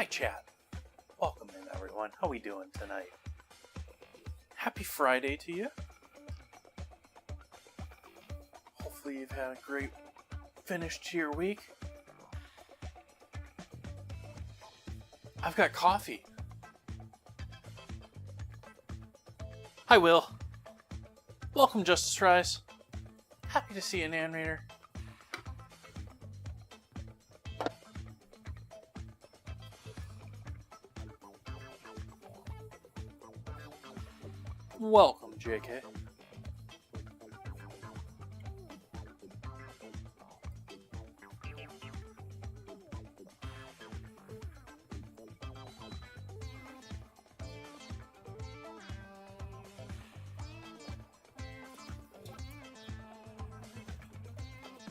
Hi chat. Welcome in everyone. How we doing tonight? Happy Friday to you. Hopefully you've had a great finish to your week. I've got coffee. Hi Will. Welcome Justice Rise. Happy to see you, Narrator. Welcome, JK.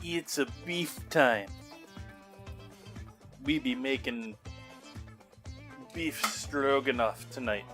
It's a beef time. We be making beef stroganoff tonight.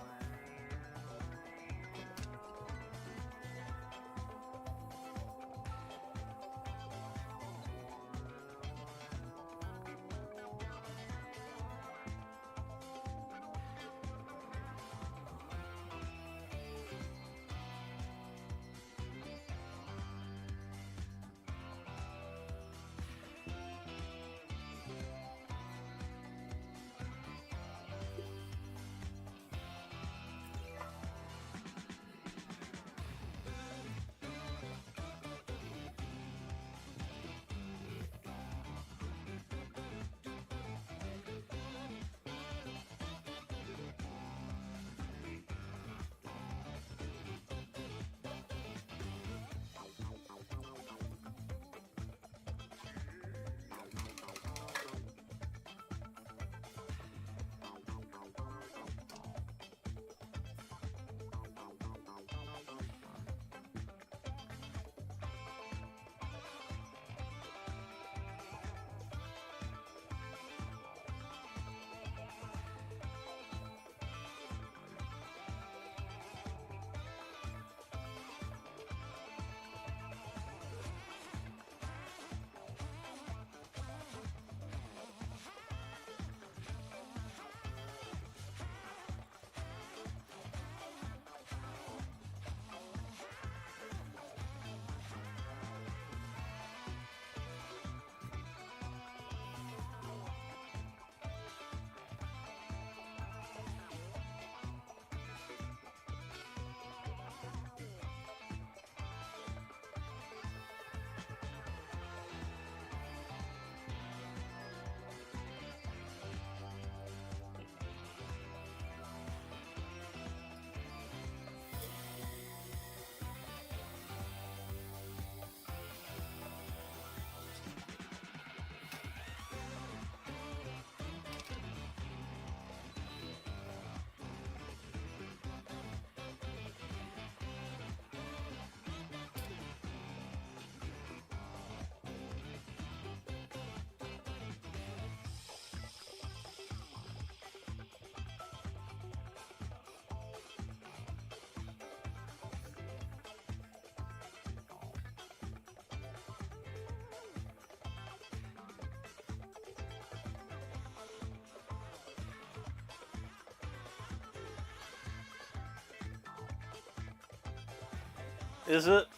Is it?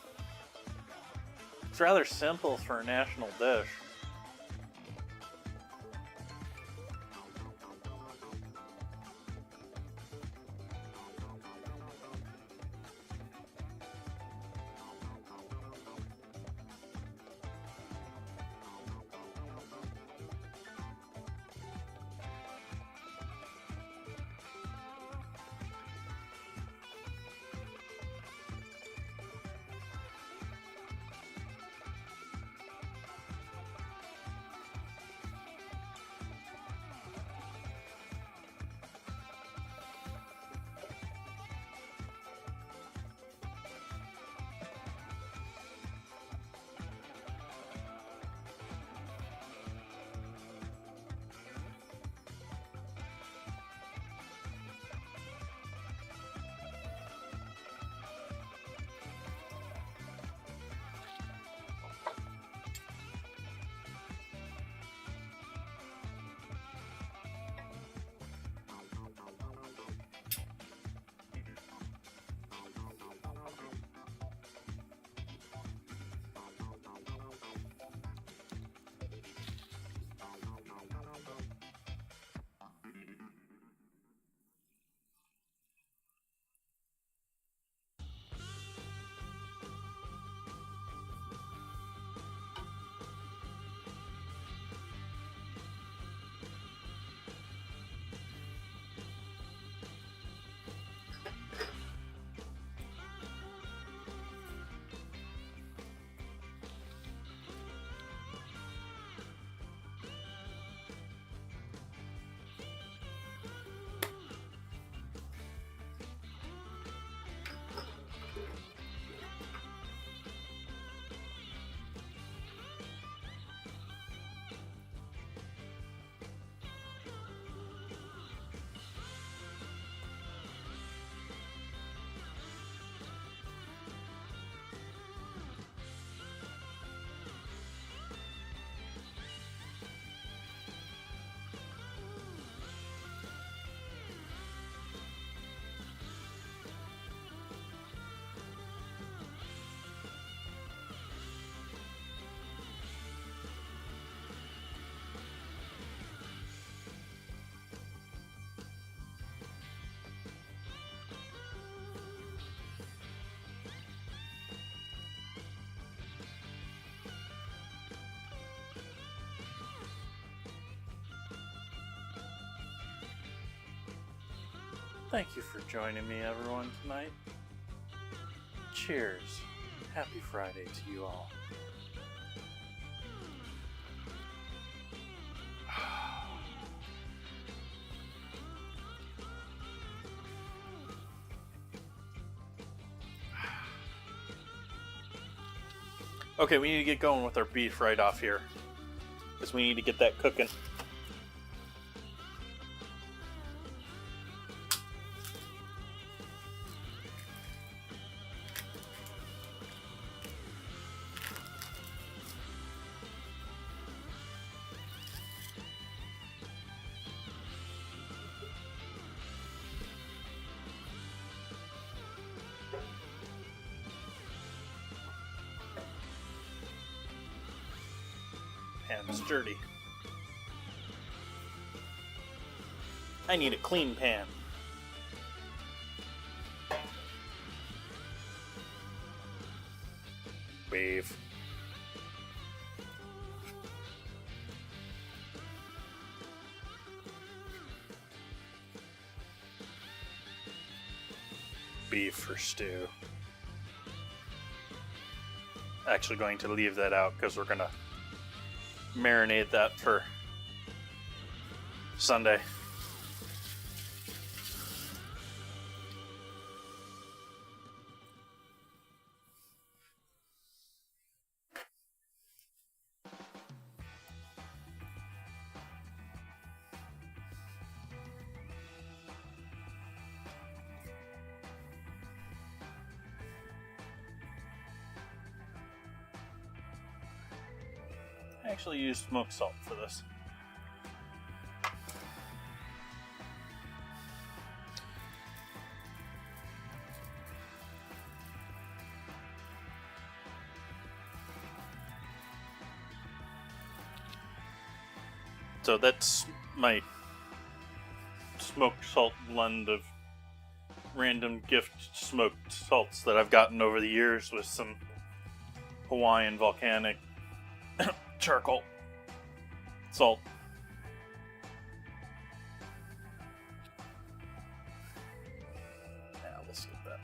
It's rather simple for a national dish. Thank you for joining me, everyone, tonight. Cheers. Happy Friday to you all. Okay, we need to get going with our beef right off here, because we need to get that cooking. Pan's dirty. I need a clean pan. Beef. Beef for stew. Actually going to leave that out because we're gonna marinate that for Sunday. I actually use smoked salt for this. So that's my smoked salt blend of random gift smoked salts that I've gotten over the years with some Hawaiian volcanic charcoal salt. Yeah, we'll skip that.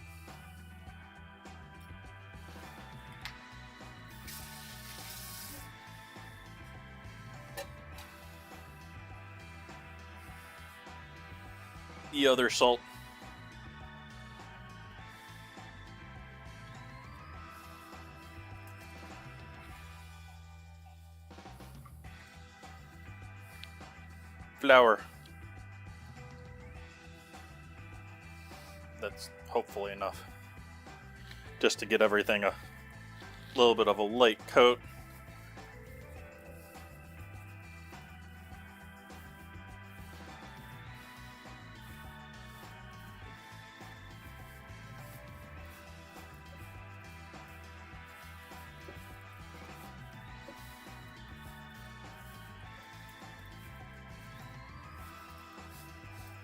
The other salt. Flour. That's hopefully enough just to get everything a little bit of a light coat.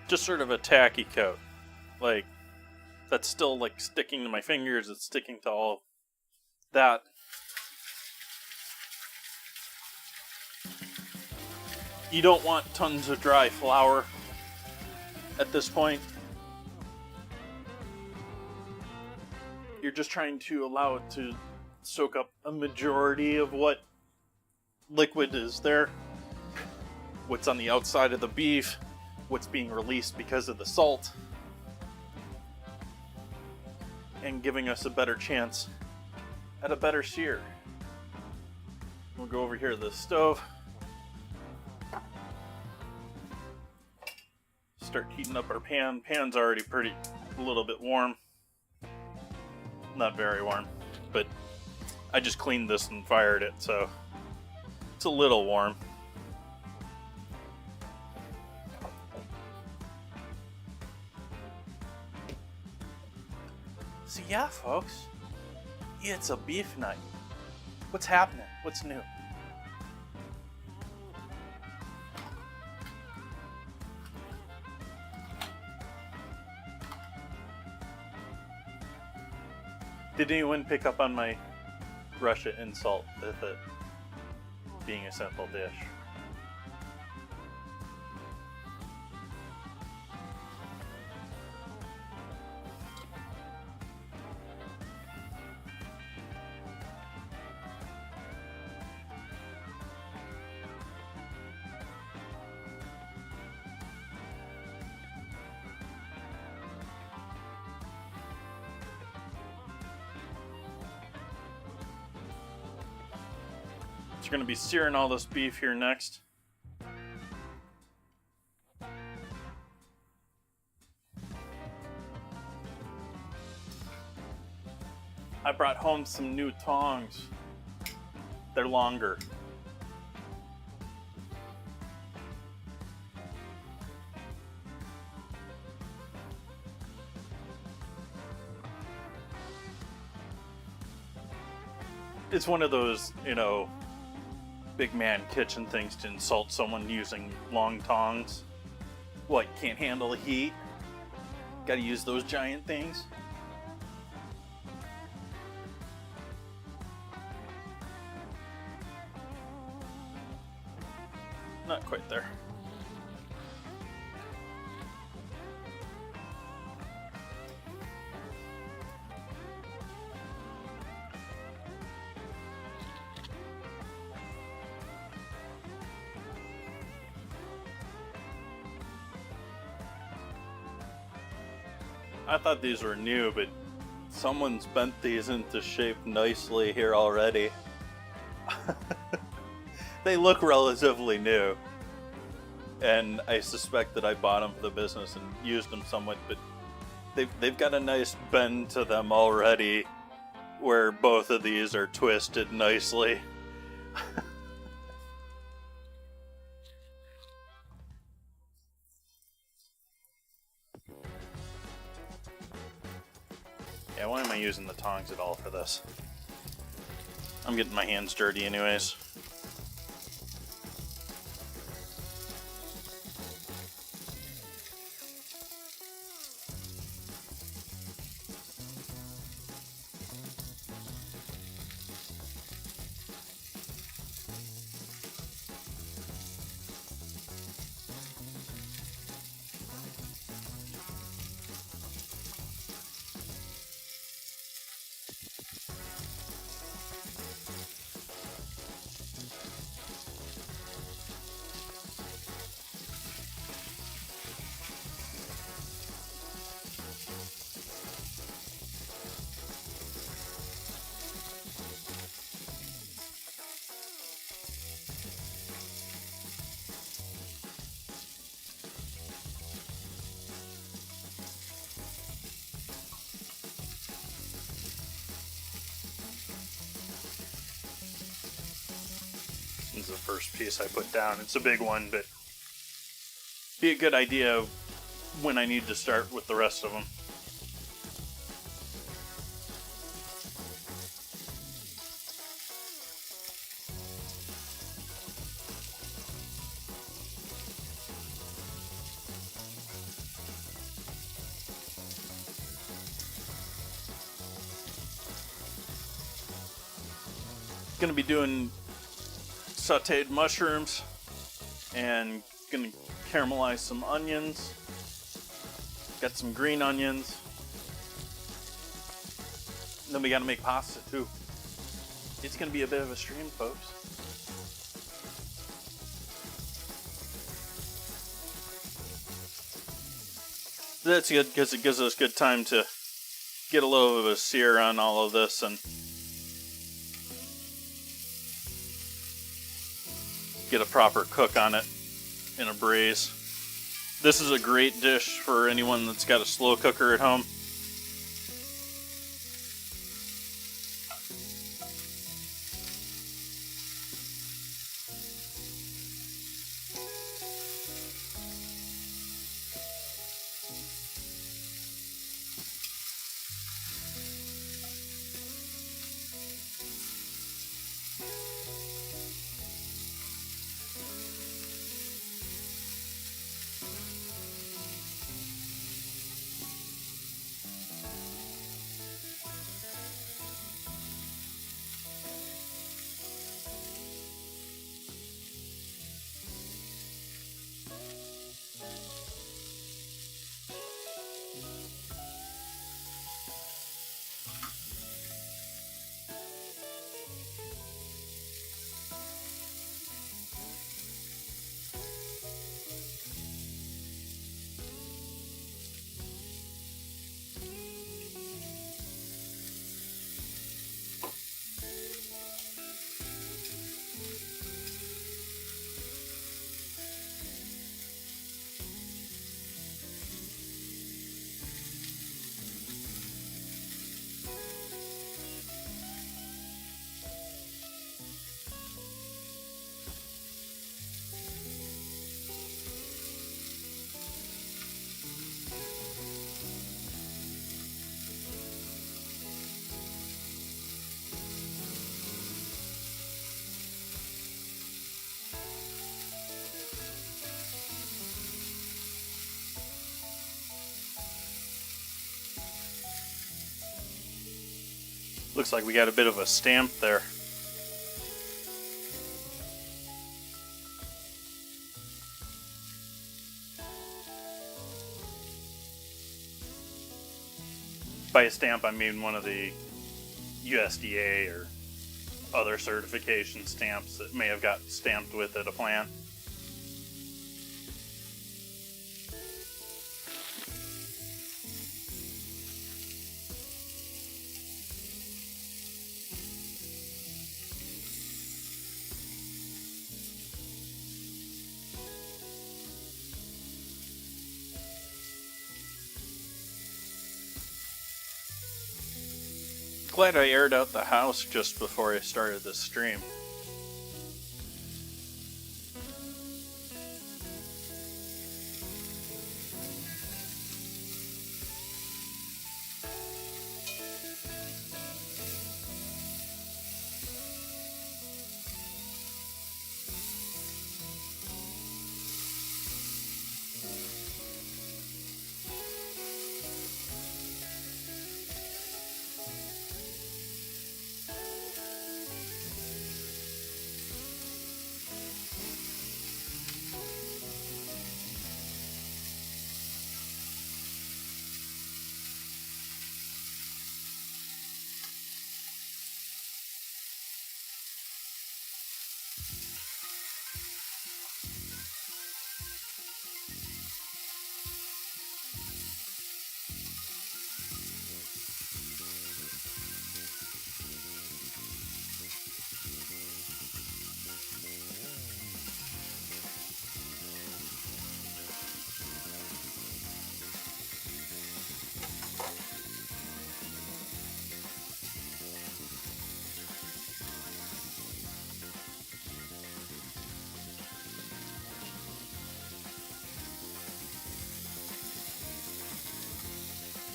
Just sort of a tacky coat. Like, that's still like sticking to my fingers, it's sticking to all of that. You don't want tons of dry flour at this point. You're just trying to allow it to soak up a majority of what liquid is there. What's on the outside of the beef. What's being released because of the salt, and giving us a better chance at a better sear. We'll go over here to the stove, start heating up our pan. Pan's already a little bit warm, not very warm, but I just cleaned this and fired it, so it's a little warm. So yeah, folks, it's a beef night. What's happening? What's new? Did anyone pick up on my Russia insult with it being a simple dish? So we're going to be searing all this beef here next. I brought home some new tongs. They're longer. It's one of those, you know, big man kitchen things to insult someone using long tongs. What, can't handle the heat? Gotta use those giant things? Not quite there. I thought these were new, but someone's bent these into shape nicely here already. They look relatively new, and I suspect that I bought them for the business and used them somewhat, but they've got a nice bend to them already, where both of these are twisted nicely. Yeah, why am I using the tongs at all for this? I'm getting my hands dirty anyways. This is the first piece I put down. It's a big one, but be a good idea when I need to start with the rest of them. Gonna be doing sauteed mushrooms and gonna caramelize some onions. Got some green onions. Then we gotta make pasta too. It's gonna be a bit of a stream, folks. That's good because it gives us good time to get a little bit of a sear on all of this and get a proper cook on it in a braise. This is a great dish for anyone that's got a slow cooker at home. Looks like we got a bit of a stamp there. By a stamp, I mean one of the USDA or other certification stamps that may have got stamped with it a plant. Glad I aired out the house just before I started this stream.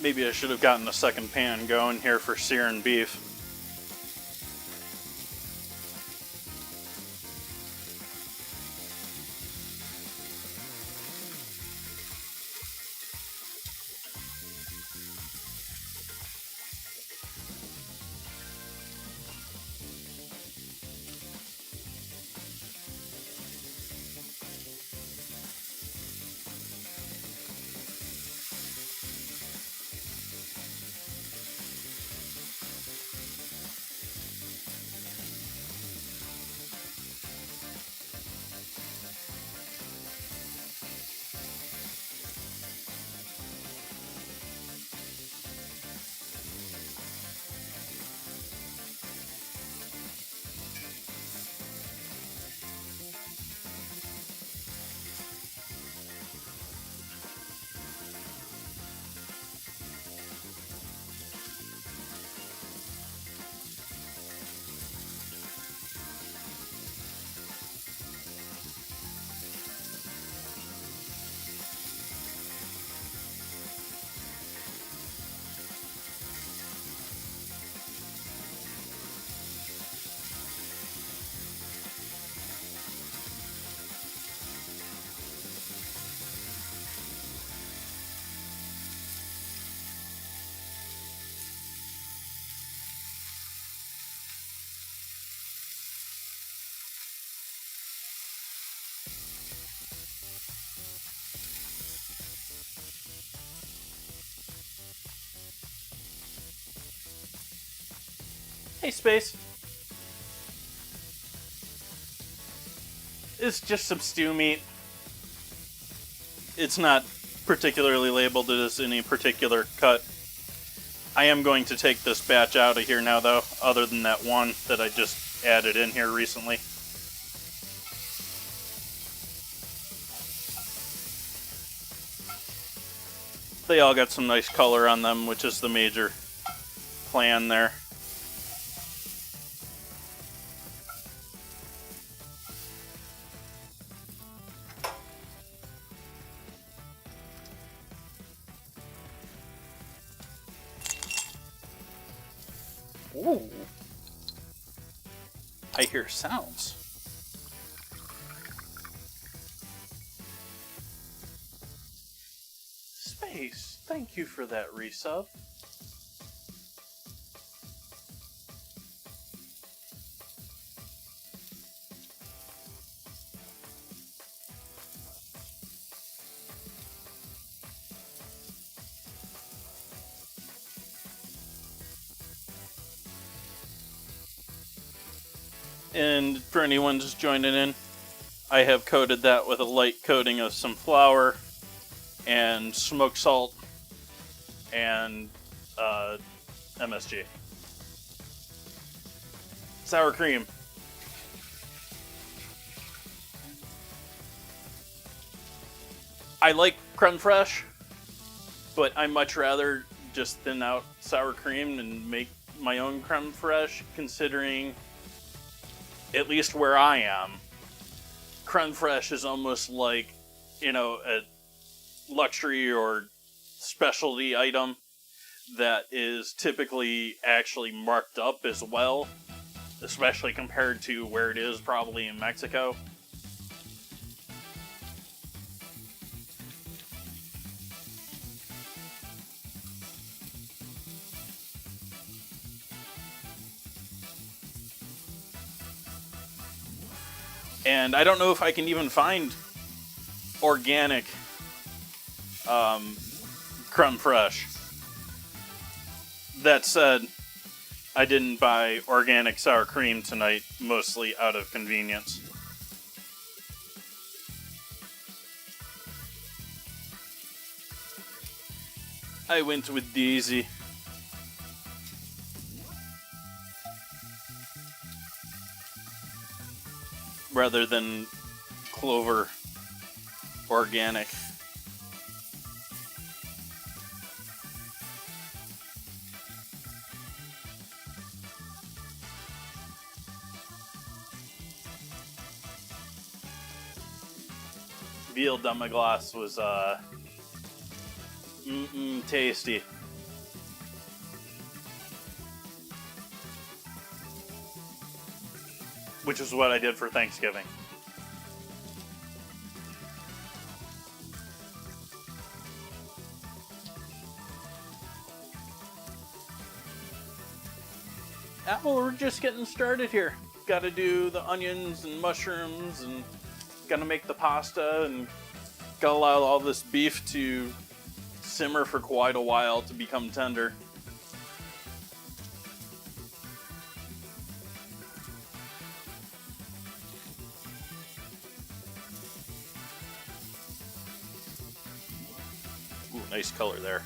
Maybe I should have gotten a second pan going here for searing beef. Hey, Space. It's just some stew meat. It's not particularly labeled as any particular cut. I am going to take this batch out of here now, though, other than that one that I just added in here recently. They all got some nice color on them, which is the major plan there. Ooh. I hear sounds. Space, thank you for that resub. And for anyone just joining in, I have coated that with a light coating of some flour and smoked salt and MSG. Sour cream. I like creme fraiche, but I much rather just thin out sour cream and make my own creme fraiche, considering, at least where I am, creme fraiche is almost like, a luxury or specialty item that is typically actually marked up as well, especially compared to where it is probably in Mexico. And I don't know if I can even find organic creme fraiche. That said, I didn't buy organic sour cream tonight, mostly out of convenience. I went with Daisy. Rather than Clover Organic. Veal demi-glace was tasty. Which is what I did for Thanksgiving. Well, we're just getting started here. Gotta do the onions and mushrooms, and gotta make the pasta, and gotta allow all this beef to simmer for quite a while to become tender. Ooh, nice color there.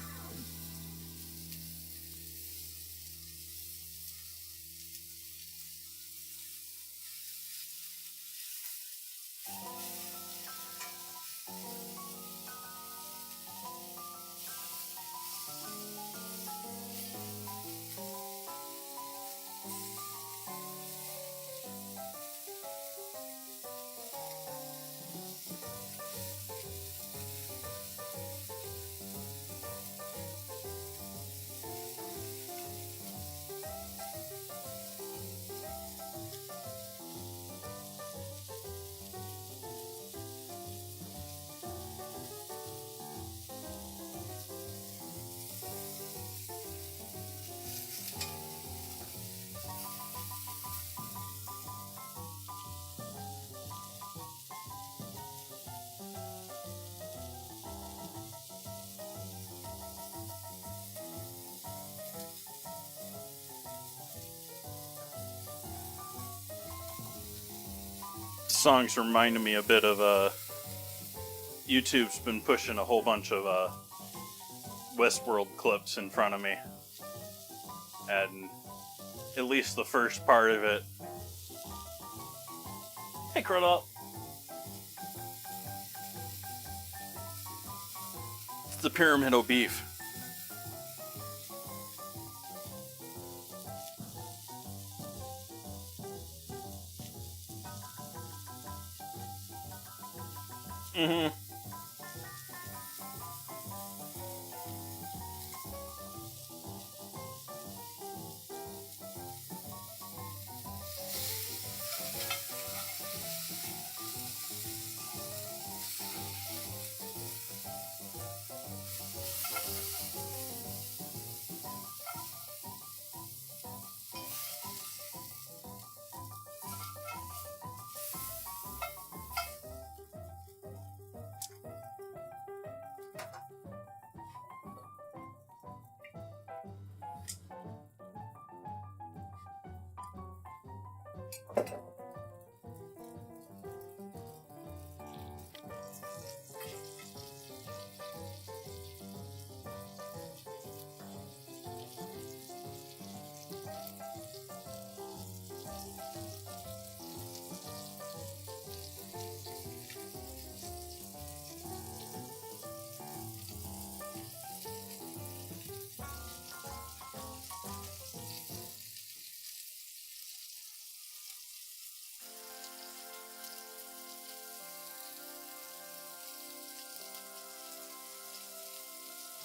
Songs reminding me a bit of YouTube's been pushing a whole bunch of Westworld clips in front of me, and at least the first part of it. Hey, Crodop. It's the Pyramid of Beef. Mm-hmm.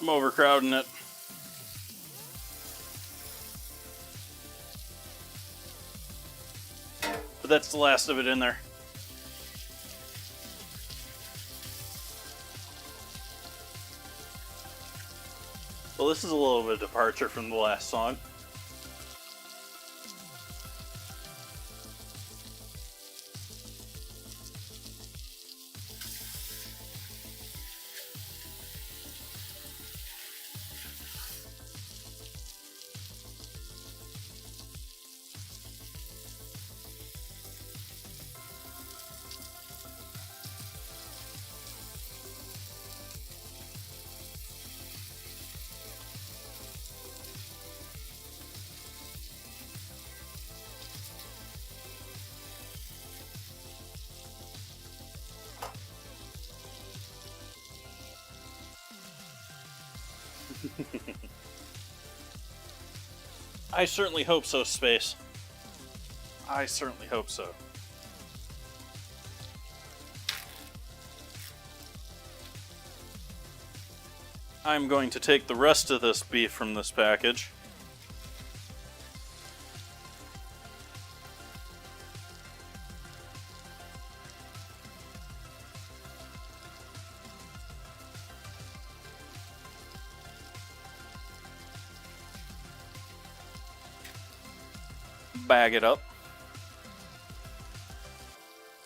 I'm overcrowding it. But that's the last of it in there. Well, this is a little bit of departure from the last song. I certainly hope so, Space. I certainly hope so. I'm going to take the rest of this beef from this package. Bag it up.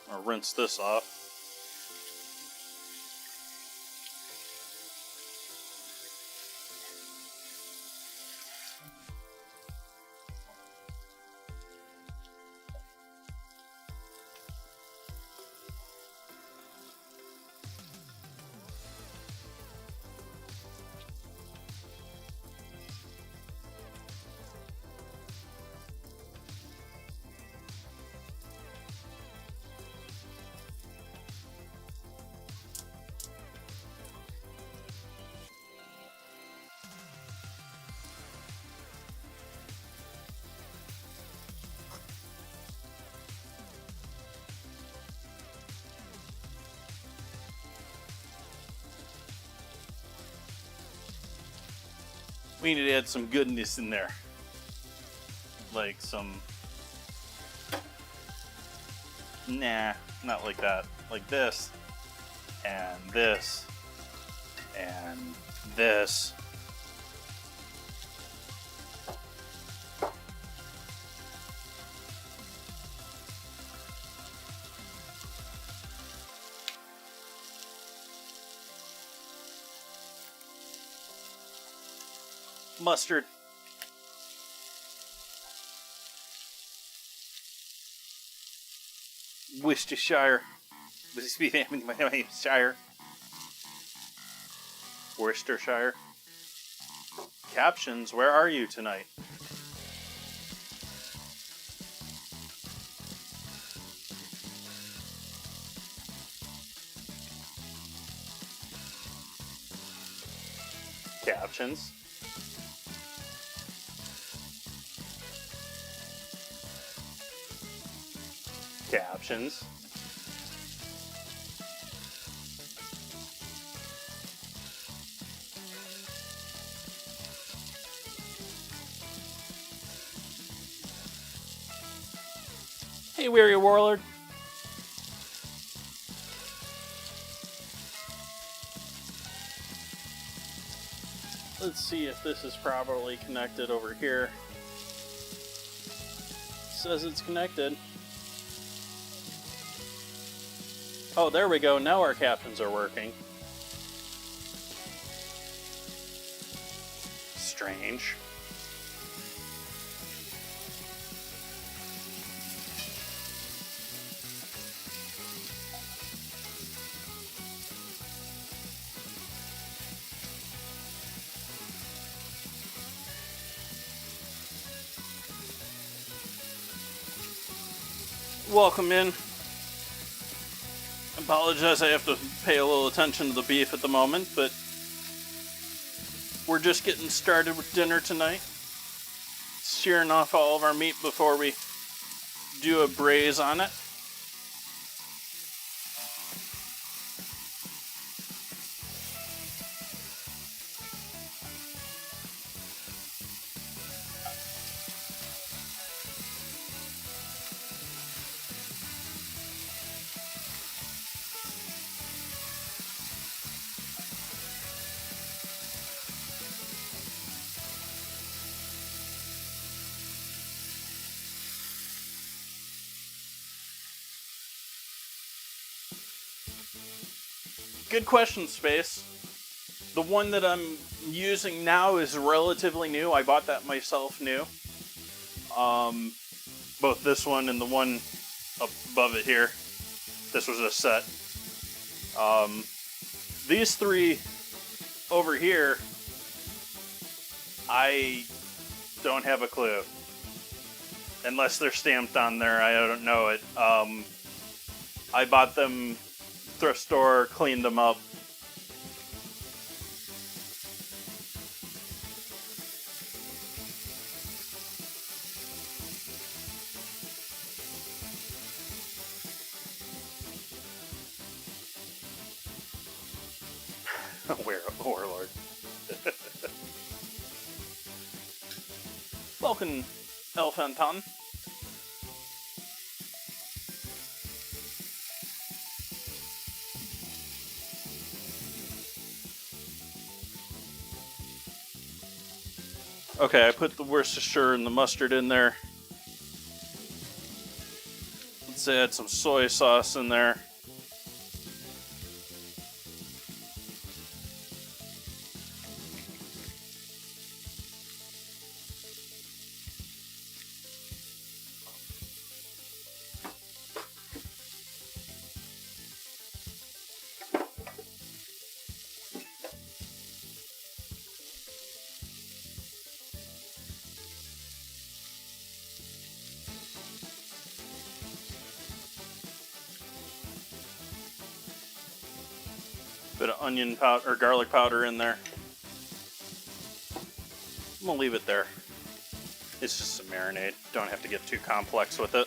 Or rinse this off. We need to add some goodness in there. Like some... Nah, not like that. Like this. And this. And this. Mustard. Worcestershire. Worcestershire. Worcestershire. Captions, where are you tonight? Captions. Captions. Hey, Weary Warlord. Let's see if this is properly connected over here. It says it's connected. Oh, there we go. Now our captions are working. Strange. Welcome in. Apologize, I have to pay a little attention to the beef at the moment, but we're just getting started with dinner tonight. Shearing off all of our meat before we do a braise on it. Good question, Space. The one that I'm using now is relatively new. I bought that myself new. Both this one and the one above it here. This was a set. These three over here, I don't have a clue. Unless they're stamped on there, I don't know it. I bought them thrift store, cleaned them up. Warlord. Welcome, Elfanton. Okay, I put the Worcestershire and the mustard in there. Let's add some soy sauce in there. Bit of onion powder or garlic powder in there. I'm gonna leave it there. It's just a marinade. Don't have to get too complex with it.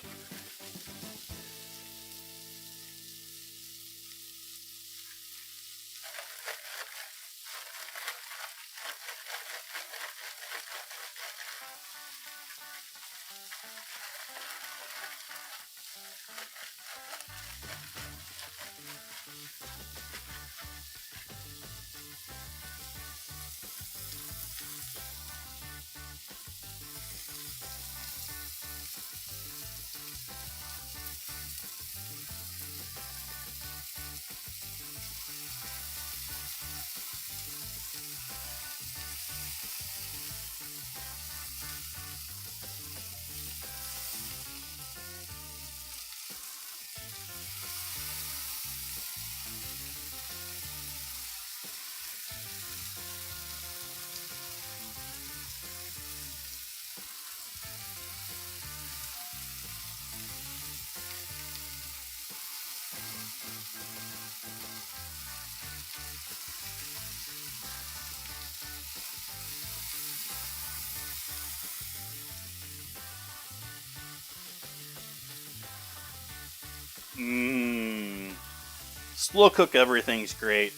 Slow cook everything's great.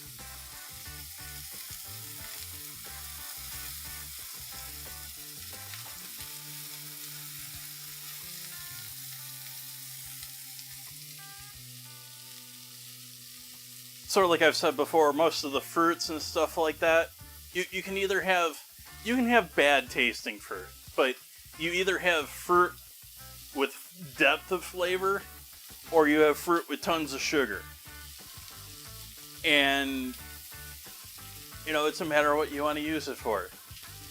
Sort of like I've said before, most of the fruits and stuff like that, you can either have bad tasting fruit, but you either have fruit with depth of flavor or you have fruit with tons of sugar. And, you know, it's a matter of what you want to use it for.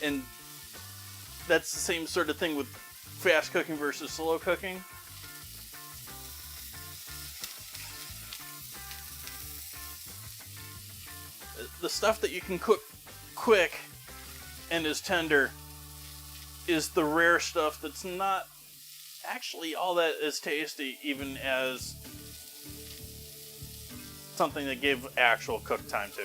And that's the same sort of thing with fast cooking versus slow cooking. The stuff that you can cook quick and is tender is the rare stuff that's not actually all that as tasty, even as something that gave actual cook time to.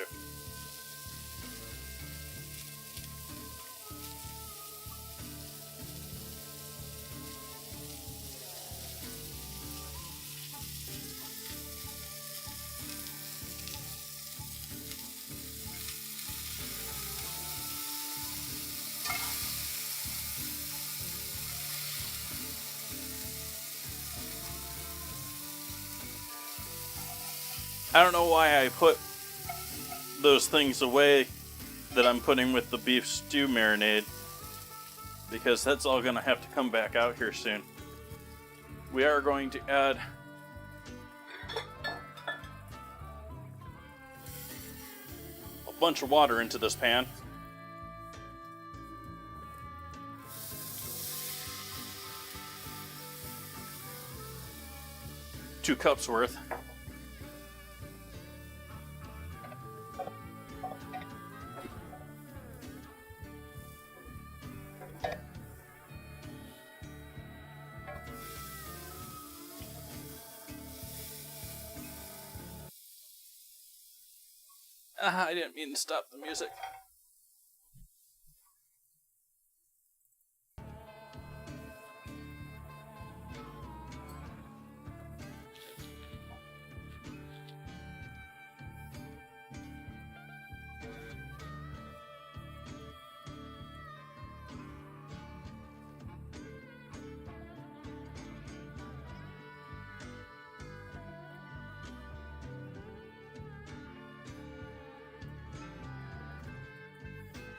I don't know why I put those things away that I'm putting with the beef stew marinade, because that's all going to have to come back out here soon. We are going to add bunch of water into this pan. Two cups worth. I didn't mean to stop the music.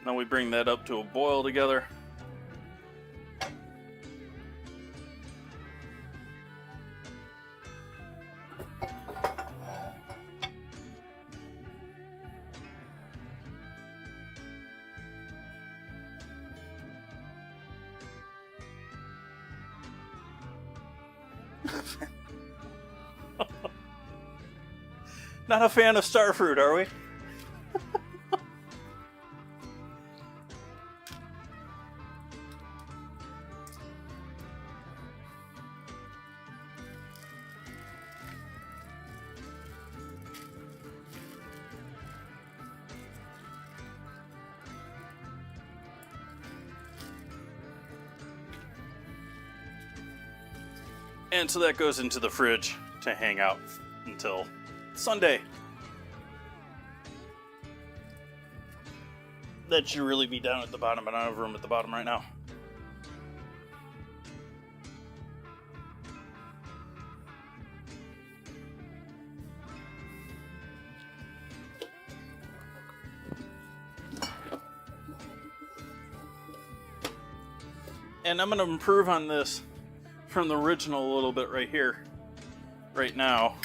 Now we bring that up to a boil together. Not a fan of starfruit, are we? And so that goes into the fridge to hang out until Sunday. That should really be down at the bottom, but I don't have room at the bottom right now. And I'm going to improve on this from the original a little bit right here, right now,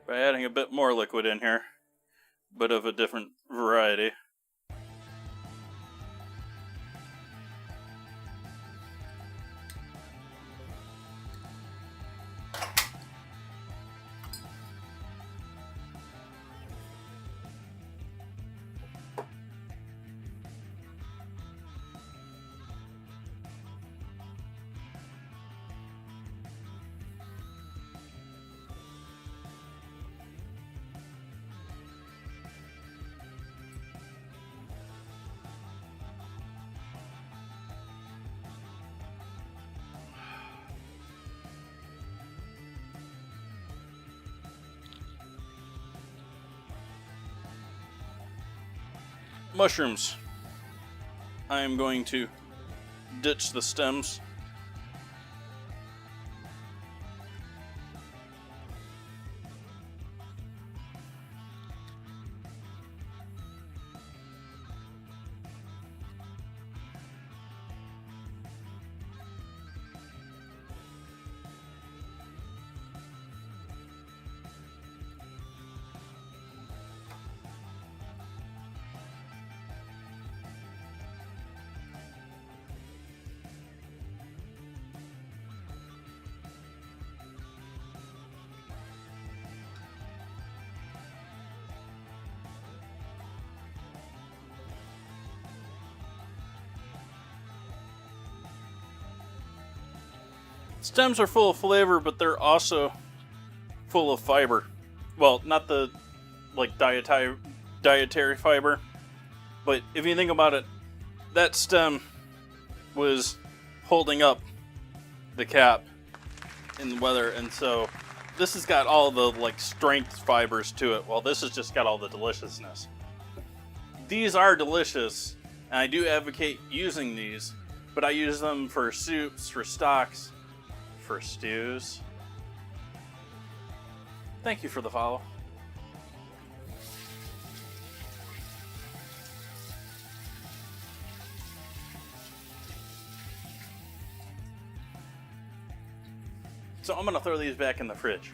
by adding a bit more liquid in here, but of a different variety. Mushrooms. I am going to ditch the stems. Stems are full of flavor, but they're also full of fiber. Well, not the like dietary fiber, but if you think about it, that stem was holding up the cap in the weather, and so this has got all the like strength fibers to it, while this has just got all the deliciousness. These are delicious, and I do advocate using these, but I use them for soups, for stocks, for stews. Thank you for the follow. So I'm going to throw these back in the fridge.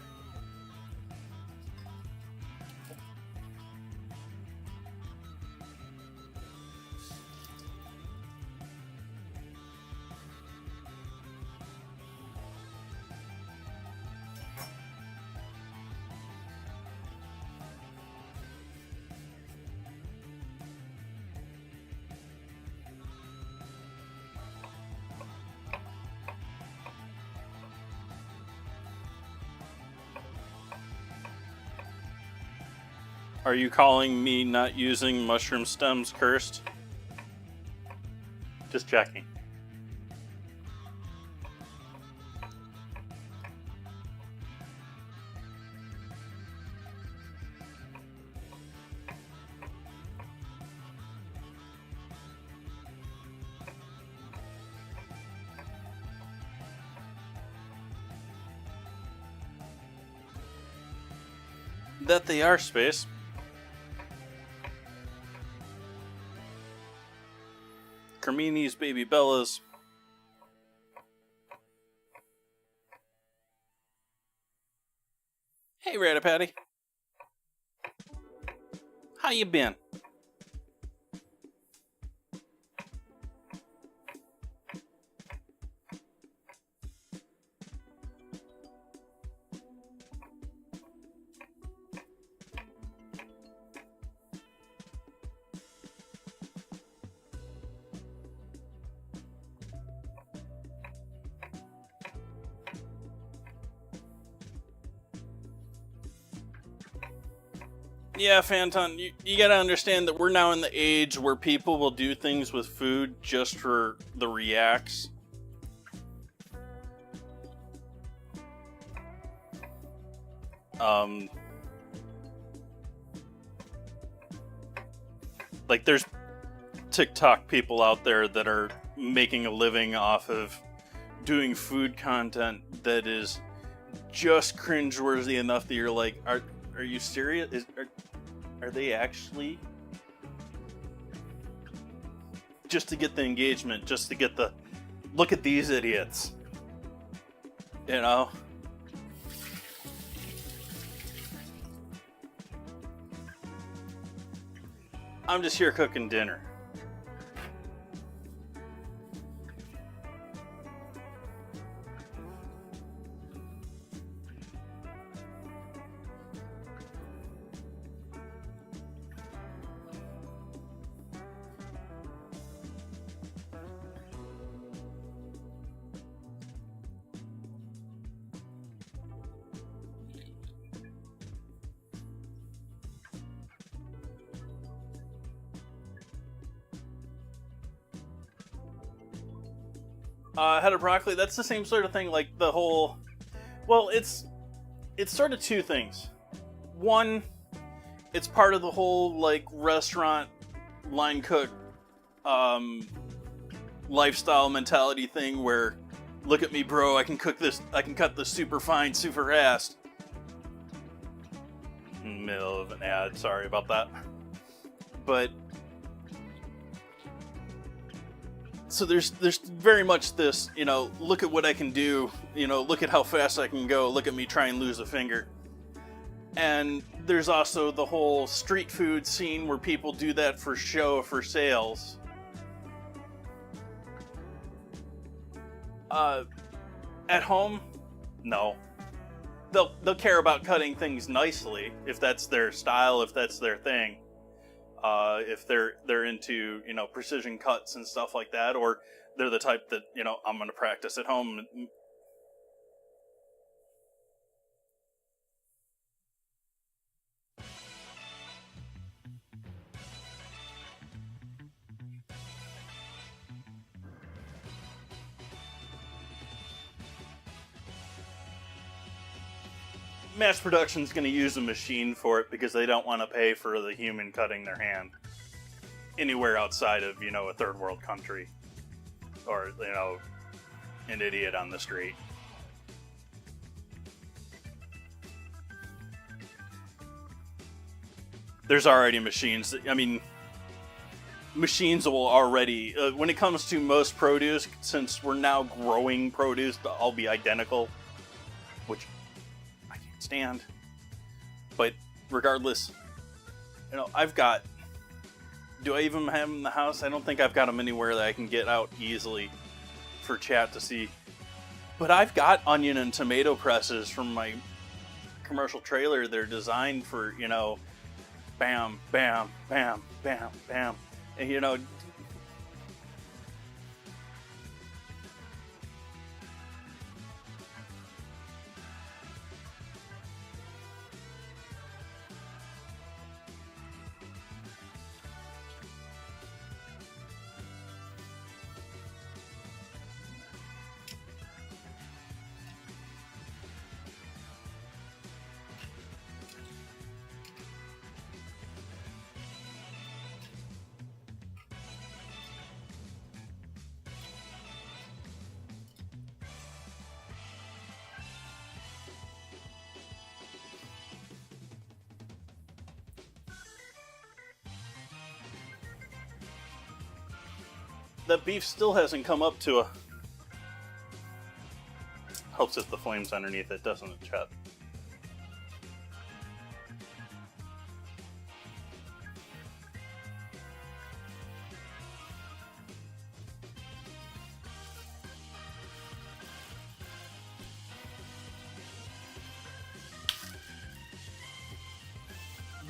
Are you calling me not using mushroom stems cursed? Just checking. That they are, Space. Carmini's baby Bellas. Hey, Ratapatty. How you been? Yeah, Phantom, you gotta understand that we're now in the age where people will do things with food just for the reacts. Like there's TikTok people out there that are making a living off of doing food content that is just cringeworthy enough that you're like, are you serious? Are they actually? Just to get the engagement, just to get the look at these idiots. You know? I'm just here cooking dinner. Head of broccoli, that's the same sort of thing, like the whole... Well, it's sort of two things. One, it's part of the whole, like, restaurant line cook lifestyle mentality thing where, look at me, bro, I can cook this, I can cut this super fine, super fast. Middle of an ad, sorry about that. But... So there's very much this, you know, look at what I can do, you know, look at how fast I can go, look at me try and lose a finger. And there's also the whole street food scene where people do that for show, for sales. At home, no. They'll care about cutting things nicely, if that's their style, if that's their thing. If they're into, you know, precision cuts and stuff like that, or they're the type that, you know, I'm going to practice at home. Mass production's going to use a machine for it because they don't want to pay for the human cutting their hand anywhere outside of, you know, a third world country or, you know, an idiot on the street. There's already machines that, I mean, machines will already, when it comes to most produce, since we're now growing produce to all be identical, which I can't stand, but regardless, you know, I've got, do I even have them in the house? I don't think I've got them anywhere that I can get out easily for chat to see. But I've got onion and tomato presses from my commercial trailer. They're designed for, you know, bam, bam, bam, bam, bam. And, you know, that beef still hasn't come up to a... Helps if the flame's underneath it, doesn't it, chat?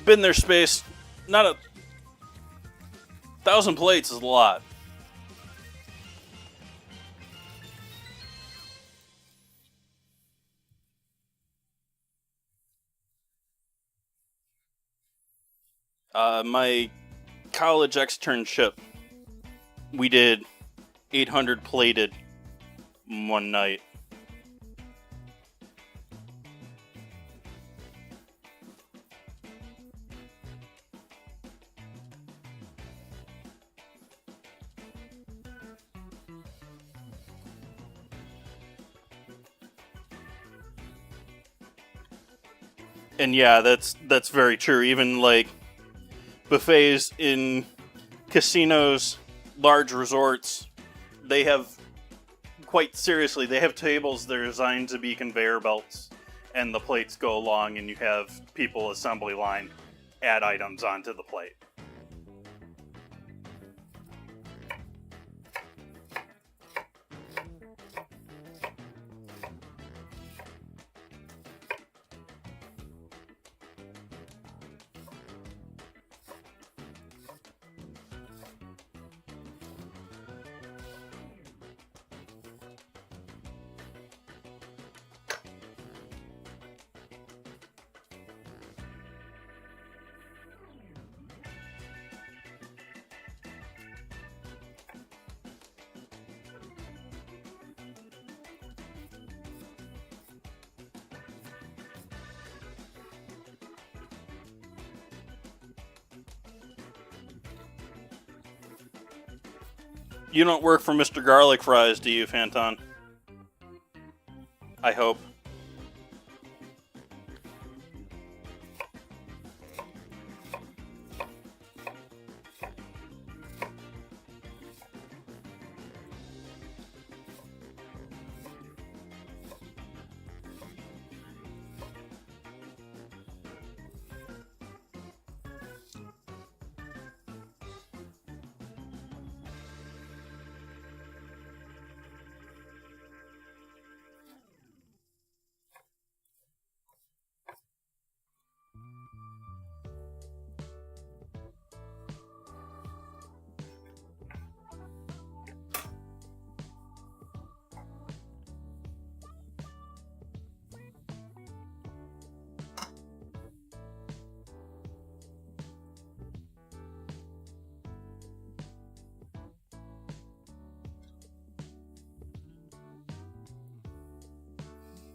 Been there, Space. Not a... 1,000 plates is a lot. My college externship, we did 800 plated one night. And yeah, that's very true. Even like buffets in casinos, large resorts, they have, quite seriously, they have tables that are designed to be conveyor belts, and the plates go along, and you have people assembly line add items onto the plate. You don't work for Mr. Garlic Fries, do you, Phanton? I hope.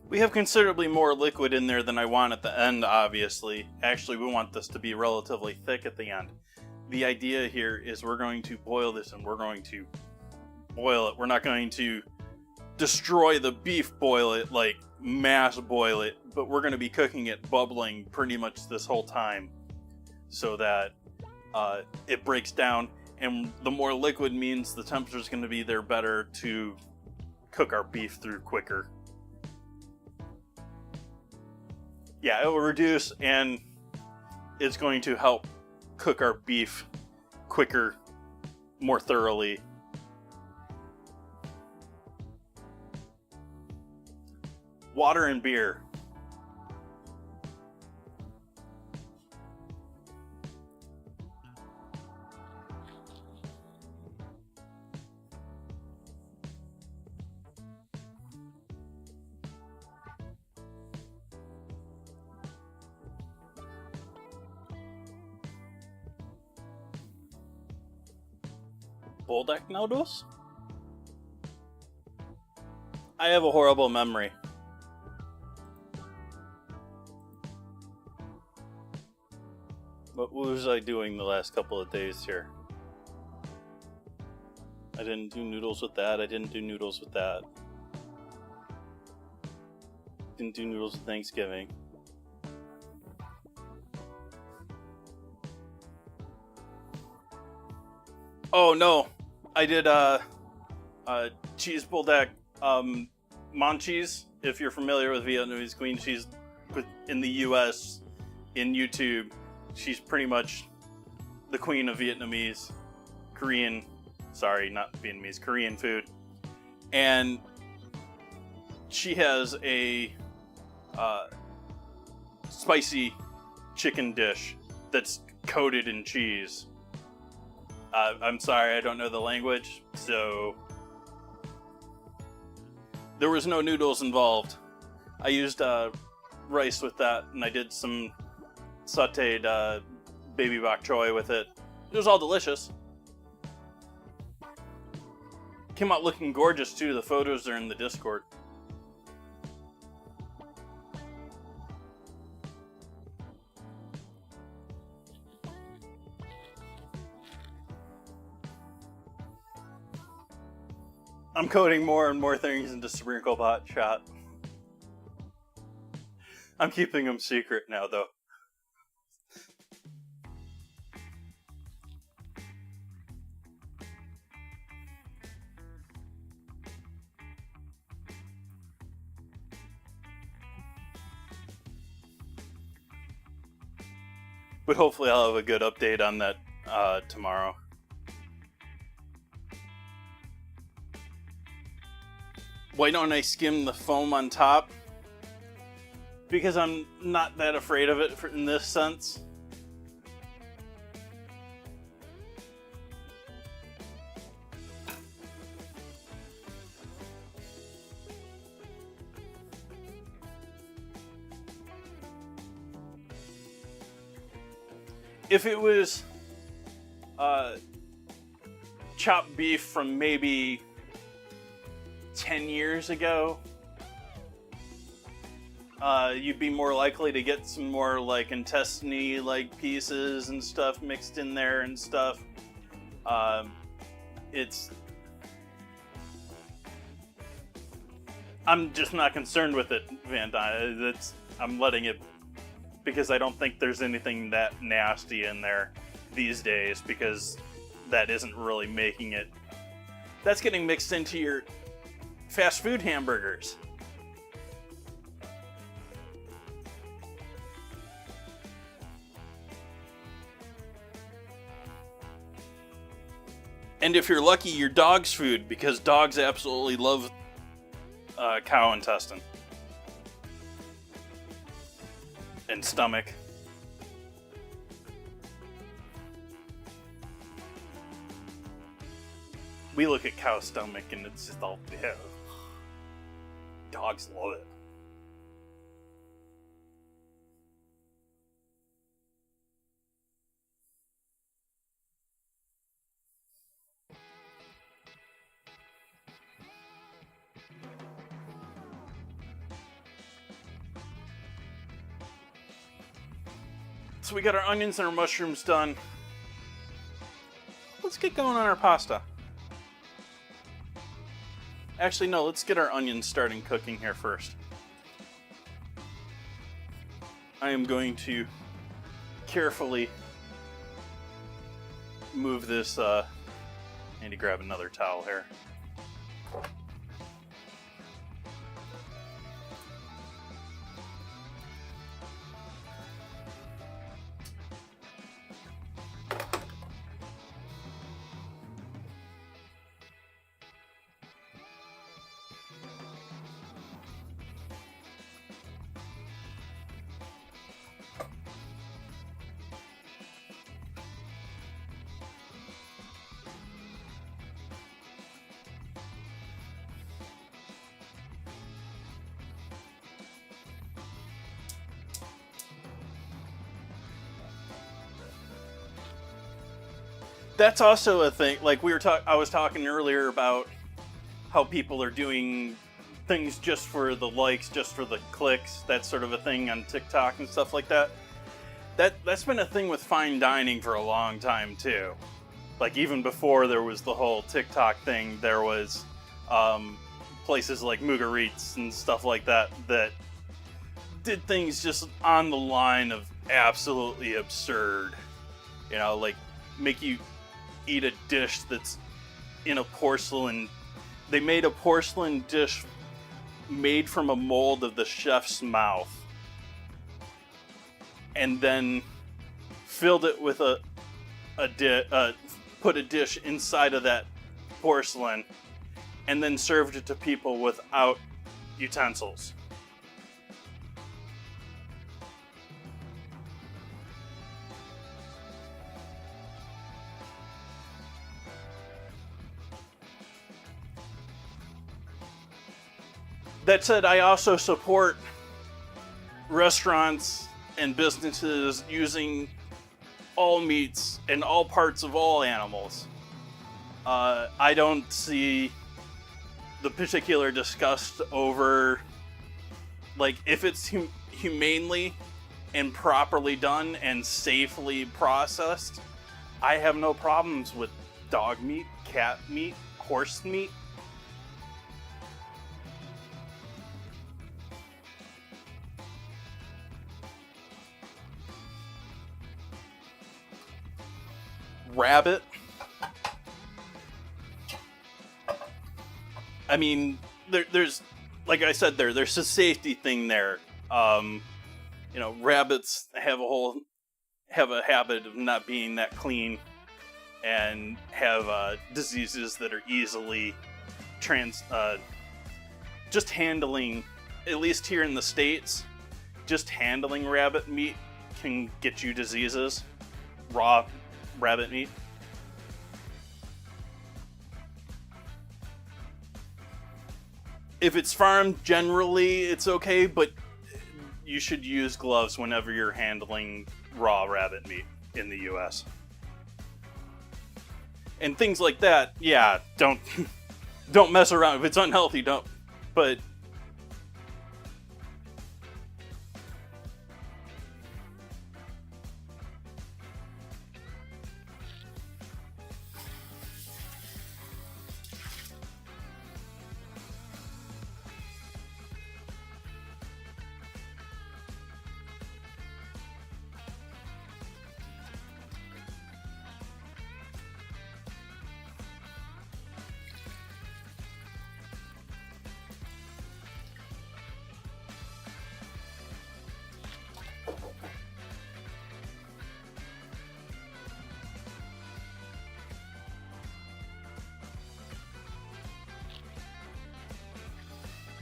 We have considerably more liquid in there than I want at the end, obviously. Actually, we want this to be relatively thick at the end. The idea here is we're going to boil this, and we're going to boil it. We're not going to destroy the beef, boil it, like mass boil it, but we're going to be cooking it bubbling pretty much this whole time so that it breaks down. And the more liquid means the temperature is going to be there better to cook our beef through quicker. Yeah, it will reduce, and it's going to help cook our beef quicker, more thoroughly. Water and beer. Boldak noodles? I have a horrible memory. What was I doing the last couple of days here? I didn't do noodles with that. I didn't do noodles with that. Didn't do noodles with Thanksgiving. Oh no! I did cheese bulldog manchis. If you're familiar with Vietnamese queen, she's in the U.S. in YouTube. She's pretty much the queen of Vietnamese, Korean. Sorry, not Vietnamese, Korean food. And she has a spicy chicken dish that's coated in cheese. I'm sorry, I don't know the language, so there was no noodles involved. I used rice with that, and I did some sauteed baby bok choy with it. It was all delicious. Came out looking gorgeous too. The photos are in the Discord. I'm coding more and more things into Sprinkle Bot chat. I'm keeping them secret now, though. But hopefully I'll have a good update on that tomorrow. Why don't I skim the foam on top? Because I'm not that afraid of it in this sense. If it was chopped beef from maybe 10 years ago, you'd be more likely to get some more like intestine-y like pieces and stuff mixed in there and stuff. I'm just not concerned with it, Van Dyne. I'm letting it, because I don't think there's anything that nasty in there these days, because that isn't really making it. That's getting mixed into your fast food hamburgers. And if you're lucky, your dog's food, because dogs absolutely love cow intestine and stomach. We look at cow stomach and it's just all, yeah. Dogs love it. So we got our onions and our mushrooms done. Let's get going on our pasta. Actually, no, let's get our onions starting cooking here first. I am going to carefully move this. I need to grab another towel here. That's also a thing. Like I was talking earlier about how people are doing things just for the likes, just for the clicks. That sort of a thing on TikTok and stuff like that. That's been a thing with fine dining for a long time too. Like even before there was the whole TikTok thing, there was places like Mugaritz and stuff like that that did things just on the line of absolutely absurd. You know, like make you eat a dish that's in a porcelain. They made a porcelain dish made from a mold of the chef's mouth, and then filled it with put a dish inside of that porcelain, and then served it to people without utensils. That said, I also support restaurants and businesses using all meats and all parts of all animals. I don't see the particular disgust over, like, if it's humanely and properly done and safely processed, I have no problems with dog meat, cat meat, horse meat. Rabbit. I mean, there's, like I said, there's a safety thing there. Rabbits have a habit of not being that clean, and have diseases that are easily just handling, at least here in the States, just handling rabbit meat can get you diseases. Raw rabbit meat. If it's farmed, generally it's okay, but you should use gloves whenever you're handling raw rabbit meat in the US. And things like that, yeah, don't mess around. If it's unhealthy, don't. But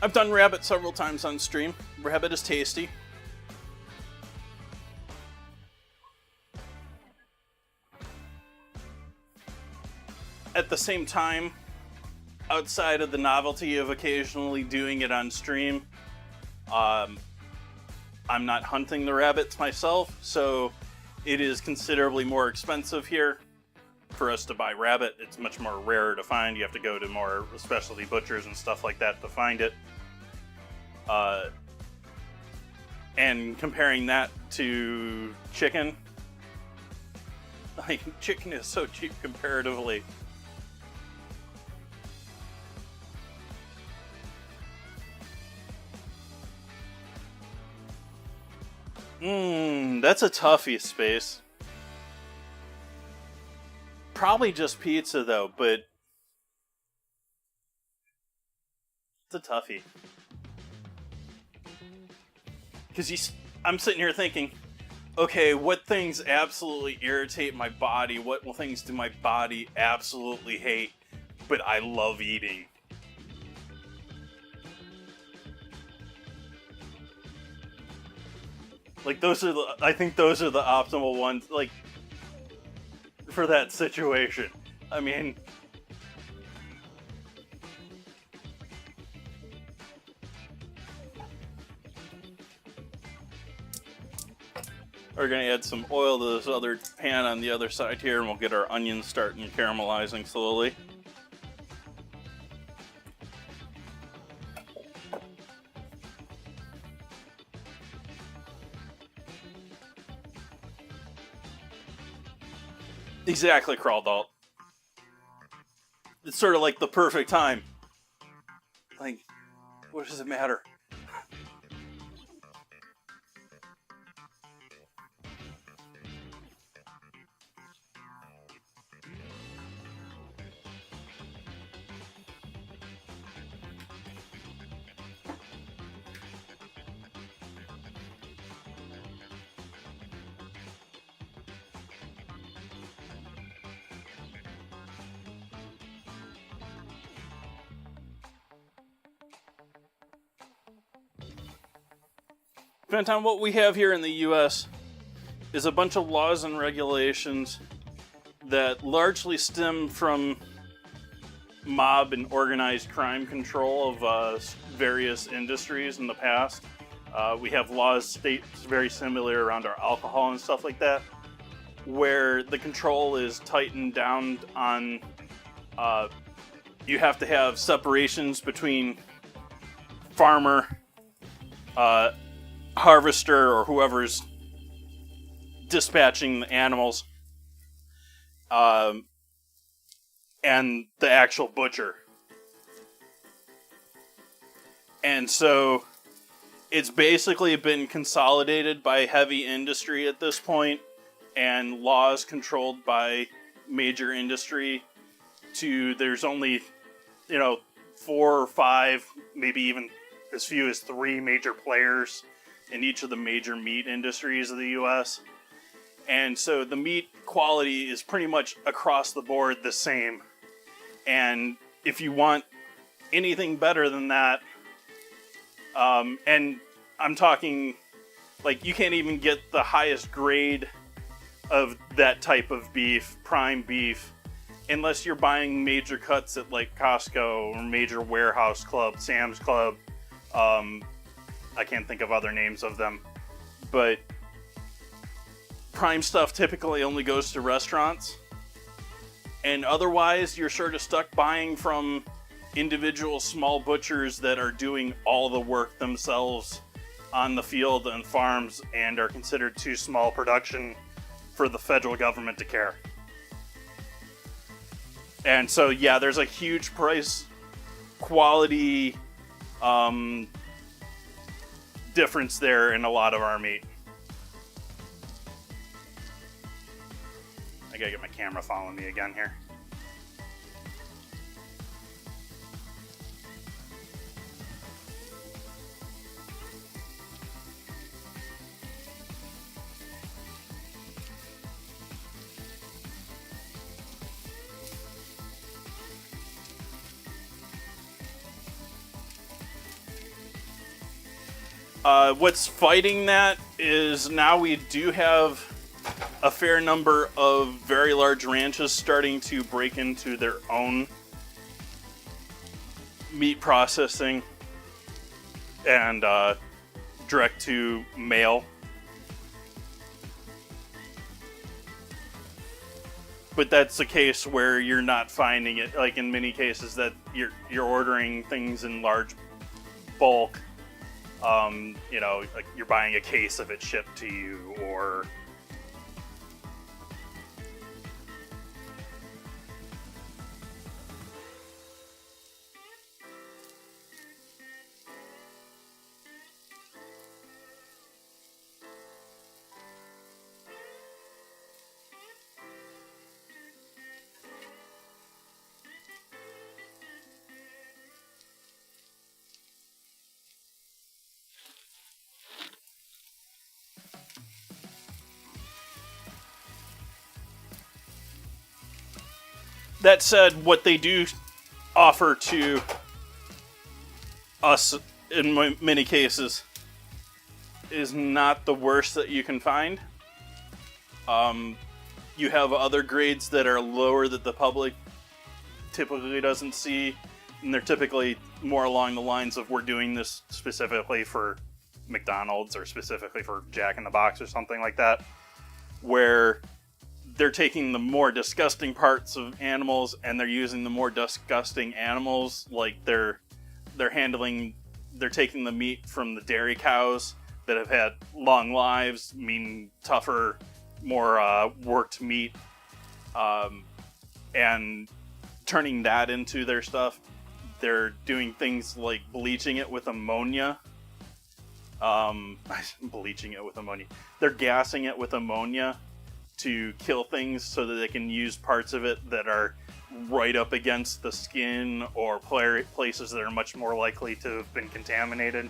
I've done rabbit several times on stream. Rabbit is tasty. At the same time, outside of the novelty of occasionally doing it on stream, I'm not hunting the rabbits myself, so it is considerably more expensive here for us to buy rabbit. It's much more rare to find. You have to go to more specialty butchers and stuff like that to find it. And comparing that to chicken, like, chicken is so cheap comparatively. That's a toughie, Space. Probably just pizza, though, but it's a toughie. Because I'm sitting here thinking, okay, what things absolutely irritate my body? What things do my body absolutely hate, but I love eating? Like, I think those are the optimal ones, like, for that situation. I mean, we're going to add some oil to this other pan on the other side here, and we'll get our onions starting caramelizing slowly. Exactly, Crawldalt. It's sort of like the perfect time. Like, what does it matter? Fenton, what we have here in the U.S. is a bunch of laws and regulations that largely stem from mob and organized crime control of various industries in the past. We have laws, states very similar around our alcohol and stuff like that, where the control is tightened down on, you have to have separations between farmer, harvester, or whoever's dispatching the animals, and the actual butcher. And so it's basically been consolidated by heavy industry at this point, and laws controlled by major industry to there's only, 4 or 5, maybe even as few as 3 major players in each of the major meat industries of the U.S. And so the meat quality is pretty much across the board the same. And if you want anything better than that, and I'm talking, like, you can't even get the highest grade of that type of beef, prime beef, unless you're buying major cuts at, like, Costco or major warehouse club, Sam's Club. I can't think of other names of them. But prime stuff typically only goes to restaurants. And otherwise, you're sort of stuck buying from individual small butchers that are doing all the work themselves on the field and farms and are considered too small production for the federal government to care. And so, yeah, there's a huge price quality difference there in a lot of our meat. I gotta get my camera following me again here. What's fighting that is now we do have a fair number of very large ranches starting to break into their own meat processing and direct to mail. But that's a case where you're not finding it, like in many cases, that you're ordering things in large bulk. Like you're buying a case of it shipped to you, or that said, what they do offer to us in many cases is not the worst that you can find. You have other grades that are lower that the public typically doesn't see, and they're typically more along the lines of, we're doing this specifically for McDonald's or specifically for Jack in the Box or something like that, where they're taking the more disgusting parts of animals and they're using the more disgusting animals, like they're taking the meat from the dairy cows that have had long lives, meaning tougher, more worked meat, and turning that into their stuff. They're doing things like bleaching it with ammonia. Bleaching it with ammonia. They're gassing it with ammonia to kill things so that they can use parts of it that are right up against the skin or places that are much more likely to have been contaminated.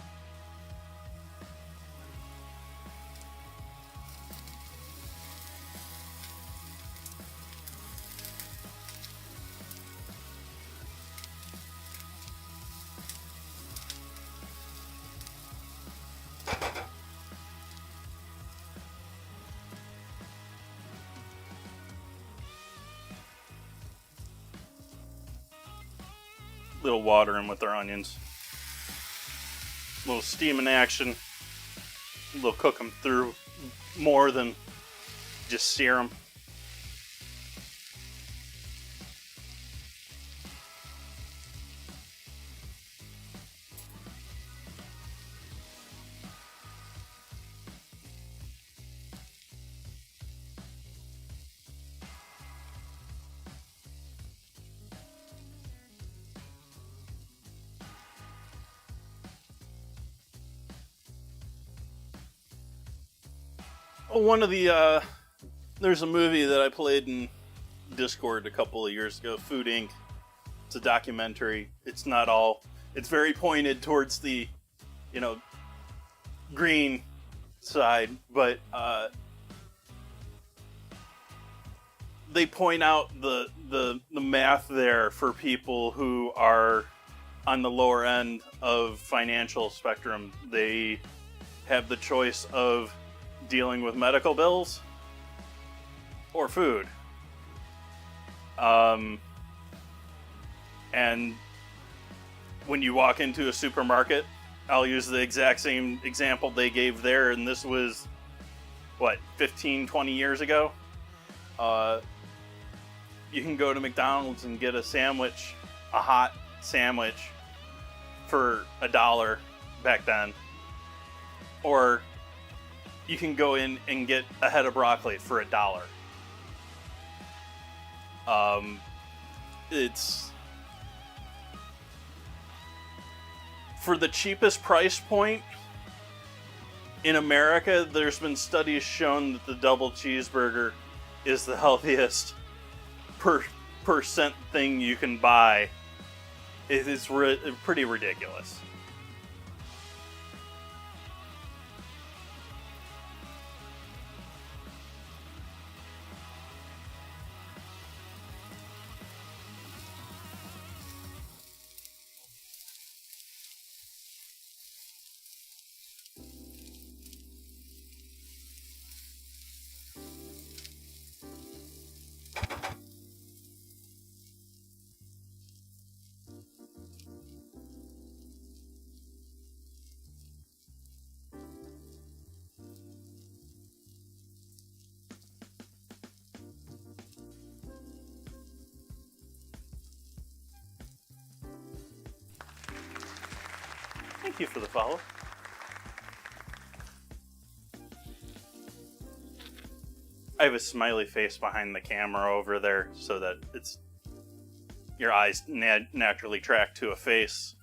little water in with our onions. A little steam in action. We'll cook them through more than just sear them. One of the, there's a movie that I played in Discord a couple of years ago, Food Inc. It's a documentary. It's not all, it's very pointed towards the, green side, but they point out the math there for people who are on the lower end of financial spectrum. They have the choice of dealing with medical bills or food. And when you walk into a supermarket, I'll use the exact same example they gave there, and this was, 15, 20 years ago? You can go to McDonald's and get a sandwich, a hot sandwich, for $1 back then. Or you can go in and get a head of broccoli for $1. It's for the cheapest price point in America. There's been studies shown that the double cheeseburger is the healthiest percent thing you can buy. It's pretty ridiculous. Thank you for the follow. I have a smiley face behind the camera over there so that your eyes naturally track to a face,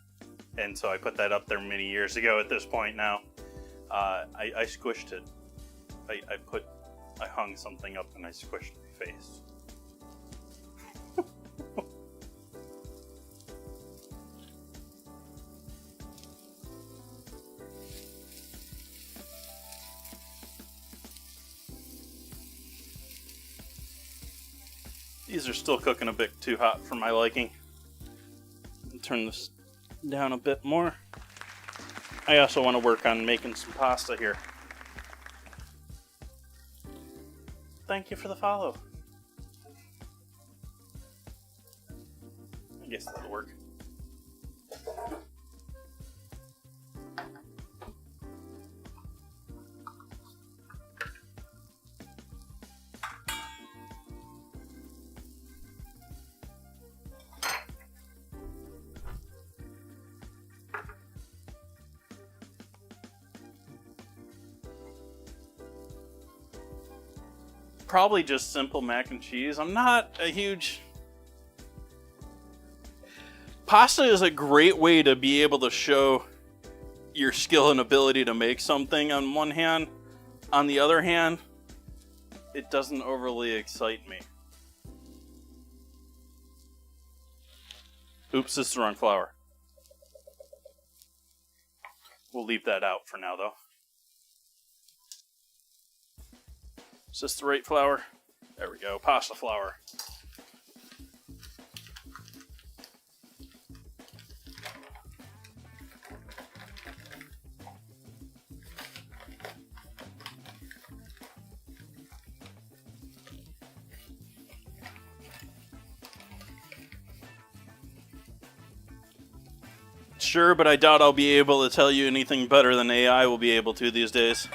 and so I put that up there many years ago. At this point now, I squished it. I hung something up and I squished my face. These are still cooking a bit too hot for my liking. I'll turn this down a bit more. I also want to work on making some pasta here. Thank you for the follow. I guess that'll work. Probably just simple mac and cheese. I'm not a huge... Pasta is a great way to be able to show your skill and ability to make something on one hand. On the other hand, it doesn't overly excite me. Oops, this is the wrong flour. We'll leave that out for now, though. Is this the right flour? There we go, pasta flour. Sure, but I doubt I'll be able to tell you anything better than AI will be able to these days.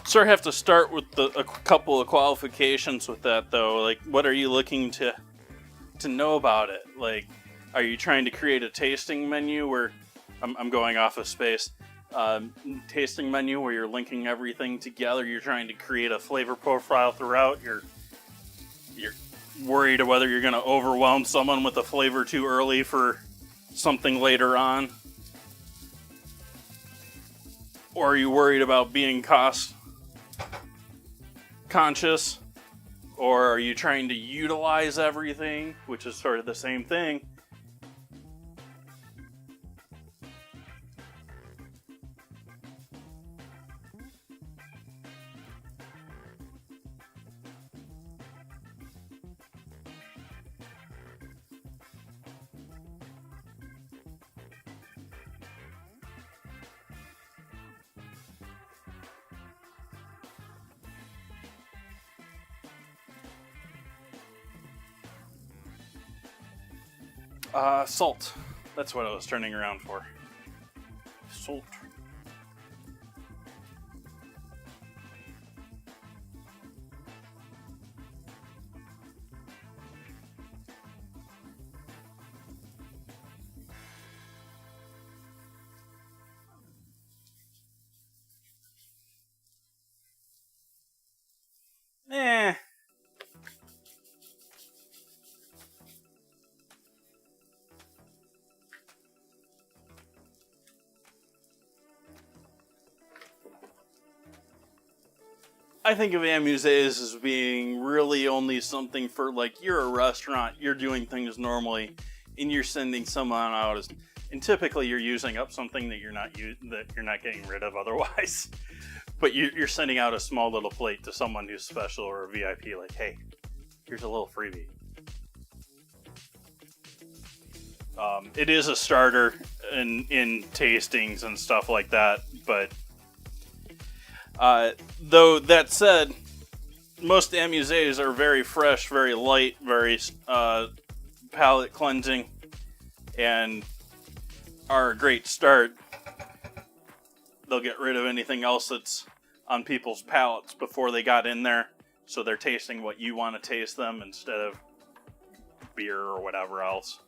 Sort of have to start with a couple of qualifications with that, though. Like, what are you looking to know about it? Like, are you trying to create a tasting menu where I'm going off of space? Tasting menu where you're linking everything together. You're trying to create a flavor profile throughout. You're worried of whether you're going to overwhelm someone with a flavor too early for something later on. Or are you worried about being cost conscious? Or are you trying to utilize everything, which is sort of the same thing? Salt. That's what I was turning around for. Salt. I think of amuses as being really only something for, like, you're a restaurant, you're doing things normally, and you're sending someone out, and typically you're using up something that you're not getting rid of otherwise. But you're sending out a small little plate to someone who's special or a VIP, like, hey, here's a little freebie. It is a starter in tastings and stuff like that, but though that said, most amuses are very fresh, very light, very palate cleansing, and are a great start. They'll get rid of anything else that's on people's palates before they got in there, so they're tasting what you want to taste them instead of beer or whatever else.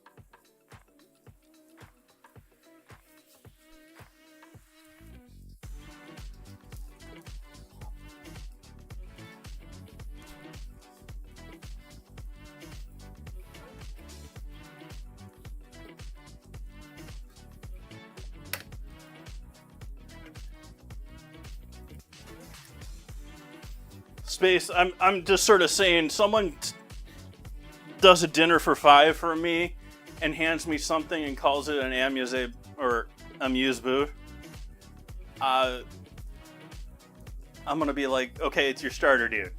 Space, I'm just sort of saying, someone does a dinner for $5 for me and hands me something and calls it an amuse or amuse-bouche. I'm gonna be like, okay, it's your starter, dude.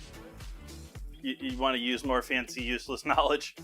You want to use more fancy, useless knowledge?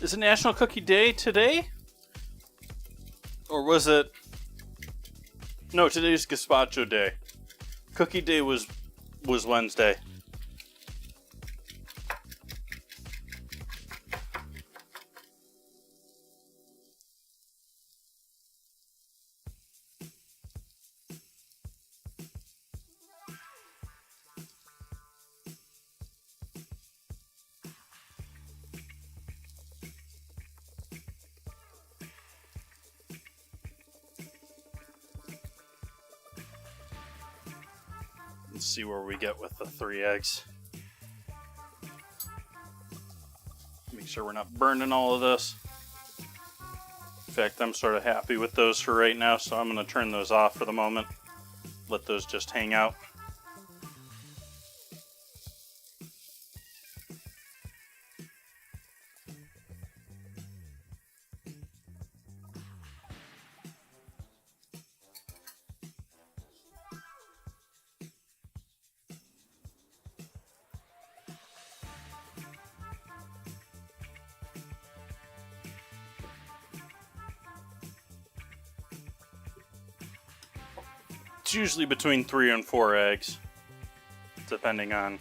Is it National Cookie Day today? Or was it... No, today's Gazpacho Day. Cookie Day was Wednesday. Let's see where we get with the 3 eggs. Make sure we're not burning all of this. In fact, I'm sort of happy with those for right now, so I'm going to turn those off for the moment. Let those just hang out. It's usually between 3 and 4 eggs, depending on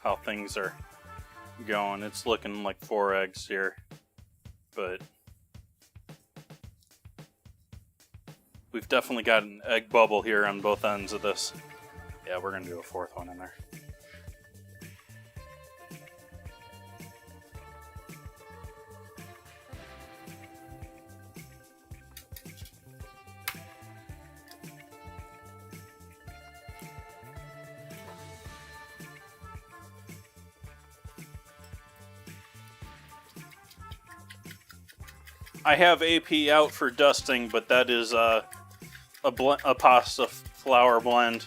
how things are going. It's looking like 4 eggs here, but we've definitely got an egg bubble here on both ends of this. Yeah, we're going to do a 4th one in there. I have AP out for dusting, but that is a pasta flour blend.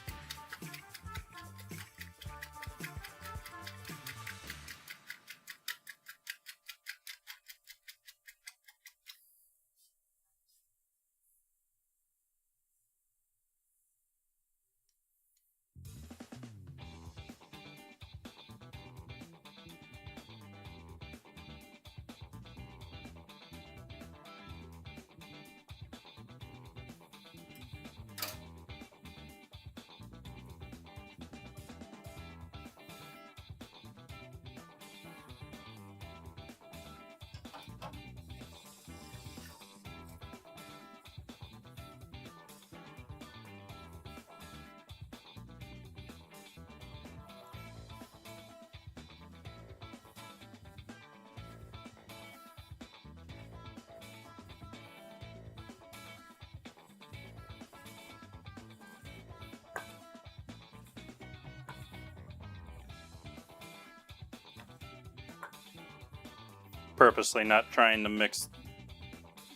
Purposely not trying to mix,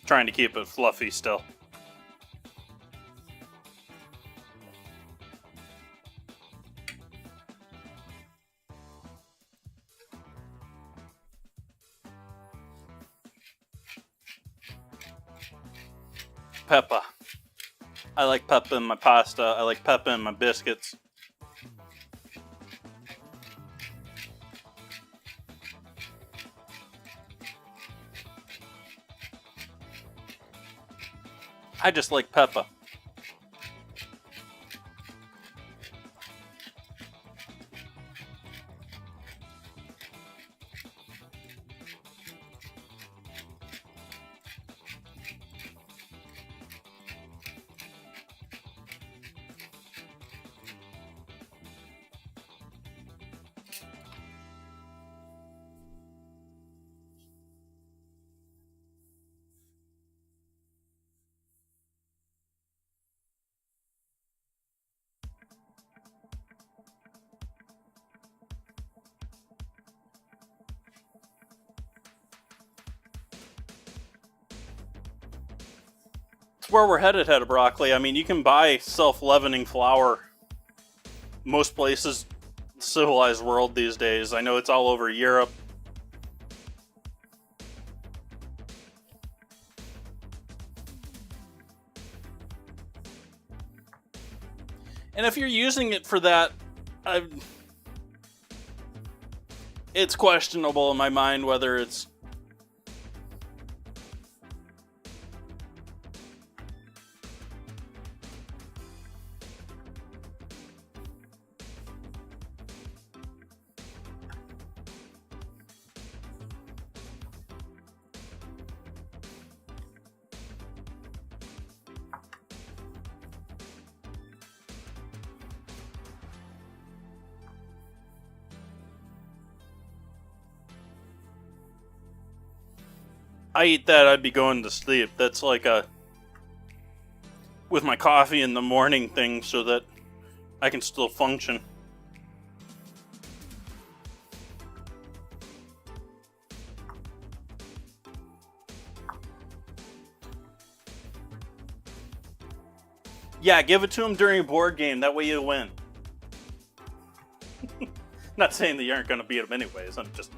trying to keep it fluffy still. Peppa. I like peppa in my pasta. I like peppa in my biscuits. I just like peppa. Where we're headed, head of broccoli. I mean, you can buy self-leavening flour most places, civilized world these days. I know it's all over Europe. And if you're using it for that, it's questionable in my mind whether it's I eat that, I'd be going to sleep. That's like a with my coffee in the morning thing so that I can still function. Yeah, give it to him during a board game. That way you win. Not saying that you aren't going to beat him anyways. I'm just...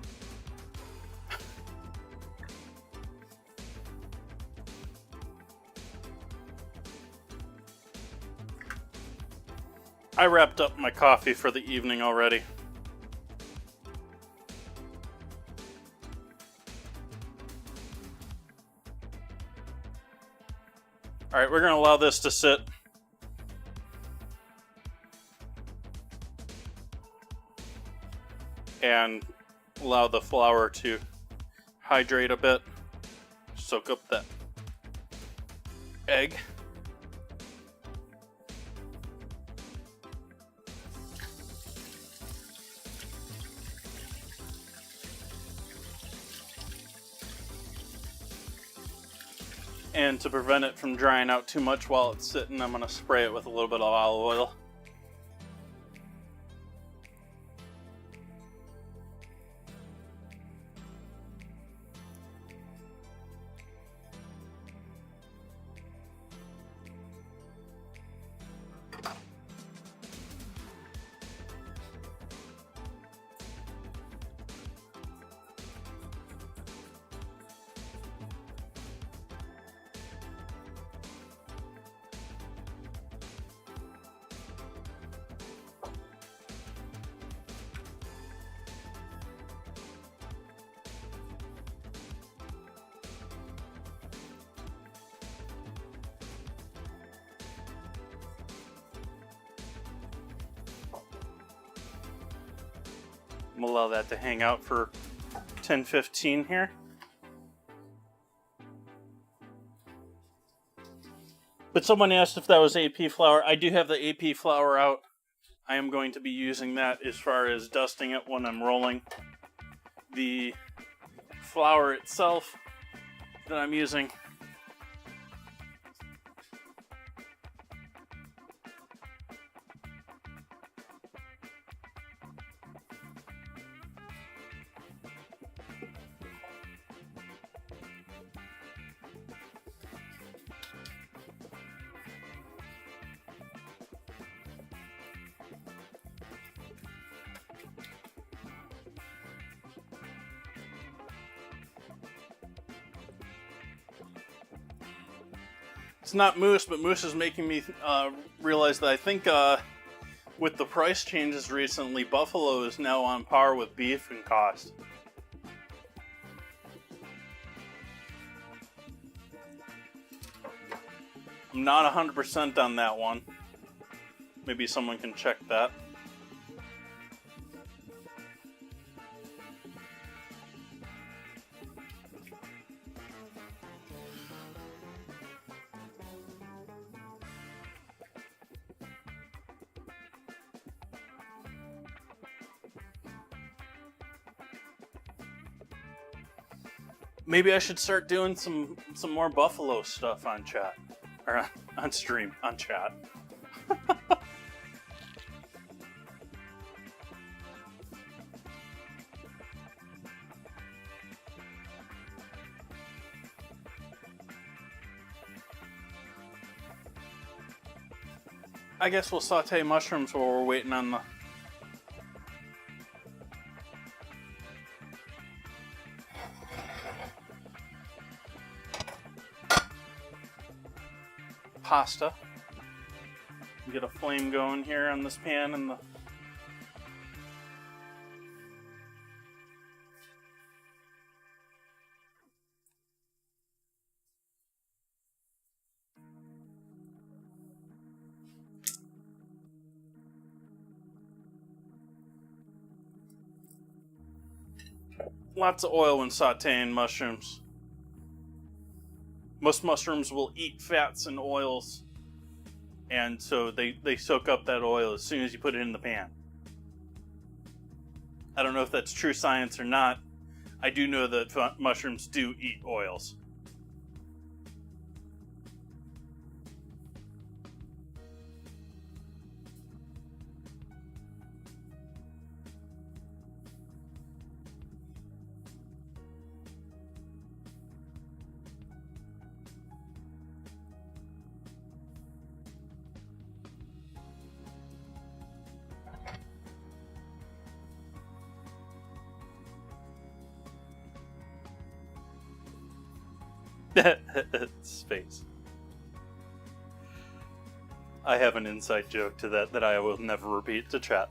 I wrapped up my coffee for the evening already. Alright, we're going to allow this to sit. And allow the flour to hydrate a bit. Soak up that egg. And to prevent it from drying out too much while it's sitting, I'm going to spray it with a little bit of olive oil. We'll allow that to hang out for 10-15 here. But someone asked if that was AP flour. I do have the AP flour out. I am going to be using that as far as dusting it when I'm rolling. The flour itself that I'm using, it's not Moose, but Moose is making me realize that I think with the price changes recently, buffalo is now on par with beef in cost. I'm not 100% on that one. Maybe someone can check that. Maybe I should start doing some more buffalo stuff on chat. Or on stream, on chat. I guess we'll saute mushrooms while we're waiting on the... pasta. Get a flame going here on this pan and the Lots of oil when sauteing mushrooms. Most mushrooms will eat fats and oils, and so they soak up that oil as soon as you put it in the pan. I don't know if that's true science or not. I do know that mushrooms do eat oils. Space. I have an inside joke to that I will never repeat to chat.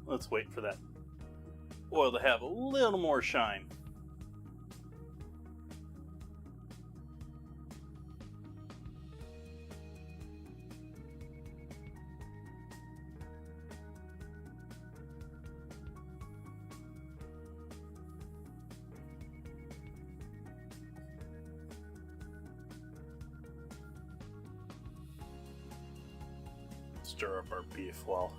Let's wait for that oil to have a little more shine. Stir up our beef well.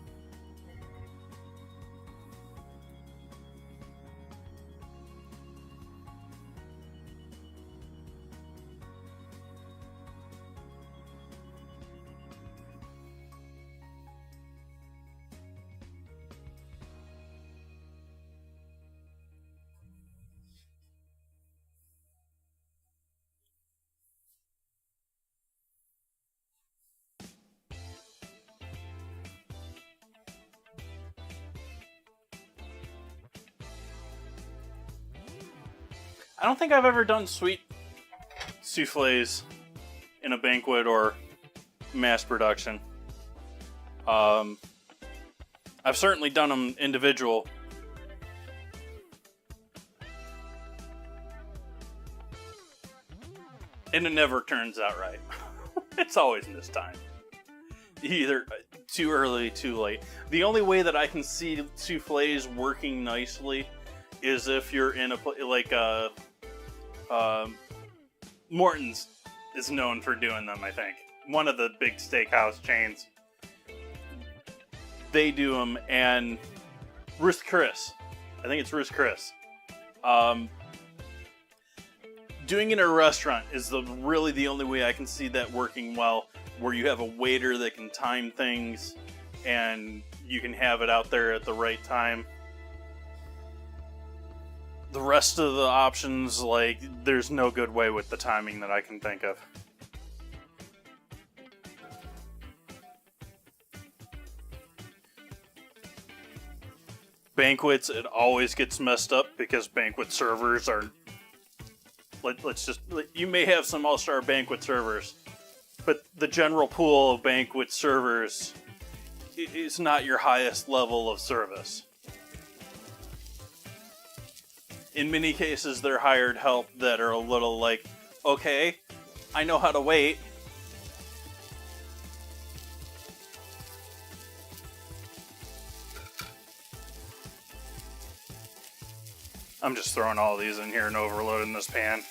I don't think I've ever done sweet souffles in a banquet or mass production. I've certainly done them individual. And it never turns out right. It's always mistimed. Either too early, too late. The only way that I can see souffles working nicely is if you're in a like Morton's is known for doing them. I think one of the big steakhouse chains, they do them, and Ruth Chris, I think it's Ruth Chris. Doing it in a restaurant is really the only way I can see that working well, where you have a waiter that can time things and you can have it out there at the right time. The rest of the options, like, there's no good way with the timing that I can think of. Banquets, it always gets messed up because banquet servers are... You may have some all-star banquet servers, but the general pool of banquet servers is not your highest level of service. In many cases, they're hired help that are a little like, okay, I know how to wait. I'm just throwing all these in here and overloading this pan.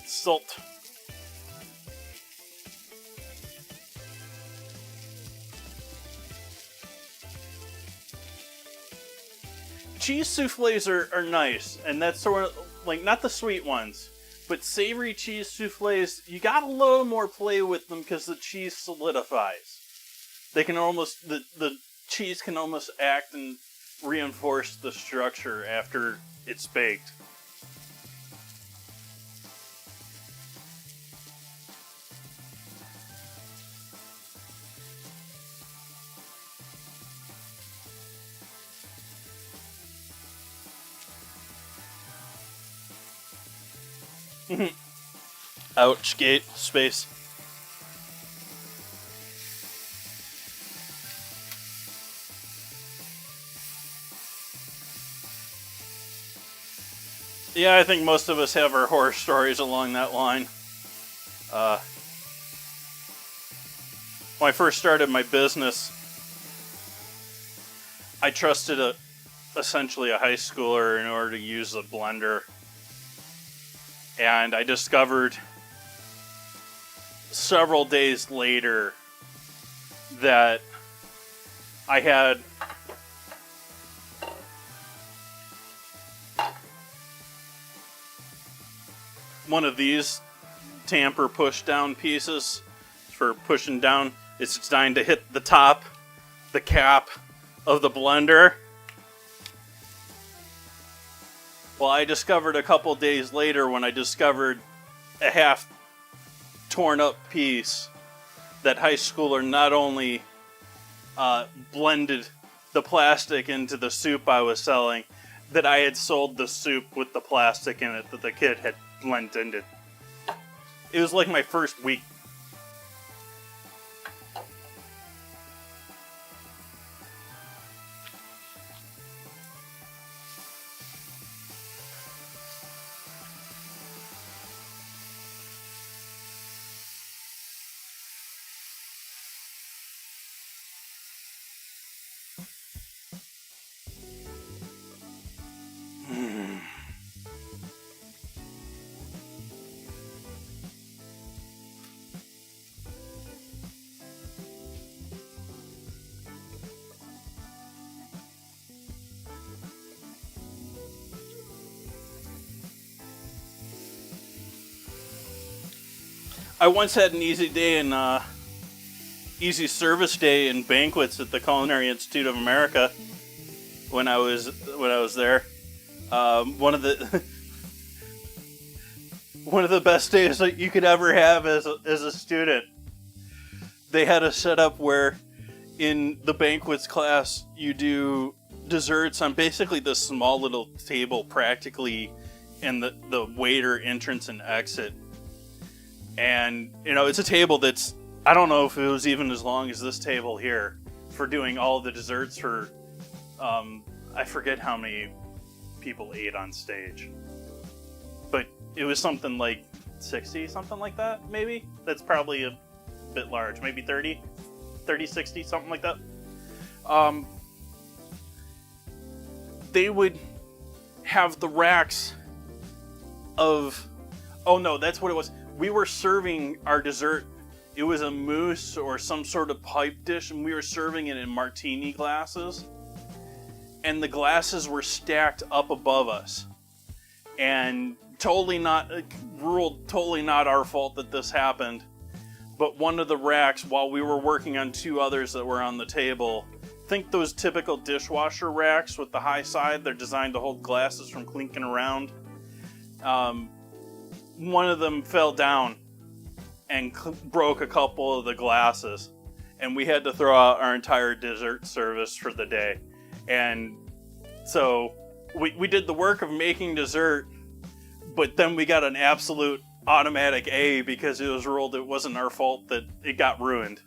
Salt. Cheese souffles are nice, and that's sort of like, not the sweet ones, but savory cheese souffles, you got a little more play with them because the cheese solidifies. They can almost, the cheese can almost act and reinforce the structure after it's baked. Ouch, gate, space. Yeah, I think most of us have our horror stories along that line. When I first started my business, I trusted essentially a high schooler in order to use a blender. And I discovered several days later that I had one of these tamper push down pieces for pushing down. It's designed to hit the top, the cap of the blender. Well, I discovered a couple days later when I discovered a half torn up piece that high schooler not only blended the plastic into the soup I was selling, that I had sold the soup with the plastic in it that the kid had blended it. It was like my first week. I once had an easy service day in banquets at the Culinary Institute of America when I was there. One of the one of the best days that you could ever have as a student. They had a setup where in the banquets class you do desserts on basically this small little table practically in the waiter entrance and exit. And, you know, it's a table that's, I don't know if it was even as long as this table here for doing all the desserts for, I forget how many people ate on stage. But it was something like 60, something like that, maybe? That's probably a bit large. Maybe 30, 60, something like that. They would have the racks of, oh no, that's what it was. We were serving our dessert. It was a mousse or some sort of pipe dish, and we were serving it in martini glasses. And the glasses were stacked up above us. And totally not our fault that this happened. But one of the racks, while we were working on two others that were on the table, think those typical dishwasher racks with the high side, they're designed to hold glasses from clinking around. One of them fell down and broke a couple of the glasses, and we had to throw out our entire dessert service for the day. And so we did the work of making dessert, but then we got an absolute automatic A because it was ruled it wasn't our fault that it got ruined.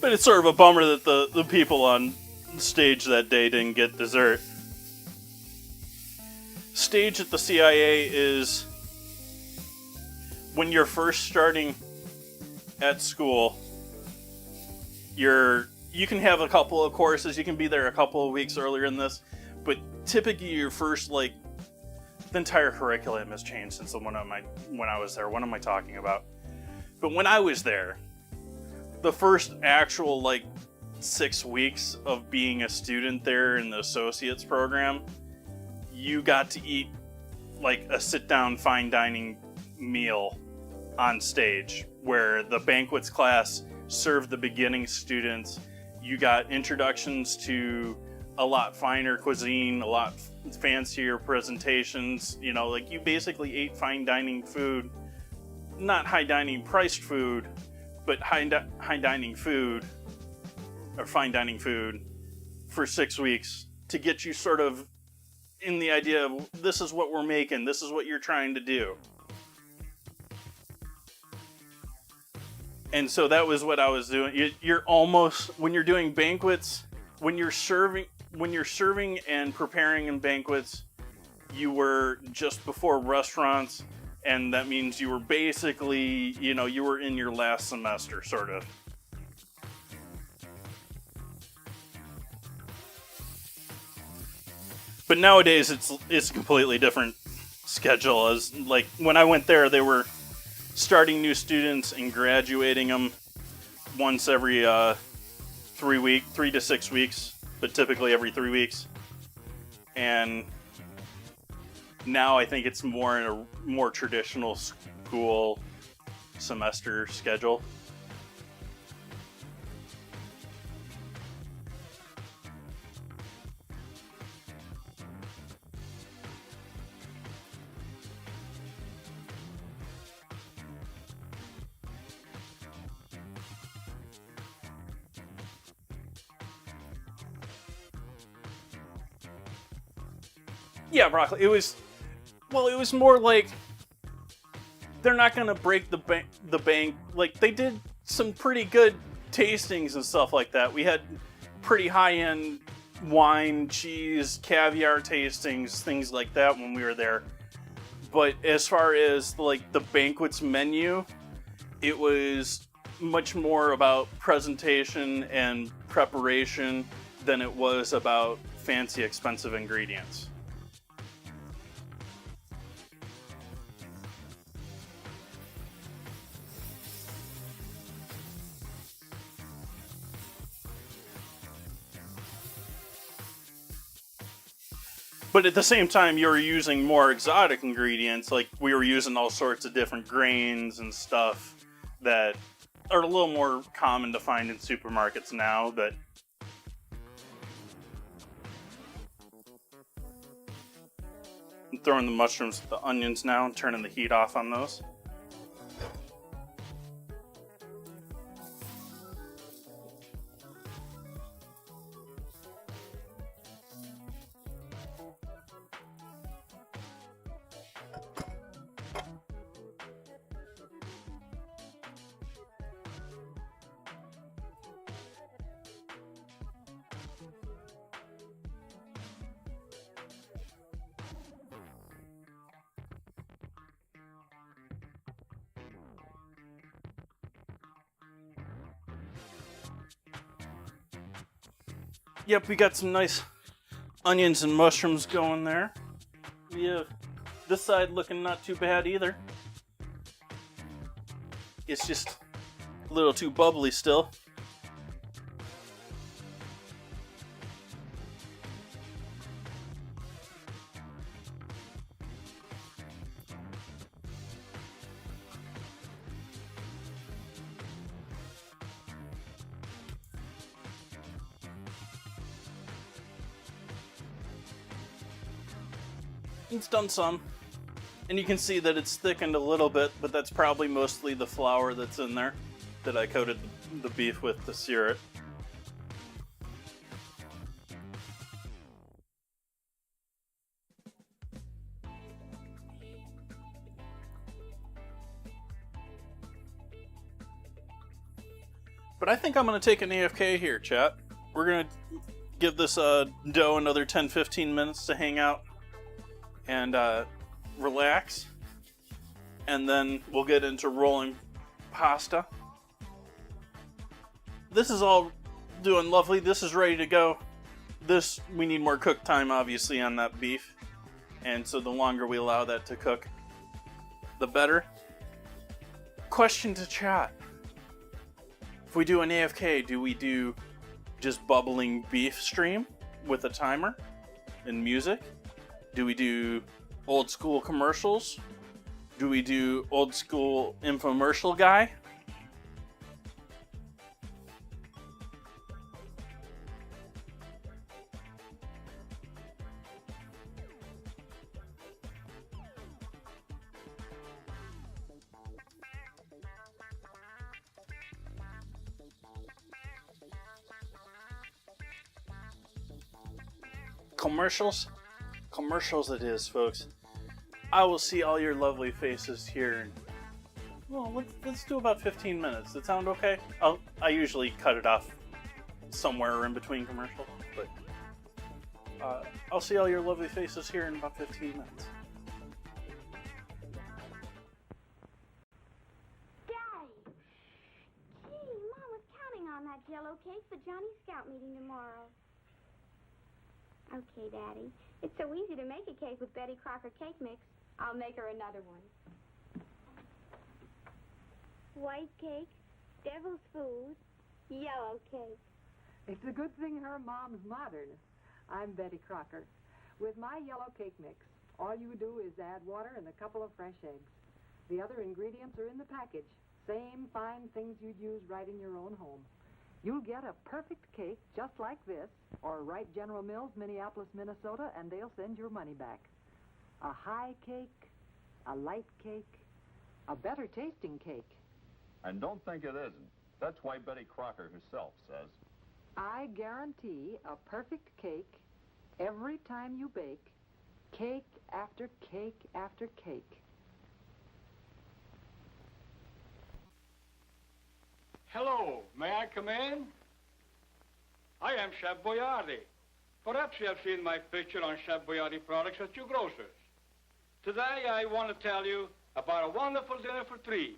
But it's sort of a bummer that the people on stage that day didn't get dessert. Stage at the CIA is when you're first starting at school. You can have a couple of courses, you can be there a couple of weeks earlier in this, but typically your first, like, the entire curriculum has changed since when I was there. What am I talking about? But when I was there, the first actual, like, 6 weeks of being a student there in the associates program, you got to eat like a sit-down fine dining meal on stage where the banquets class served the beginning students. You got introductions to a lot finer cuisine, a lot fancier presentations. You know, like you basically ate fine dining food, not high dining priced food, but high dining food or fine dining food for 6 weeks to get you sort of in the idea of this is what we're making, this is what you're trying to do. And so that was what I was doing. You're almost, when you're doing banquets, when you're serving and preparing in banquets, you were just before restaurants, and that means you were basically, you were in your last semester, sort of. But nowadays, it's a completely different schedule. As like when I went there, they were starting new students and graduating them once every 3 to 6 weeks, but typically every 3 weeks. And now I think it's more in a more traditional school semester schedule. Yeah, broccoli. It was more like they're not gonna break the bank. Like, they did some pretty good tastings and stuff like that. We had pretty high-end wine, cheese, caviar tastings, things like that when we were there. But as far as like the banquet's menu, it was much more about presentation and preparation than it was about fancy, expensive ingredients. But at the same time, you're using more exotic ingredients. Like, we were using all sorts of different grains and stuff that are a little more common to find in supermarkets now. But I'm throwing the mushrooms with the onions now and turning the heat off on those. Yep, we got some nice onions and mushrooms going there. We have this side looking not too bad either. It's just a little too bubbly still. It's done some, and you can see that it's thickened a little bit, but that's probably mostly the flour that's in there that I coated the beef with to sear it. But I think I'm going to take an AFK here, chat. We're going to give this dough another 10-15 minutes to hang out and relax, and then we'll get into rolling pasta. This is all doing lovely. This is ready to go. We need more cook time, obviously, on that beef, and so the longer we allow that to cook, the better. Question to chat: if we do an AFK, do we do just bubbling beef stream with a timer and music? Do we do old school commercials? Do we do old school infomercial guy? Commercials? Commercials it is, folks. I will see all your lovely faces here. Well, let's do about 15 minutes. Does that sound okay? I usually cut it off somewhere in between commercials. But I'll see all your lovely faces here in about 15 minutes. Daddy! Gee, Mom was counting on that Jell-O cake for Johnny's Scout meeting tomorrow. Okay, Daddy. It's so easy to make a cake with Betty Crocker cake mix. I'll make her another one. White cake, devil's food, yellow cake. It's a good thing her mom's modern. I'm Betty Crocker. With my yellow cake mix, all you do is add water and a couple of fresh eggs. The other ingredients are in the package. Same fine things you'd use right in your own home. You'll get a perfect cake just like this, or write General Mills, Minneapolis, Minnesota, and they'll send your money back. A high cake, a light cake, a better tasting cake. And don't think it isn't. That's why Betty Crocker herself says, I guarantee a perfect cake every time you bake, cake after cake after cake. Hello, may I come in? I am Chef Boyardi. Perhaps you have seen my picture on Chef Boyardi products at your grocer's. Today I want to tell you about a wonderful dinner for three.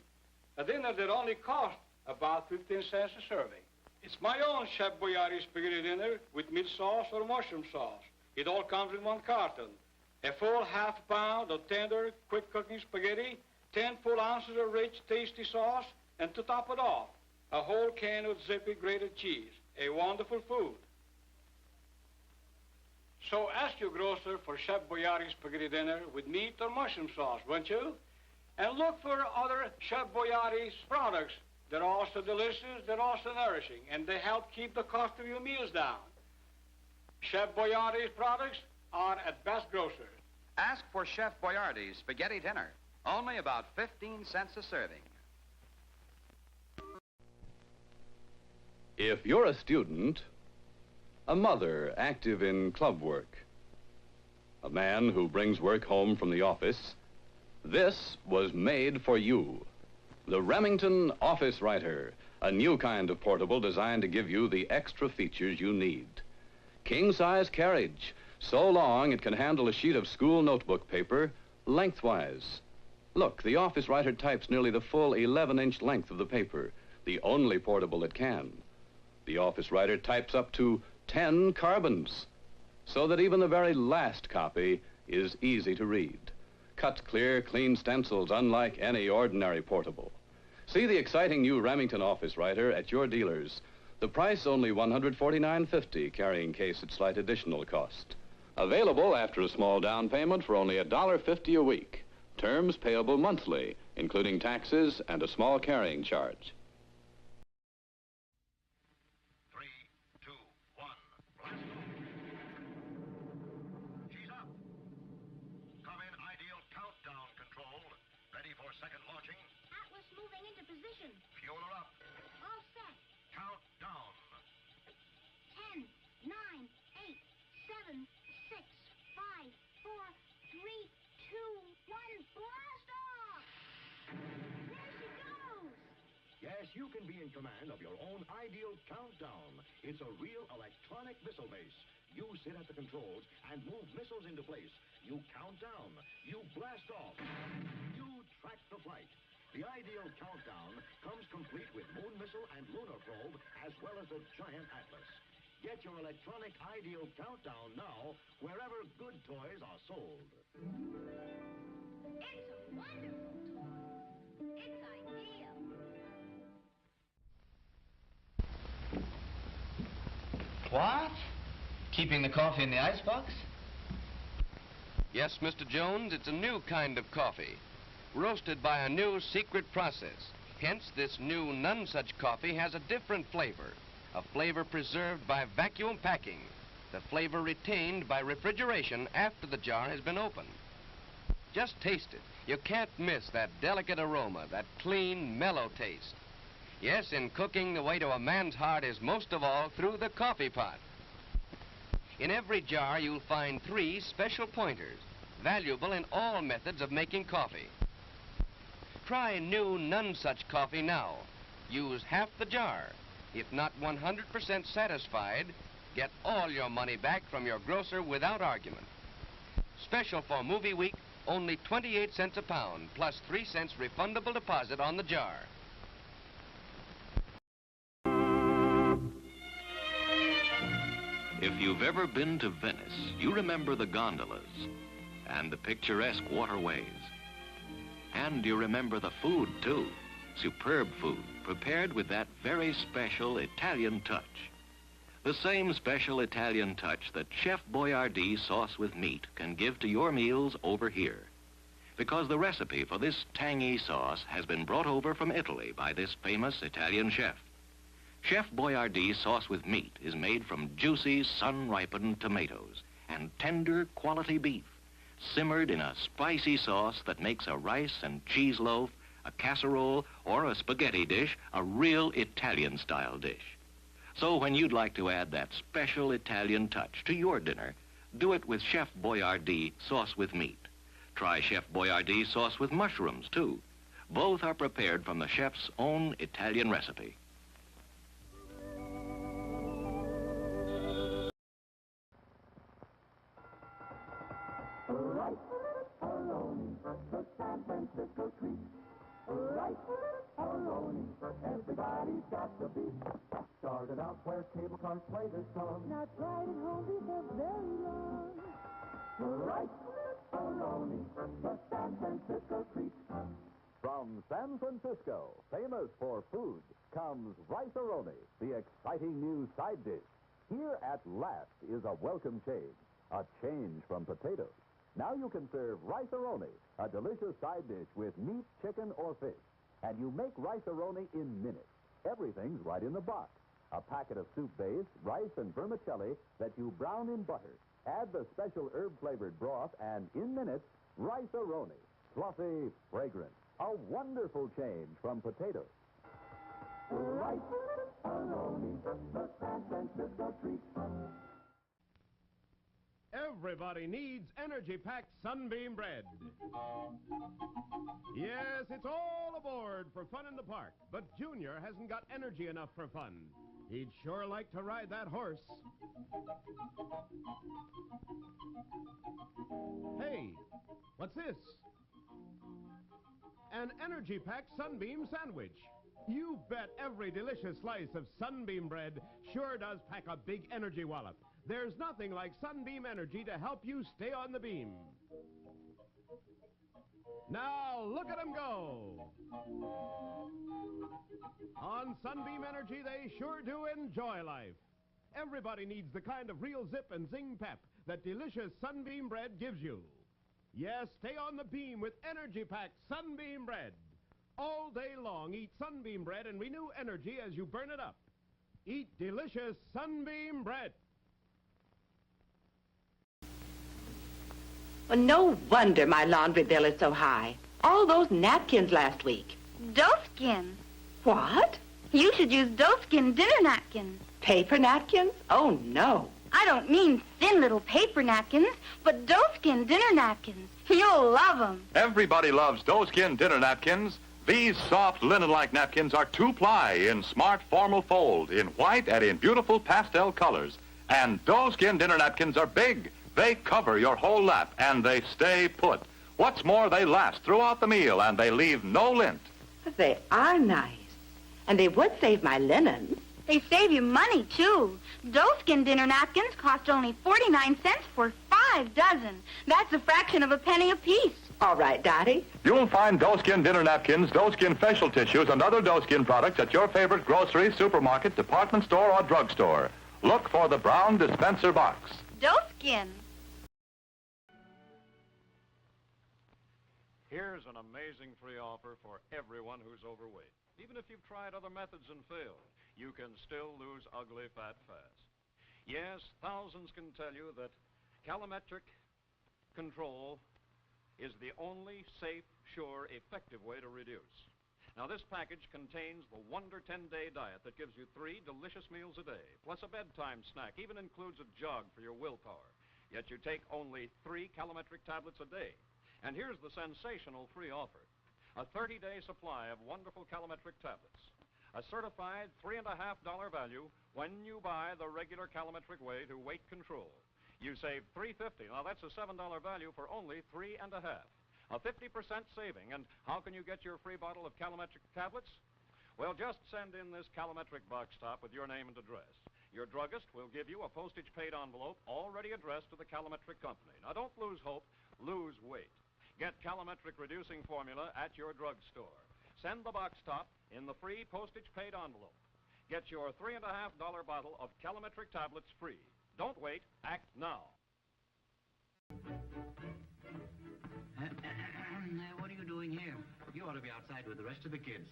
A dinner that only costs about 15 cents a serving. It's my own Chef Boyardi spaghetti dinner with meat sauce or mushroom sauce. It all comes in one carton. A full half pound of tender, quick cooking spaghetti, 10 full ounces of rich, tasty sauce, and to top it off, a whole can of zippy grated cheese. A wonderful food. So ask your grocer for Chef Boyardi spaghetti dinner with meat or mushroom sauce, won't you? And look for other Chef Boyardi's products. They're also delicious, they're also nourishing, and they help keep the cost of your meals down. Chef Boyardi's products are at best grocers. Ask for Chef Boyardi's spaghetti dinner. Only about 15 cents a serving. If you're a student, a mother active in club work, a man who brings work home from the office, this was made for you. The Remington Office Writer, a new kind of portable designed to give you the extra features you need. King-size carriage, so long it can handle a sheet of school notebook paper lengthwise. Look, the Office Writer types nearly the full 11-inch length of the paper, the only portable it can. The Office Writer types up to 10 carbons, so that even the very last copy is easy to read. Cut clear, clean stencils unlike any ordinary portable. See the exciting new Remington Office Writer at your dealers. The price only $149.50, carrying case at slight additional cost. Available after a small down payment for only $1.50 a week. Terms payable monthly, including taxes and a small carrying charge. Second launching. Atlas moving into position. Fuel her up. All set. Count down. 10, 9, 8, 7, 6, 5, 4, 3, 2, 1. Blast off! There she goes! Yes, you can be in command of your own ideal countdown. It's a real electronic missile base. You sit at the controls and move missiles into place. You count down. You blast off. You track the flight. The ideal countdown comes complete with moon missile and lunar probe, as well as a giant atlas. Get your electronic ideal countdown now, wherever good toys are sold. It's a wonderful toy. It's ideal. What? Keeping the coffee in the icebox? Yes, Mr. Jones, it's a new kind of coffee, roasted by a new secret process. Hence, this new none-such coffee has a different flavor, a flavor preserved by vacuum packing, the flavor retained by refrigeration after the jar has been opened. Just taste it. You can't miss that delicate aroma, that clean, mellow taste. Yes, in cooking, the way to a man's heart is most of all through the coffee pot. In every jar, you'll find 3 special pointers, valuable in all methods of making coffee. Try new none-such coffee now. Use half the jar. If not 100% satisfied, get all your money back from your grocer without argument. Special for movie week, only 28 cents a pound, plus 3 cents refundable deposit on the jar. If you've ever been to Venice, you remember the gondolas and the picturesque waterways. And you remember the food, too. Superb food, prepared with that very special Italian touch. The same special Italian touch that Chef Boyardee sauce with meat can give to your meals over here. Because the recipe for this tangy sauce has been brought over from Italy by this famous Italian chef. Chef Boyardee sauce with meat is made from juicy, sun-ripened tomatoes and tender, quality beef, simmered in a spicy sauce that makes a rice and cheese loaf, a casserole, or a spaghetti dish a real Italian-style dish. So when you'd like to add that special Italian touch to your dinner, do it with Chef Boyardee sauce with meat. Try Chef Boyardee sauce with mushrooms, too. Both are prepared from the chef's own Italian recipe. The San Francisco treat. Everybody's got the beat. Started out where cable cars play this song. Not right at home for very long. Rice-A-Roni, the San Francisco treat. From San Francisco, famous for food, comes Rice-A-Roni, the exciting new side dish. Here at last is a welcome change, a change from potatoes. Now you can serve Rice-A-Roni, a delicious side dish with meat, chicken, or fish. And you make Rice-A-Roni in minutes. Everything's right in the box. A packet of soup base, rice, and vermicelli that you brown in butter. Add the special herb-flavored broth, and in minutes, Rice-A-Roni. Fluffy, fragrant, a wonderful change from potatoes. Rice-A-Roni, the San Francisco treat. Everybody needs energy-packed Sunbeam bread. Yes, it's all aboard for fun in the park, but Junior hasn't got energy enough for fun. He'd sure like to ride that horse. Hey, what's this? An energy-packed Sunbeam sandwich. You bet every delicious slice of Sunbeam bread sure does pack a big energy wallop. There's nothing like Sunbeam Energy to help you stay on the beam. Now, look at them go. On Sunbeam Energy, they sure do enjoy life. Everybody needs the kind of real zip and zing pep that delicious Sunbeam bread gives you. Yes, stay on the beam with energy-packed Sunbeam bread. All day long, eat Sunbeam bread and renew energy as you burn it up. Eat delicious Sunbeam bread. Well, no wonder my laundry bill is so high. All those napkins last week. Doeskin. What? You should use Doeskin dinner napkins. Paper napkins? Oh, no. I don't mean thin little paper napkins, but Doeskin dinner napkins. You'll love them. Everybody loves doeskin dinner napkins. These soft linen-like napkins are 2-ply in smart formal fold, in white and in beautiful pastel colors. And doeskin dinner napkins are big. They cover your whole lap, and they stay put. What's more, they last throughout the meal, and they leave no lint. But they are nice. And they would save my linen. They save you money, too. Doeskin dinner napkins cost only 49 cents for 5 dozen. That's a fraction of a penny apiece. All right, Dottie. You'll find doeskin dinner napkins, doeskin facial tissues, and other doeskin products at your favorite grocery, supermarket, department store, or drugstore. Look for the brown dispenser box. Doeskin. Here's an amazing free offer for everyone who's overweight. Even if you've tried other methods and failed, you can still lose ugly fat fast. Yes, thousands can tell you that calometric control is the only safe, sure, effective way to reduce. Now, this package contains the Wonder 10-Day Diet that gives you 3 delicious meals a day, plus a bedtime snack, even includes a jog for your willpower. Yet you take only 3 calometric tablets a day. And here's the sensational free offer. A 30-day supply of wonderful calometric tablets. A certified $3.50 value when you buy the regular calorimetric way to weight control. You save $3.50. Now that's a $7 value for only $3.50. A 50% saving. And how can you get your free bottle of calorimetric tablets? Well, just send in this calorimetric box top with your name and address. Your druggist will give you a postage-paid envelope already addressed to the calorimetric company. Now, don't lose hope, lose weight. Get calorimetric reducing formula at your drugstore. Send the box top in the free postage-paid envelope. Get your $3.50 bottle of calorimetric tablets free. Don't wait, act now. What are you doing here? You ought to be outside with the rest of the kids.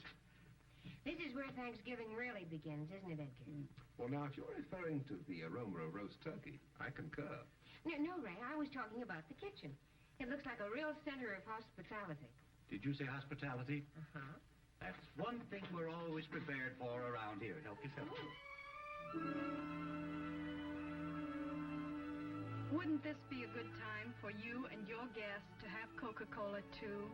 This is where Thanksgiving really begins, isn't it, Edgar? Well, now, if you're referring to the aroma of roast turkey, I concur. No, Ray, I was talking about the kitchen. It looks like a real center of hospitality. Did you say hospitality? Uh-huh. That's one thing we're always prepared for around here. Help yourself. Wouldn't this be a good time for you and your guests to have Coca-Cola, too?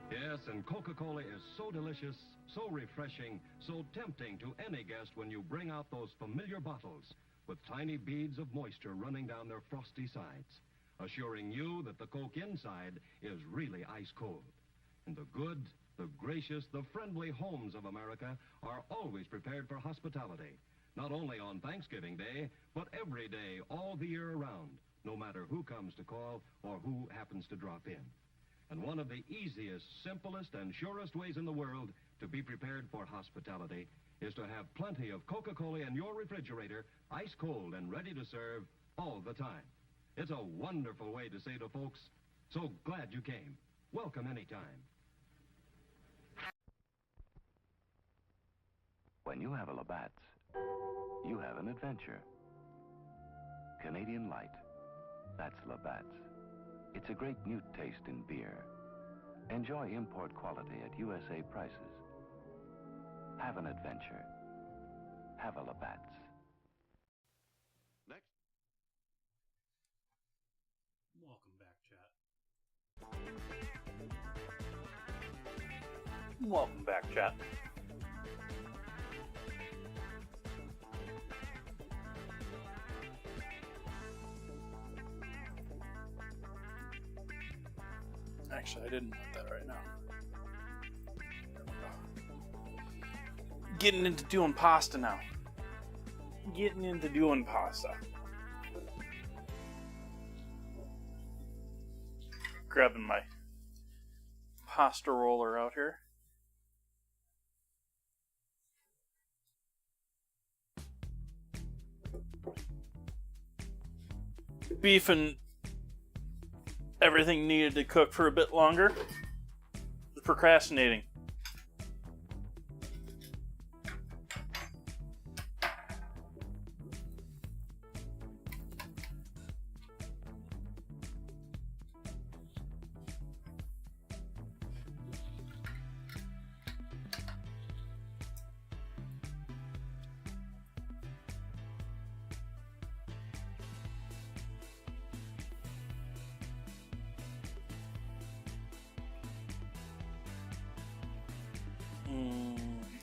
Yes, and Coca-Cola is so delicious, so refreshing, so tempting to any guest when you bring out those familiar bottles with tiny beads of moisture running down their frosty sides, assuring you that the Coke inside is really ice cold. And the good, the gracious, the friendly homes of America are always prepared for hospitality, not only on Thanksgiving Day, but every day, all the year around, no matter who comes to call or who happens to drop in. And one of the easiest, simplest, and surest ways in the world to be prepared for hospitality is to have plenty of Coca-Cola in your refrigerator, ice cold and ready to serve all the time. It's a wonderful way to say to folks, so glad you came. Welcome anytime. When you have a Labatt's, you have an adventure. Canadian Light. That's Labatt's. It's a great new taste in beer. Enjoy import quality at USA prices. Have an adventure. Have a Labatt's. Next. Welcome back, chat. Welcome back, chat. Actually, I didn't want that right now. Getting into doing pasta now. Getting into doing pasta. Grabbing my pasta roller out here. Beef and everything needed to cook for a bit longer. Procrastinating.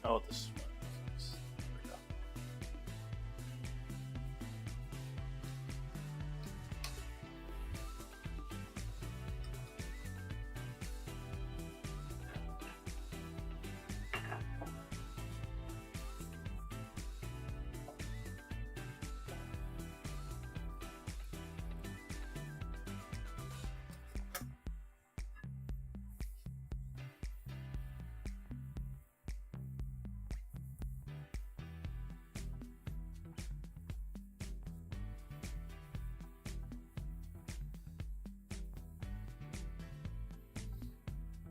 Oh, this one. There we go.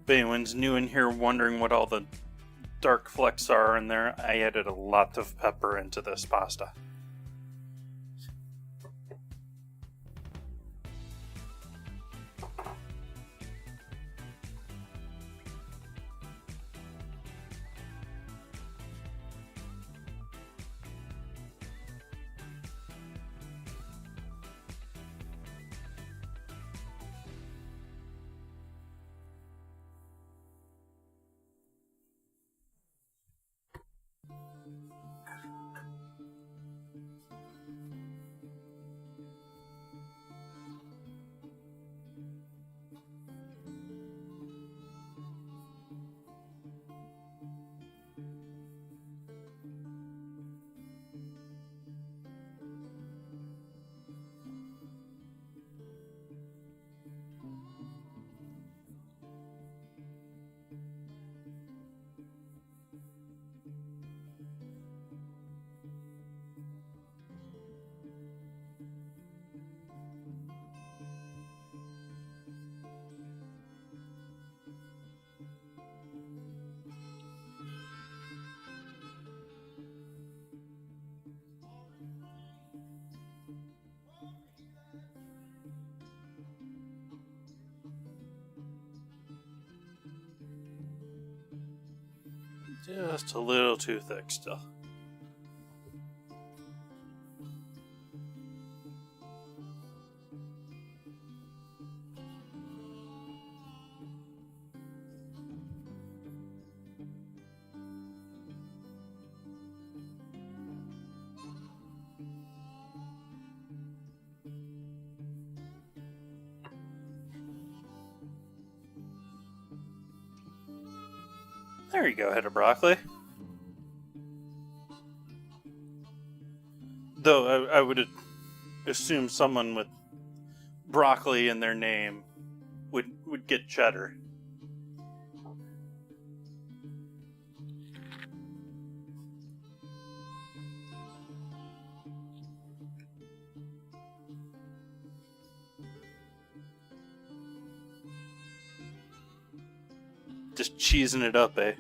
If anyone's new in here wondering what all the dark flecks are in there, I added a lot of pepper into this pasta. Just a little too thick still. There you go, head of broccoli. Though I would assume someone with broccoli in their name would get cheddar. Just cheesing it up, eh?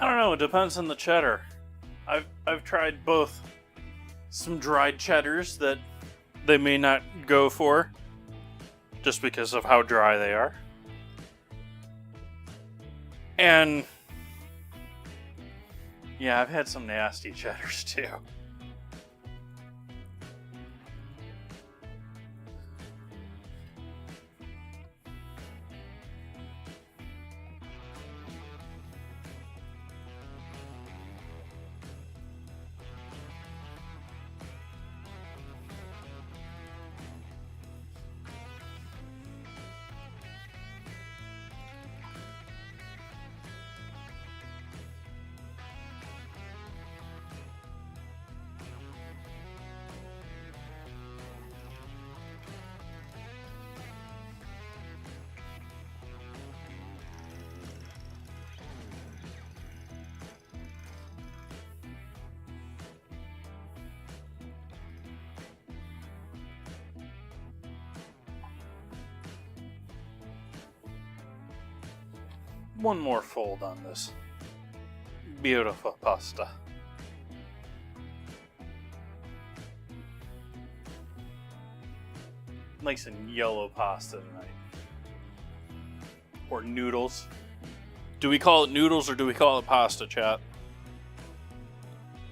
I don't know, it depends on the cheddar. I've tried both some dried cheddars that they may not go for just because of how dry they are. And yeah, I've had some nasty cheddars too. One more fold on this beautiful pasta. Nice and yellow pasta tonight. Or noodles. Do we call it noodles or do we call it pasta, chat?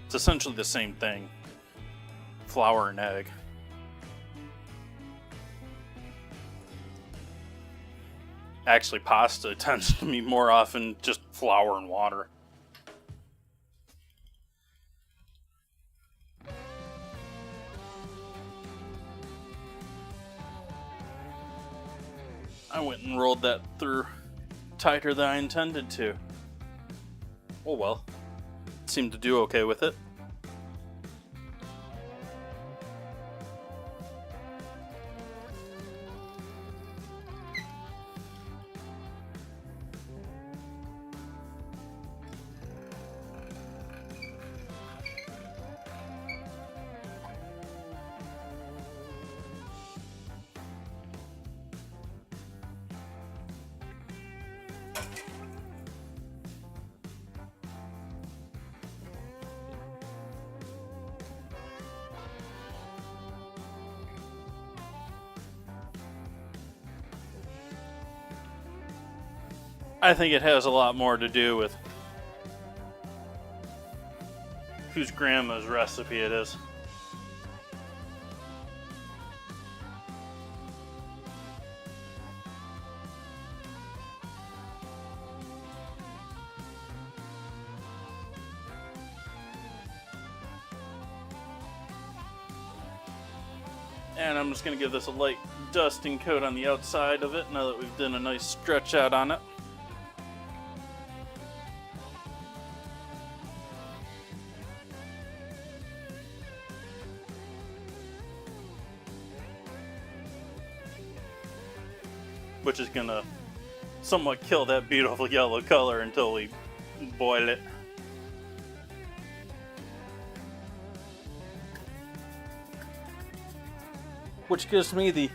It's essentially the same thing. Flour and egg. Actually, pasta tends to be more often just flour and water. I went and rolled that through tighter than I intended to. Oh well. Seemed to do okay with it. I think it has a lot more to do with whose grandma's recipe it is. And I'm just going to give this a light dusting coat on the outside of it now that we've done a nice stretch out on it. Which is gonna somewhat kill that beautiful yellow color until we boil it. Which gives me the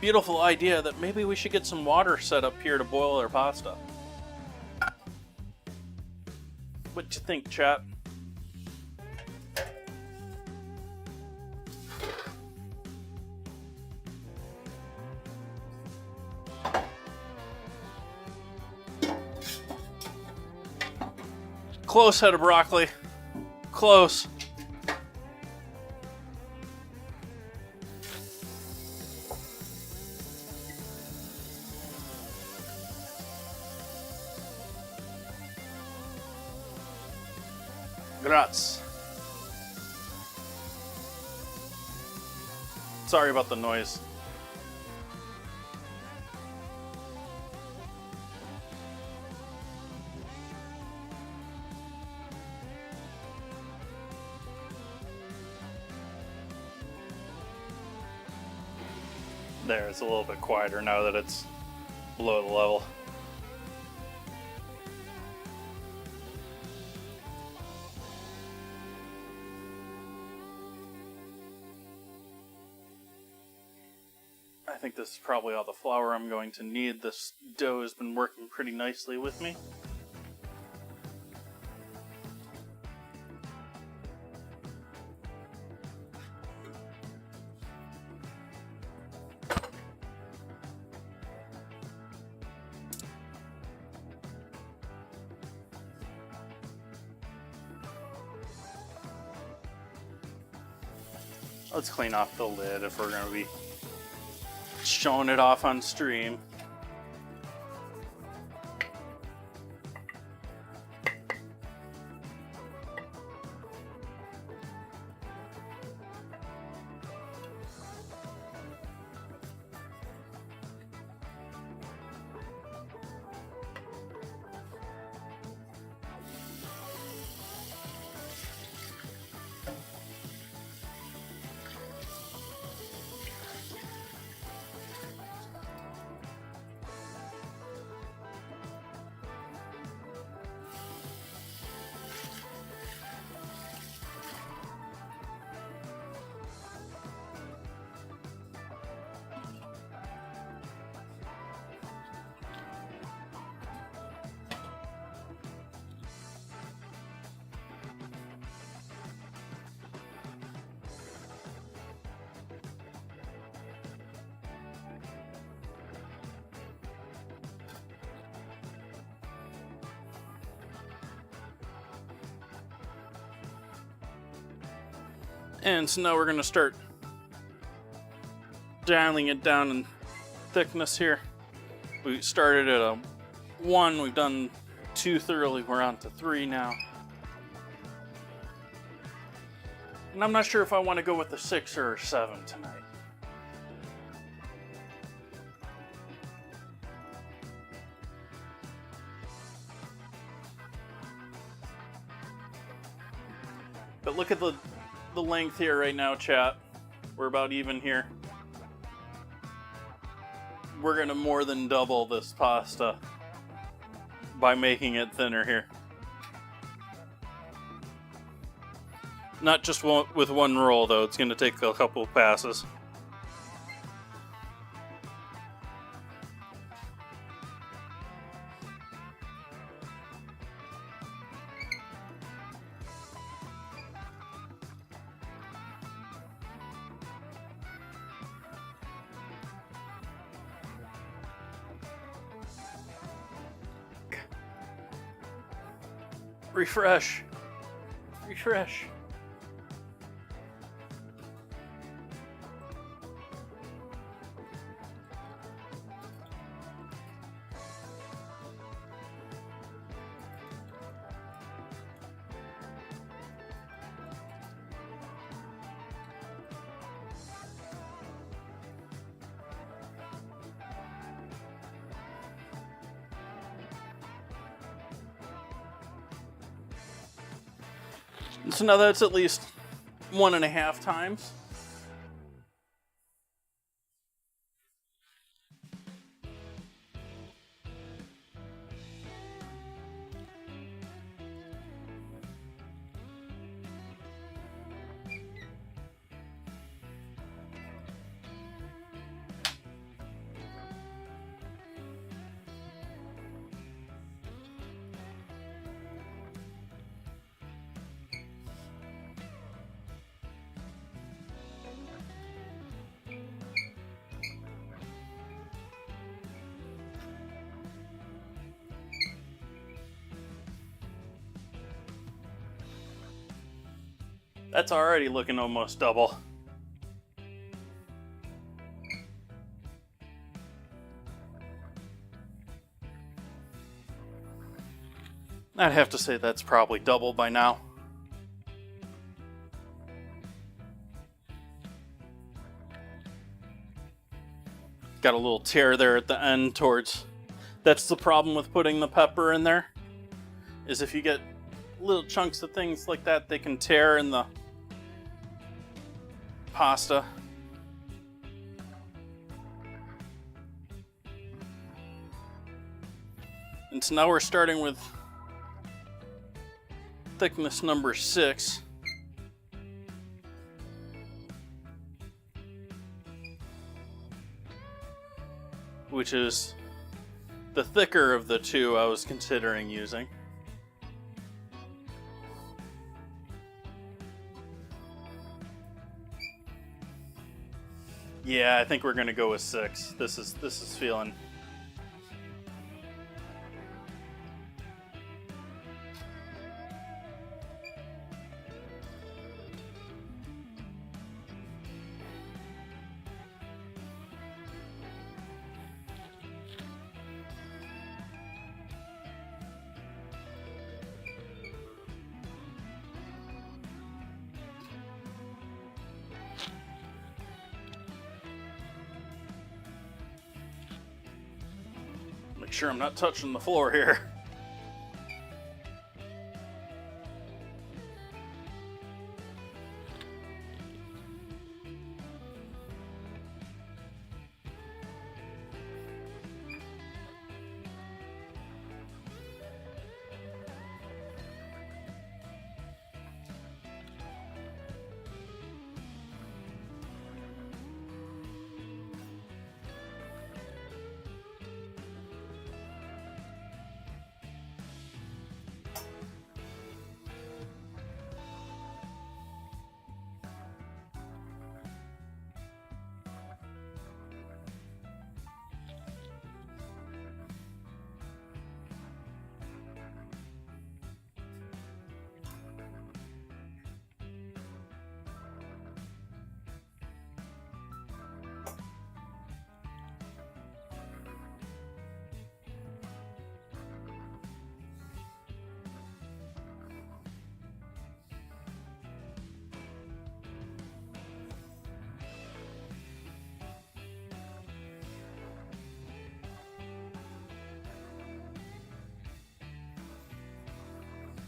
beautiful idea that maybe we should get some water set up here to boil our pasta. What you think, chat? Close head of broccoli. Close. Grazie. Sorry about the noise. There, it's a little bit quieter now that it's below the level. I think this is probably all the flour I'm going to need. This dough has been working pretty nicely with me. Let's clean off the lid if we're going to be showing it off on stream. And so now we're going to start dialing it down in thickness here. We started at a 1, we've done 2 thoroughly, we're on to 3 now. And I'm not sure if I want to go with a 6 or a 7 tonight. But look at the length here right now, chat. We're about even here. We're gonna more than double this pasta by making it thinner here. Not just with one roll though, it's gonna take a couple passes. Refresh. Refresh. So now that's at least 1.5 times. That's already looking almost double. I'd have to say that's probably double by now. Got a little tear there at the end towards... That's the problem with putting the pepper in there, is if you get little chunks of things like that, they can tear in the pasta. And so now we're starting with thickness number 6. Which is the thicker of the two I was considering using. Yeah, I think we're gonna go with 6. This is feeling. Make sure I'm not touching the floor here.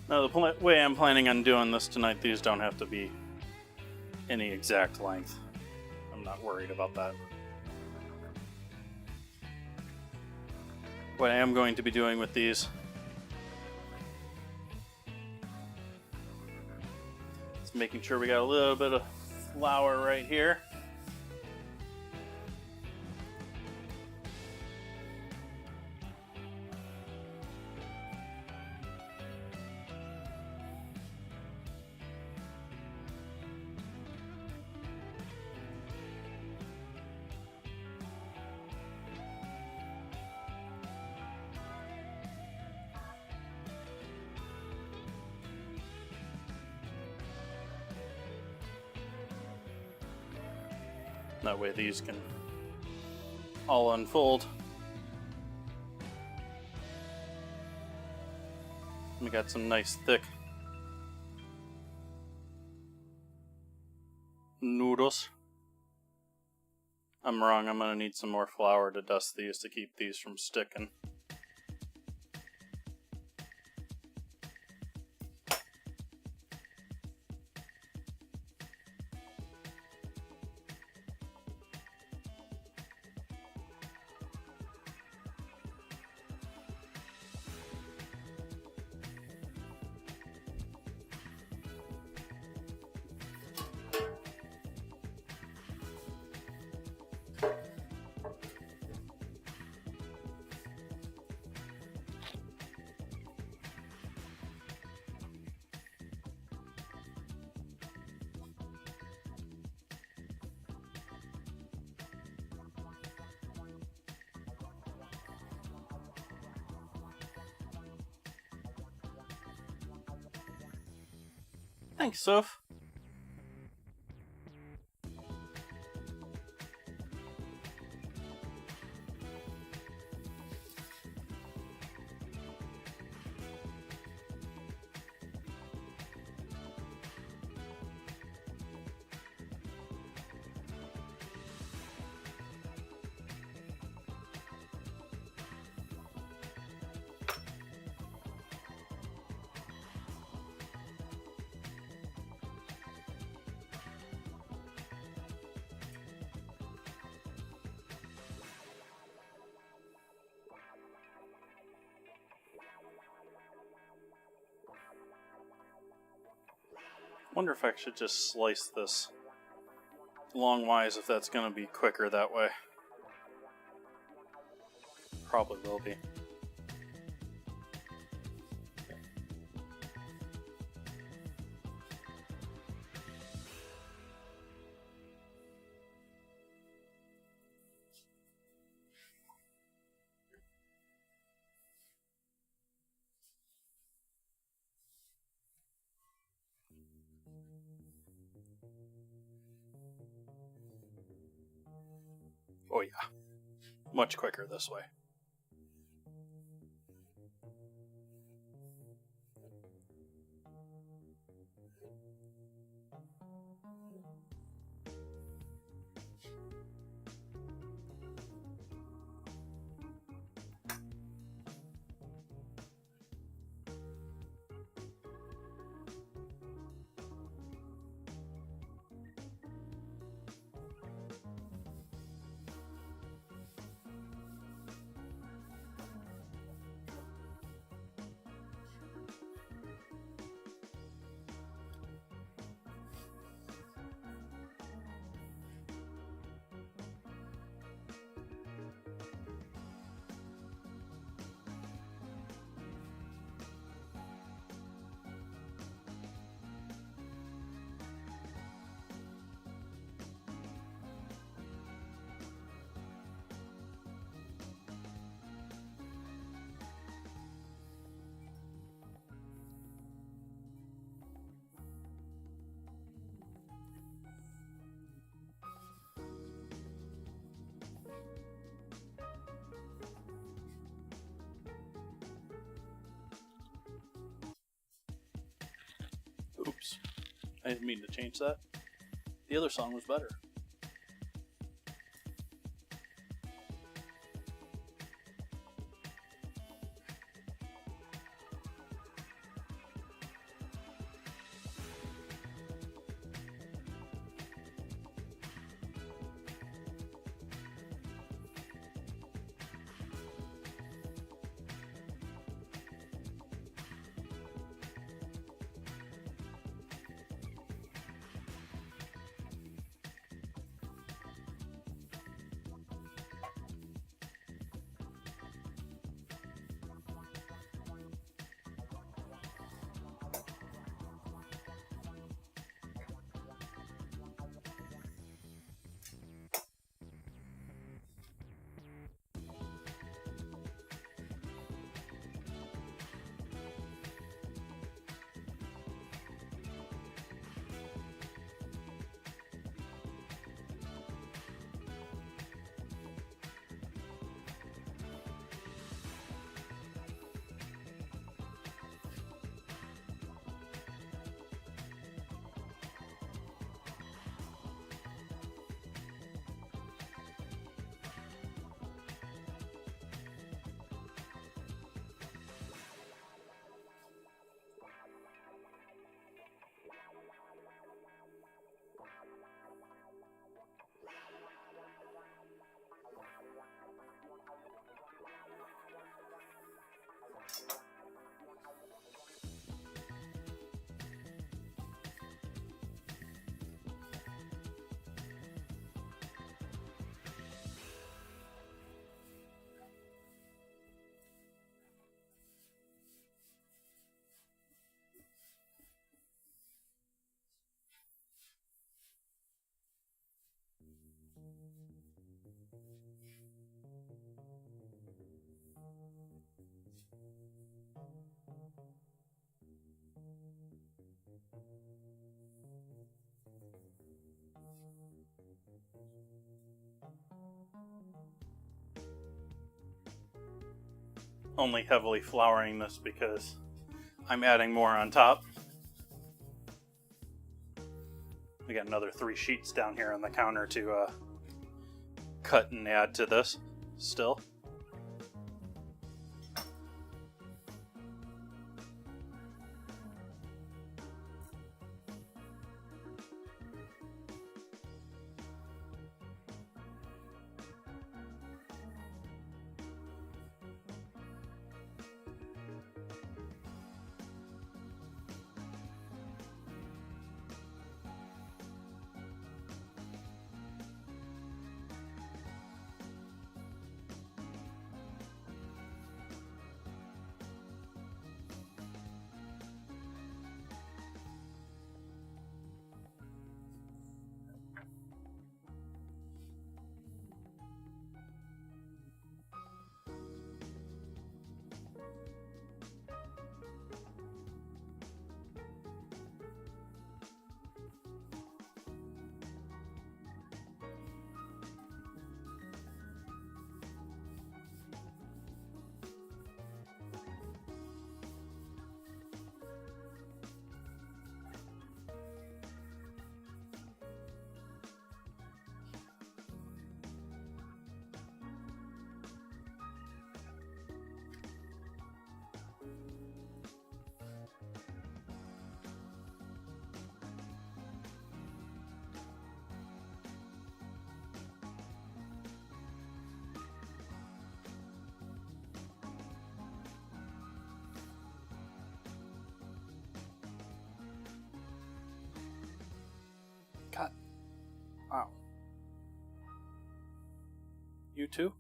Now, the way I'm planning on doing this tonight, these don't have to be any exact length. I'm not worried about that. What I am going to be doing with these is making sure we got a little bit of flour right here. That way these can all unfold. We got some nice thick noodles. I'm wrong, I'm gonna need some more flour to dust these to keep these from sticking. Thanks, Soph. Wonder if I should just slice this longwise, if that's going to be quicker that way. Probably will be. Oh yeah, much quicker this way. Oops. I didn't mean to change that. The other song was better. Only heavily flouring this because I'm adding more on top. We got another 3 sheets down here on the counter to cut and add to this still. Cut. Wow. You too?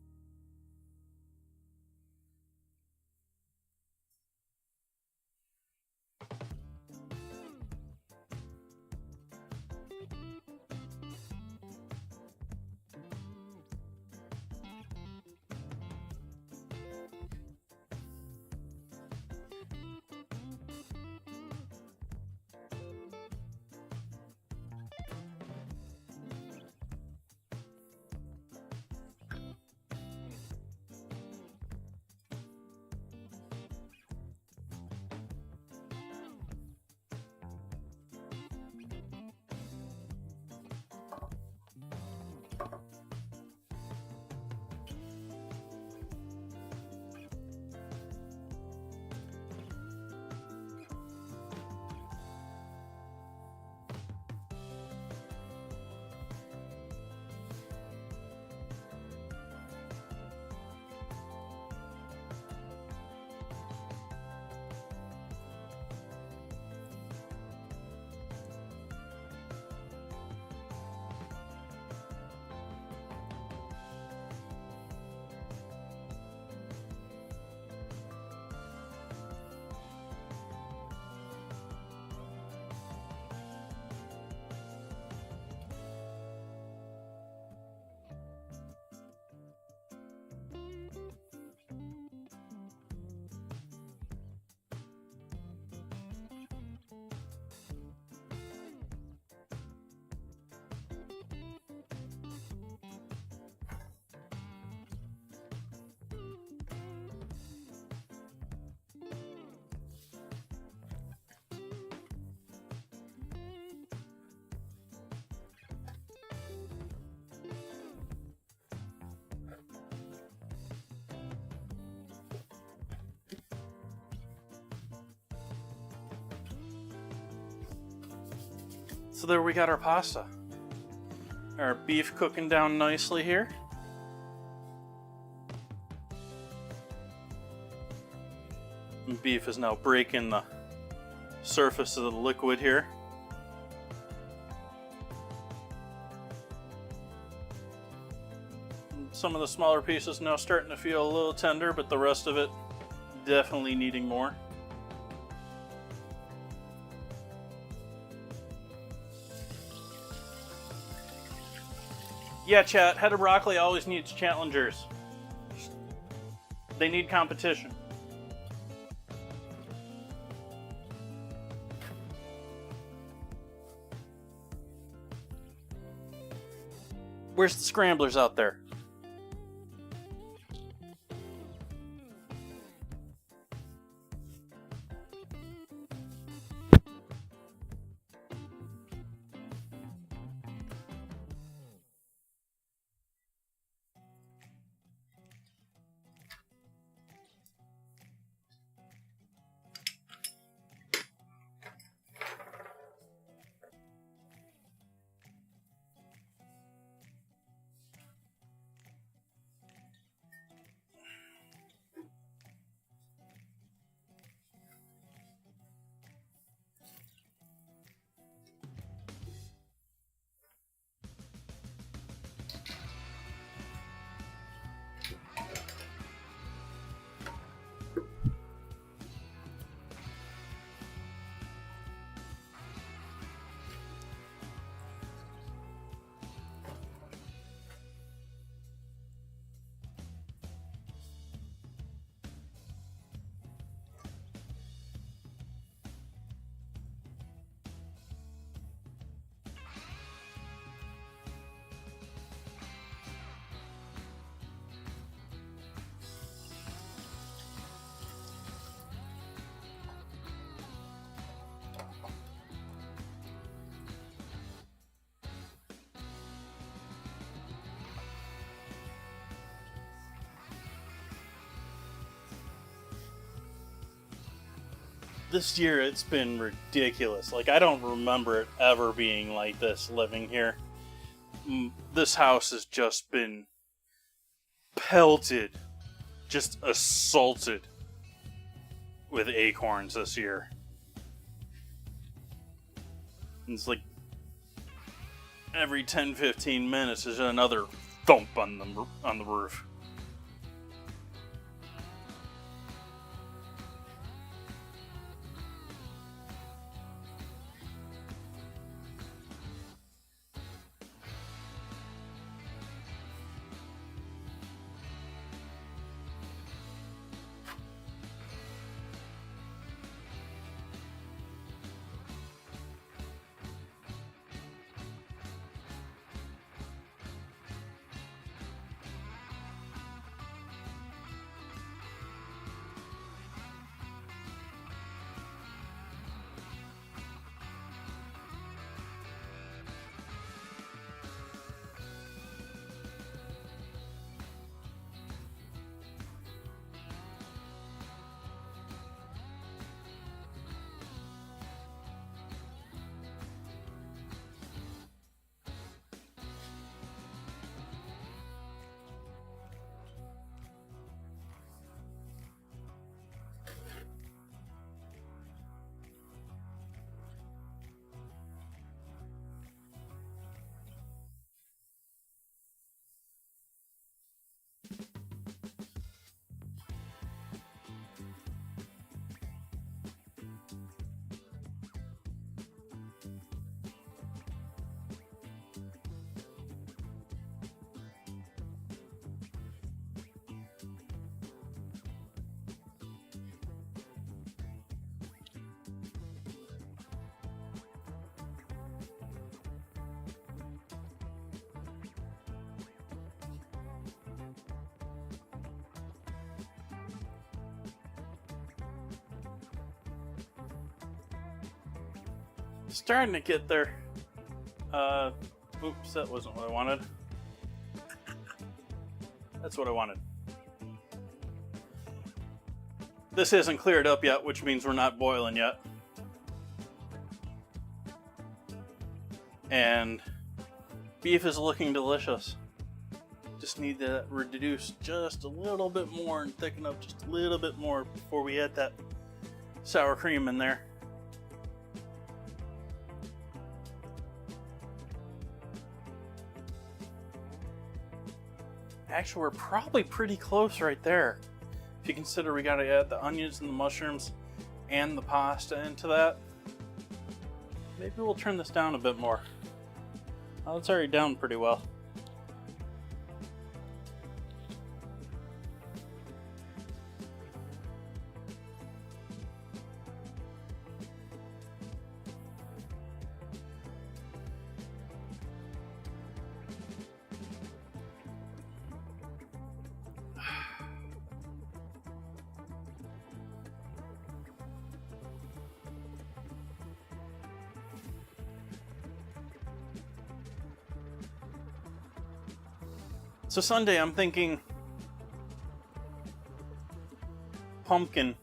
So there we got our pasta. Our beef cooking down nicely here. And beef is now breaking the surface of the liquid here. Some of the smaller pieces now starting to feel a little tender, but the rest of it definitely needing more. Yeah, chat. Head of Broccoli always needs challengers. They need competition. Where's the scramblers out there? This year it's been ridiculous. Like, I don't remember it ever being like this living here. This house has just been pelted, just assaulted with acorns this year. It's like every 10-15 minutes there's another thump on the roof. Starting to get there. Oops, that wasn't what I wanted. That's what I wanted. This isn't cleared up yet, which means we're not boiling yet. And beef is looking delicious. Just need to reduce just a little bit more and thicken up just a little bit more before we add that sour cream in there. Actually, we're probably pretty close right there. If you consider we gotta add the onions and the mushrooms and the pasta into that. Maybe we'll turn this down a bit more. Oh, it's already down pretty well. So Sunday, I'm thinking pumpkin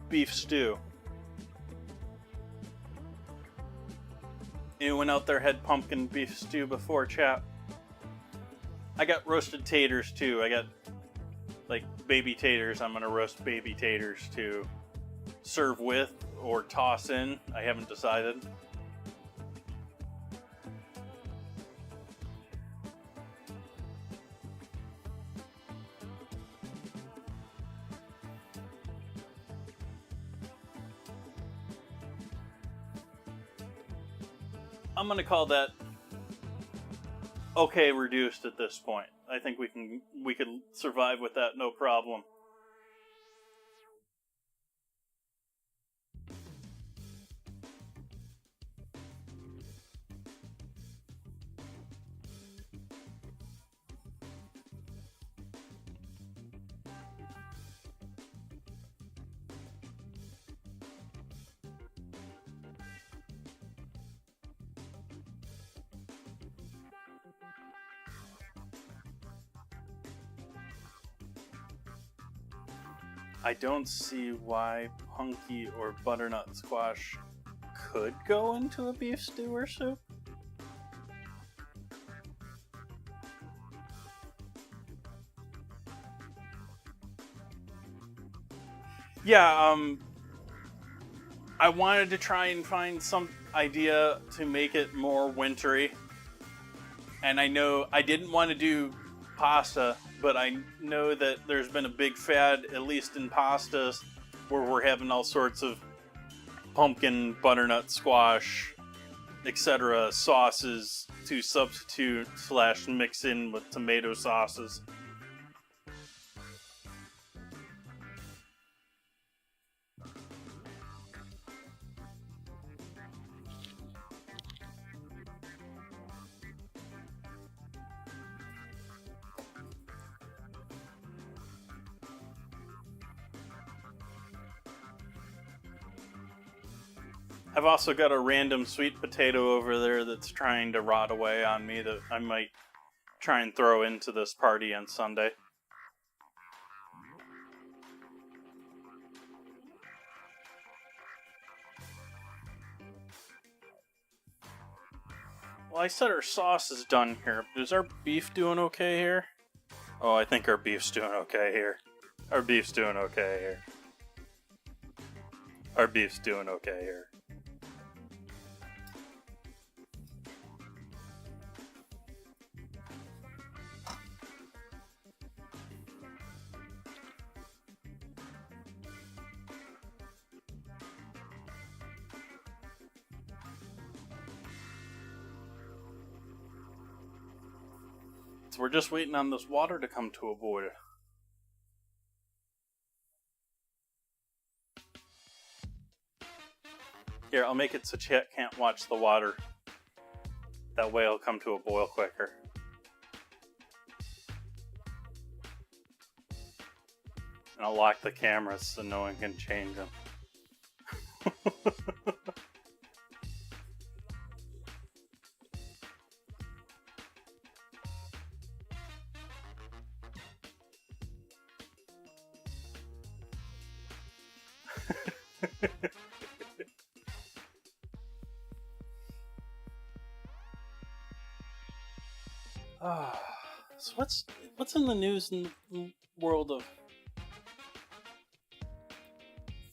beef stew. Anyone out there had pumpkin beef stew before, chat? I got roasted taters too. I got like baby taters. I'm gonna roast baby taters to serve with or toss in. I haven't decided. I'm gonna call that okay reduced at this point. I think we can survive with that, no problem. I don't see why punky or butternut squash could go into a beef stew or soup. Yeah, I wanted to try and find some idea to make it more wintry. And I know I didn't want to do pasta, but I know that there's been a big fad, at least in pastas, where we're having all sorts of pumpkin, butternut squash, etc. sauces to substitute / mix in with tomato sauces. I've also got a random sweet potato over there that's trying to rot away on me that I might try and throw into this party on Sunday. Well, I said our sauce is done here. Is our beef doing okay here? Oh, I think our beef's doing okay here. Our beef's doing okay here. Our beef's doing okay here. So we're just waiting on this water to come to a boil. Here, I'll make it so chat can't watch the water. That way it'll come to a boil quicker. And I'll lock the cameras so no one can change them. So what's in the news in the world of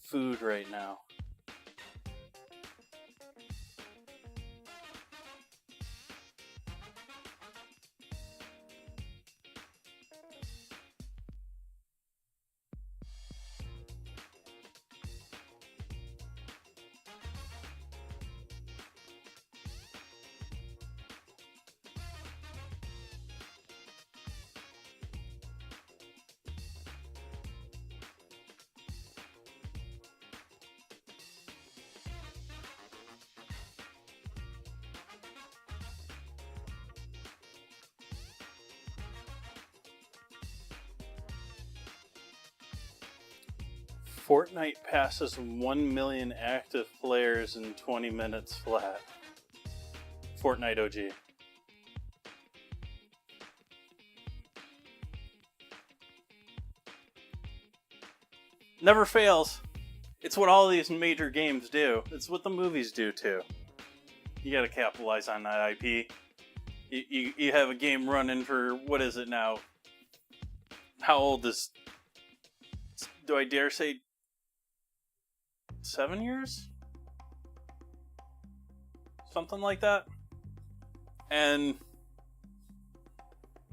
food right now? Fortnite passes 1 million active players in 20 minutes flat. Fortnite OG. Never fails. It's what all these major games do. It's what the movies do too. You gotta capitalize on that IP. You have a game running for, what is it now? How old is... Do I dare say 7 years? Something like that. And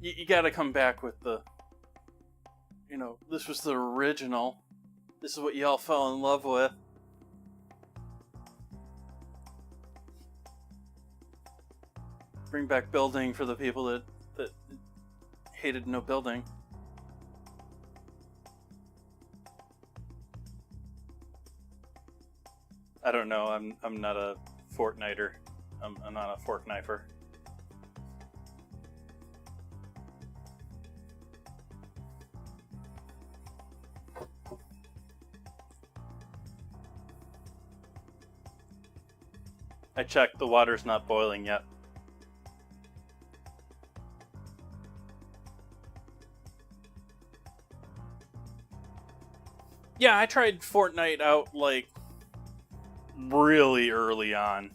you gotta come back with the, you know, this was the original. This is what y'all fell in love with. Bring back building for the people that hated no building. I don't know. I'm not a Fortniter. I'm not a fork knifer. I checked. The water's not boiling yet. Yeah, I tried Fortnite out like really early on.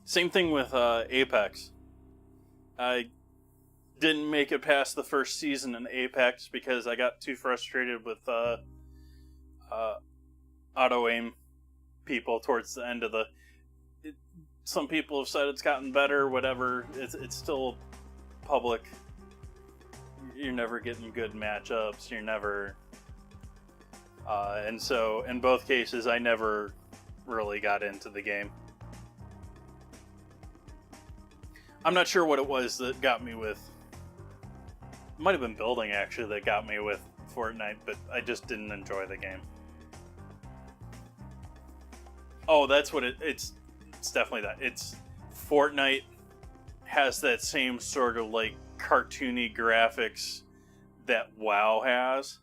Same thing with Apex. I didn't make it past the first season in Apex because I got too frustrated with auto-aim people towards the end of the... Some people have said it's gotten better, whatever. It's still public. You're never getting good matchups. You're never... and so, in both cases, I never really got into the game. I'm not sure what it was that got me with... It might have been building, actually, that got me with Fortnite, but I just didn't enjoy the game. Oh, that's what it's definitely that. It's... Fortnite has that same sort of, like, cartoony graphics that WoW has.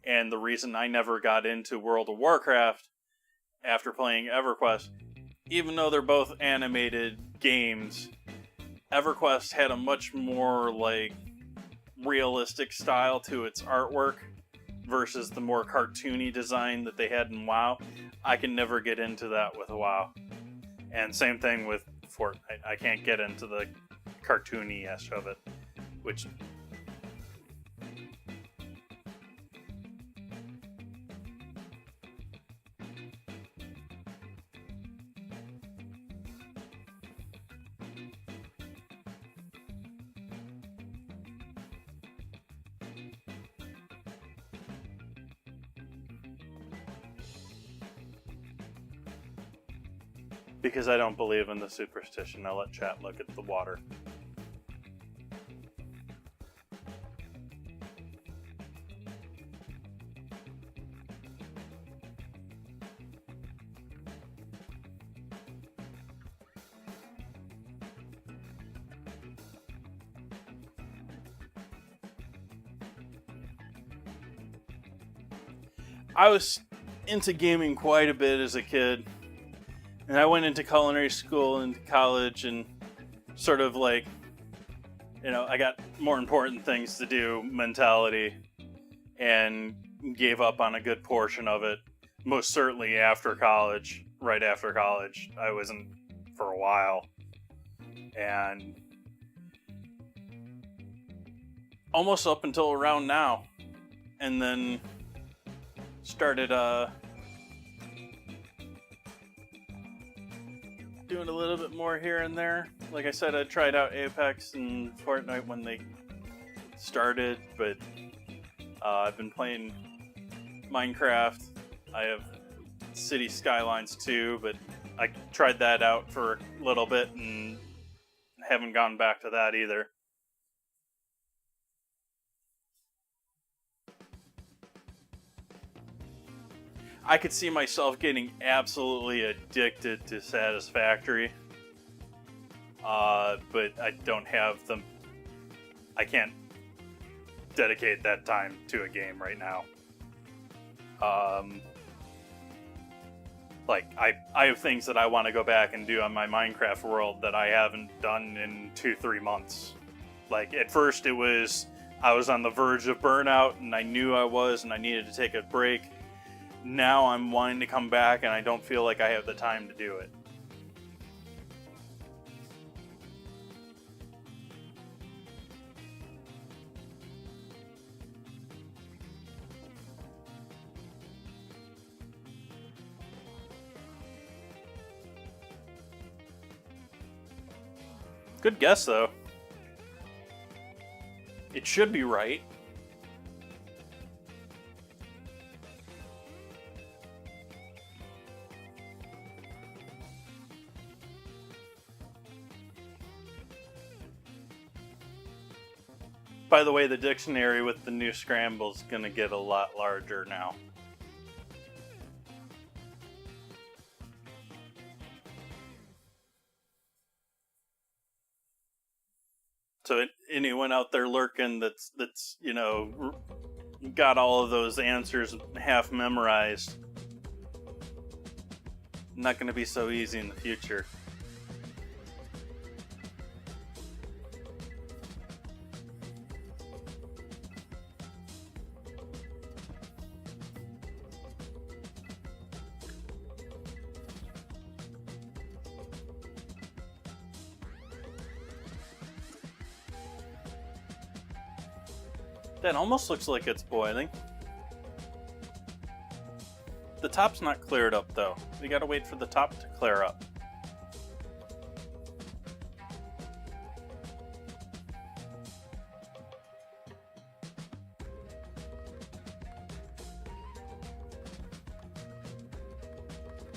And the reason I never got into World of Warcraft after playing EverQuest, even though they're both animated games, EverQuest had a much more, like, realistic style to its artwork versus the more cartoony design that they had in WoW. I can never get into that with WoW. And same thing with Fortnite. I can't get into the cartoony-ish of it, which... Because I don't believe in the superstition, I'll let chat look at the water. I was into gaming quite a bit as a kid. And I went into culinary school and college and sort of like, you know, I got more important things to do mentality and gave up on a good portion of it. Most certainly after college, right after college. I wasn't for a while. And almost up until around now. And then started doing a little bit more here and there. Like I said, I tried out Apex and Fortnite when they started, but I've been playing Minecraft. I have City Skylines too, but I tried that out for a little bit and haven't gone back to that either. I could see myself getting absolutely addicted to Satisfactory, but I don't have them. I can't dedicate that time to a game right now. Like, I have things that I want to go back and do on my Minecraft world that I haven't done in 2-3 months. Like, at first it was, I was on the verge of burnout, and I knew I was, and I needed to take a break. now I'm wanting to come back and I don't feel like I have the time to do it. Good guess, though. It should be right. By the way, the dictionary with the new scramble is going to get a lot larger now. So anyone out there lurking that's you know, got all of those answers half memorized, not going to be so easy in the future. That almost looks like it's boiling. The top's not cleared up though. We gotta wait for the top to clear up.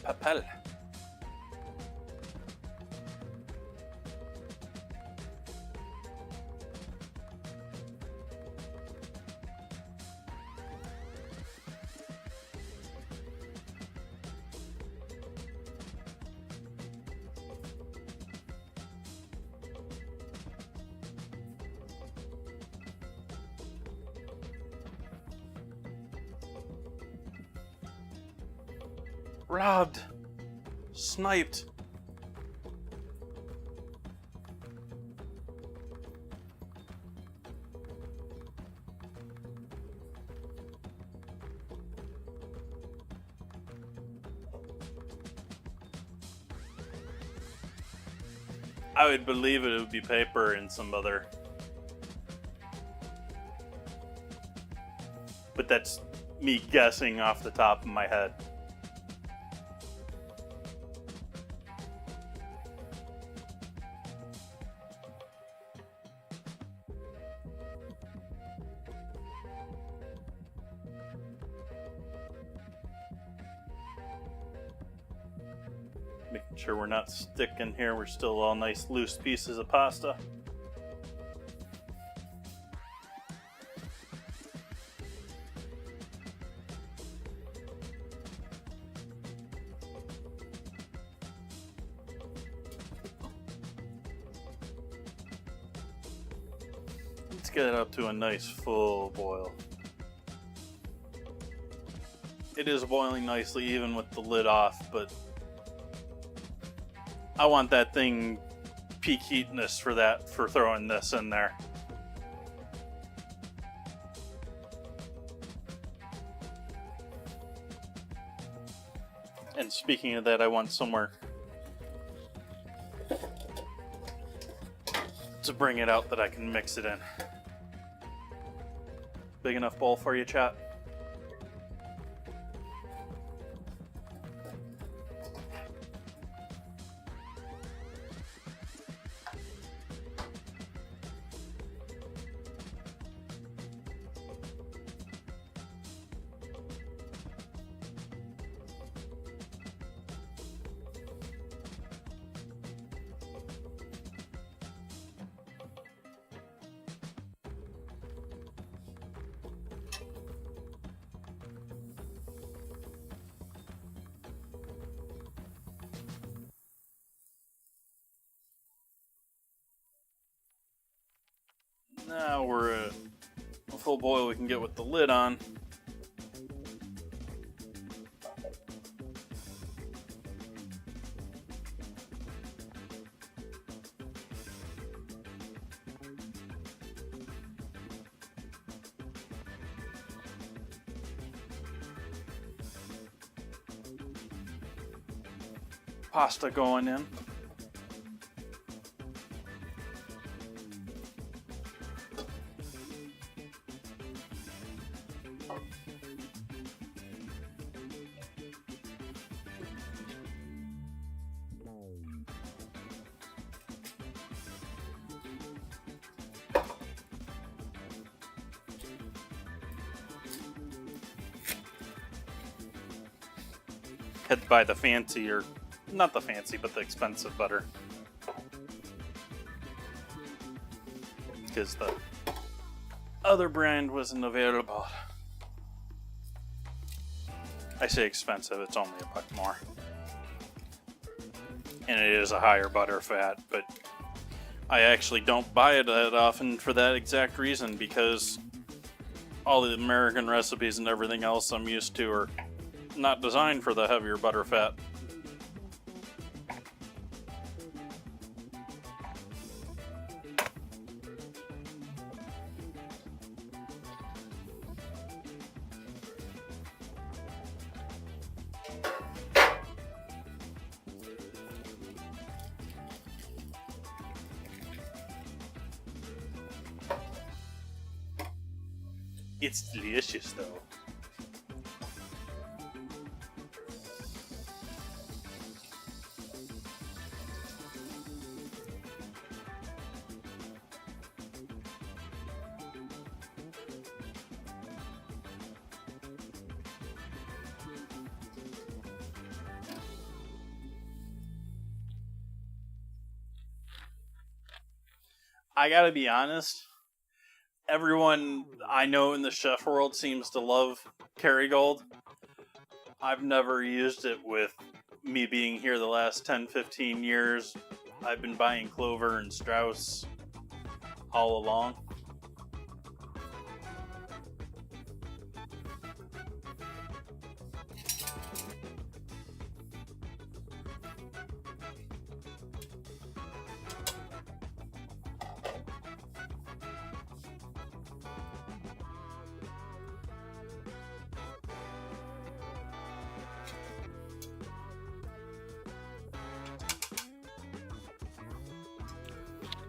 Papel. Robbed. Sniped. I would believe it would be paper and some other. But that's me guessing off the top of my head. Making sure we're not sticking here. We're still all nice loose pieces of pasta. Let's get it up to a nice full boil. It is boiling nicely even with the lid off, but I want that thing peak heatness for throwing this in there. And speaking of that, I want somewhere to bring it out that I can mix it in. Big enough bowl for you, chat? Now we're at a full boil we can get with the lid on. pasta going in. Had to buy the fancy, or not the fancy, but the expensive butter. Because the other brand wasn't available. I say expensive, it's only $1 more. And it is a higher butter fat, but I actually don't buy it that often for that exact reason, because all the American recipes and everything else I'm used to are not designed for the heavier butter fat. It's delicious though. I gotta be honest, everyone I know in the chef world seems to love Kerrygold. I've never used it. With me being here the last 10-15 years. I've been buying Clover and Strauss all along.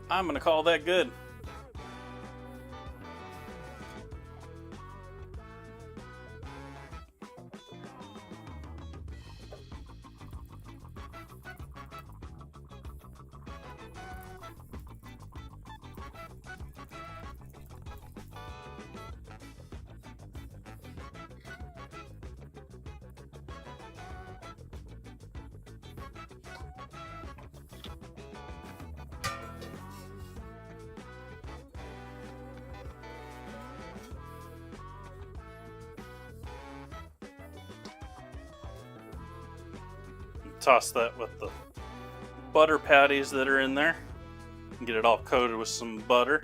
I'm gonna call that good. Toss that with the butter patties that are in there. Get it all coated with some butter.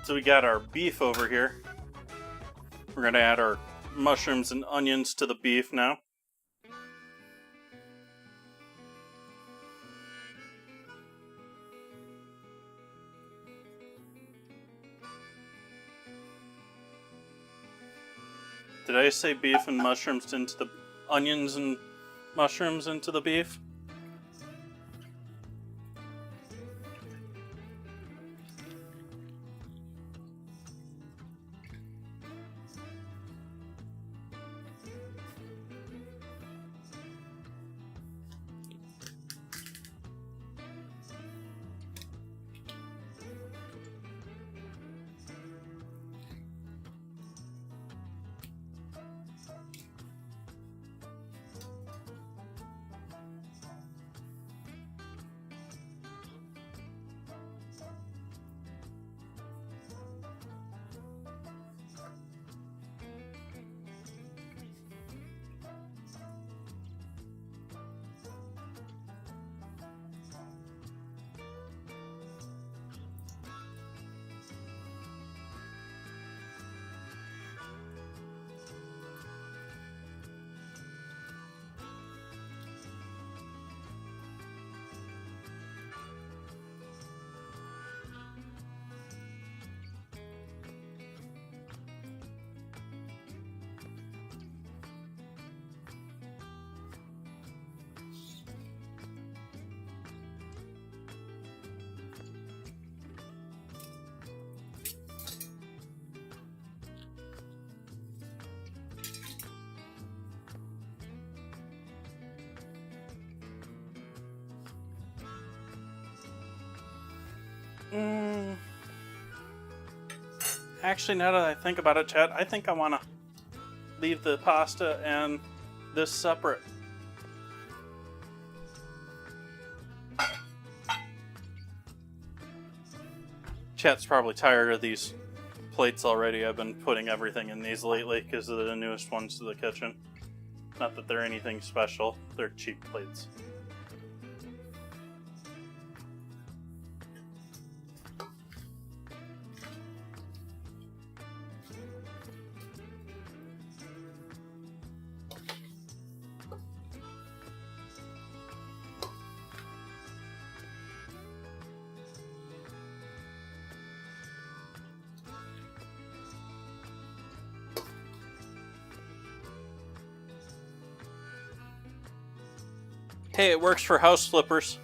So we got our beef over here. We're going to add our mushrooms and onions to the beef now. Did I say beef and mushrooms into the onions and mushrooms into the beef? Actually, now that I think about it, Chad, I think I want to leave the pasta and this separate. Chat's probably tired of these plates already. I've been putting everything in these lately because they're the newest ones to the kitchen. Not that they're anything special, they're cheap plates. Hey, it works for house flippers.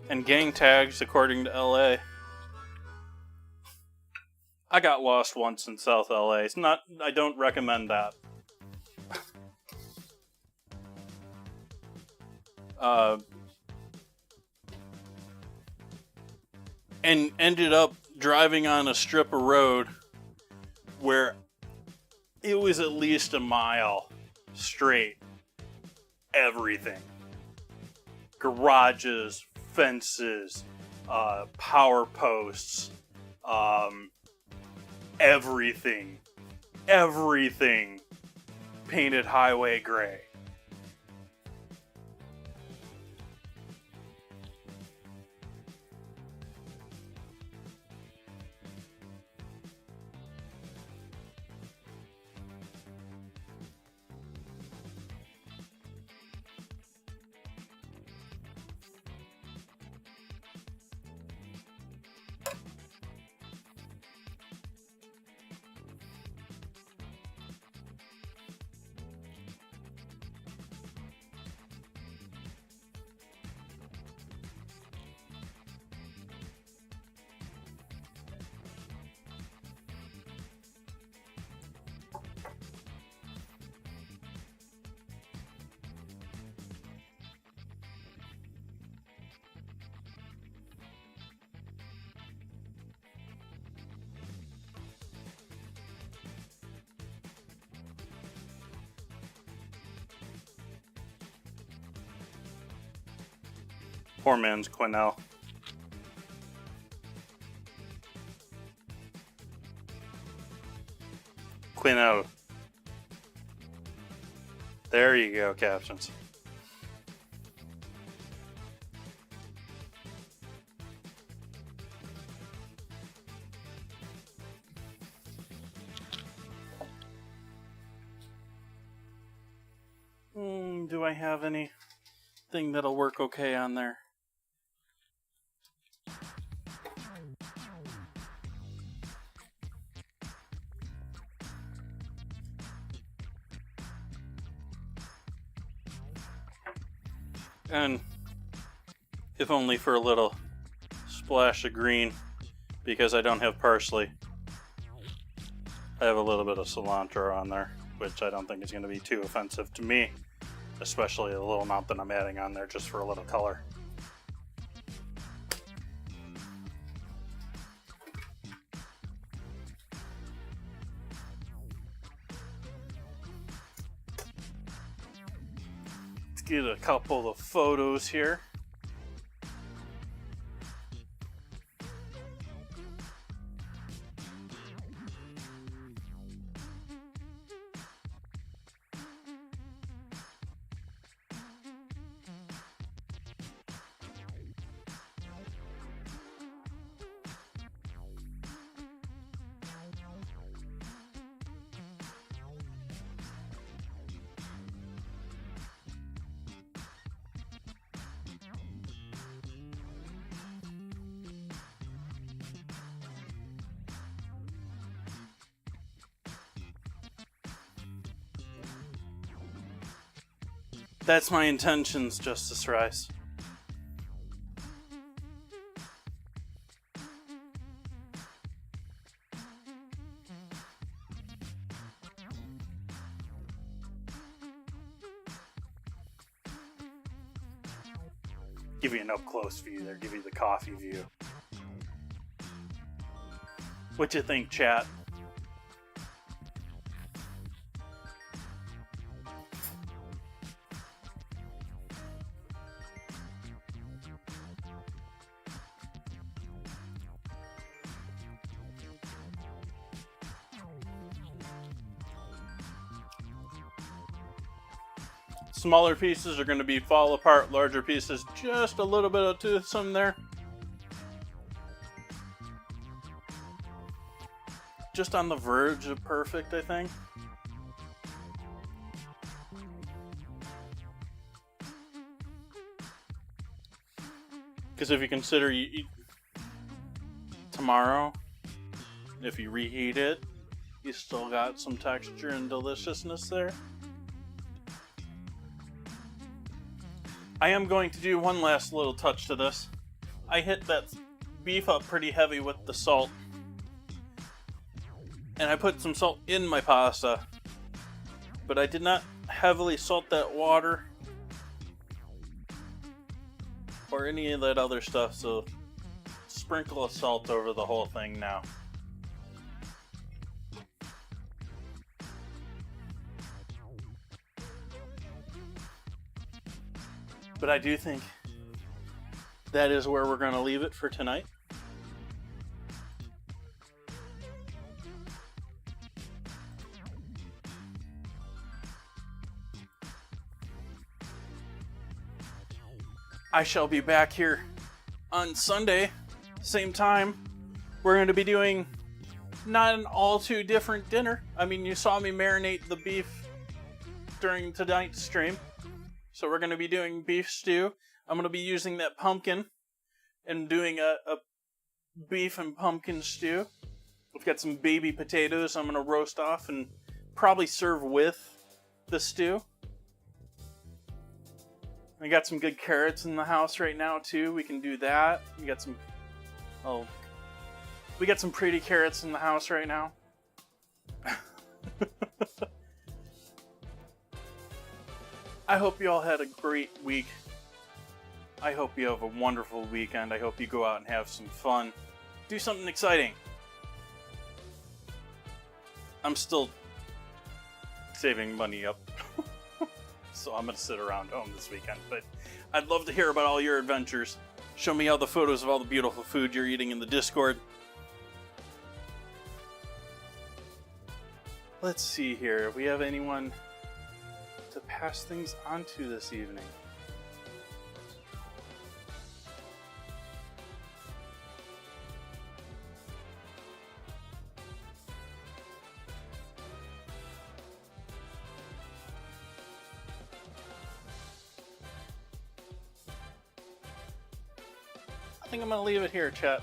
And gang tags, according to LA. I got lost once in South LA. It's not, I don't recommend that. And ended up driving on a strip of road where it was at least a mile straight. Everything. Garages, fences, power posts, everything. Everything painted highway gray. Poor man's Quinnell. Quinel. There you go, captions. Do I have anything that'll work okay on there? And if only for a little splash of green, because I don't have parsley, I have a little bit of cilantro on there, which I don't think is going to be too offensive to me, especially the little amount that I'm adding on there just for a little color. Let's get a couple of photos here. That's my intentions, Justice Rice. Give you an up-close view there, give you the coffee view. What you think, chat? Smaller pieces are going to be fall apart, larger pieces just a little bit of toothsome there. Just on the verge of perfect, I think. Because if you consider you eat tomorrow, if you reheat it, you still got some texture and deliciousness there. I am going to do one last little touch to this. I hit that beef up pretty heavy with the salt. And I put some salt in my pasta. But I did not heavily salt that water. Or any of that other stuff, so sprinkle of salt over the whole thing now. But I do think that is where we're going to leave it for tonight. I shall be back here on Sunday, same time. We're going to be doing not an all too different dinner. I mean, you saw me marinate the beef during tonight's stream. So we're going to be doing beef stew. I'm going to be using that pumpkin and doing a beef and pumpkin stew. We've got some baby potatoes I'm going to roast off and probably serve with the stew. I got some good carrots in the house right now too. We can do that. We got some pretty carrots in the house right now. I hope you all had a great week. I hope you have a wonderful weekend. I hope you go out and have some fun. Do something exciting. I'm still saving money up. So I'm going to sit around home this weekend. But I'd love to hear about all your adventures. Show me all the photos of all the beautiful food you're eating in the Discord. let's see here. If we have anyone to pass things on to this evening. I think I'm gonna leave it here, chat.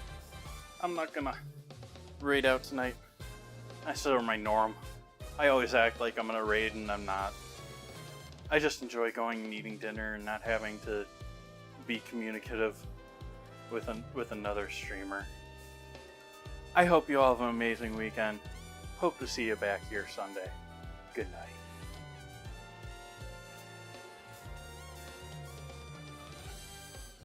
I'm not gonna raid out tonight. I still are my norm. I always act like I'm gonna raid and I'm not. I just enjoy going and eating dinner and not having to be communicative with another streamer. I hope you all have an amazing weekend. Hope to see you back here Sunday. Good night.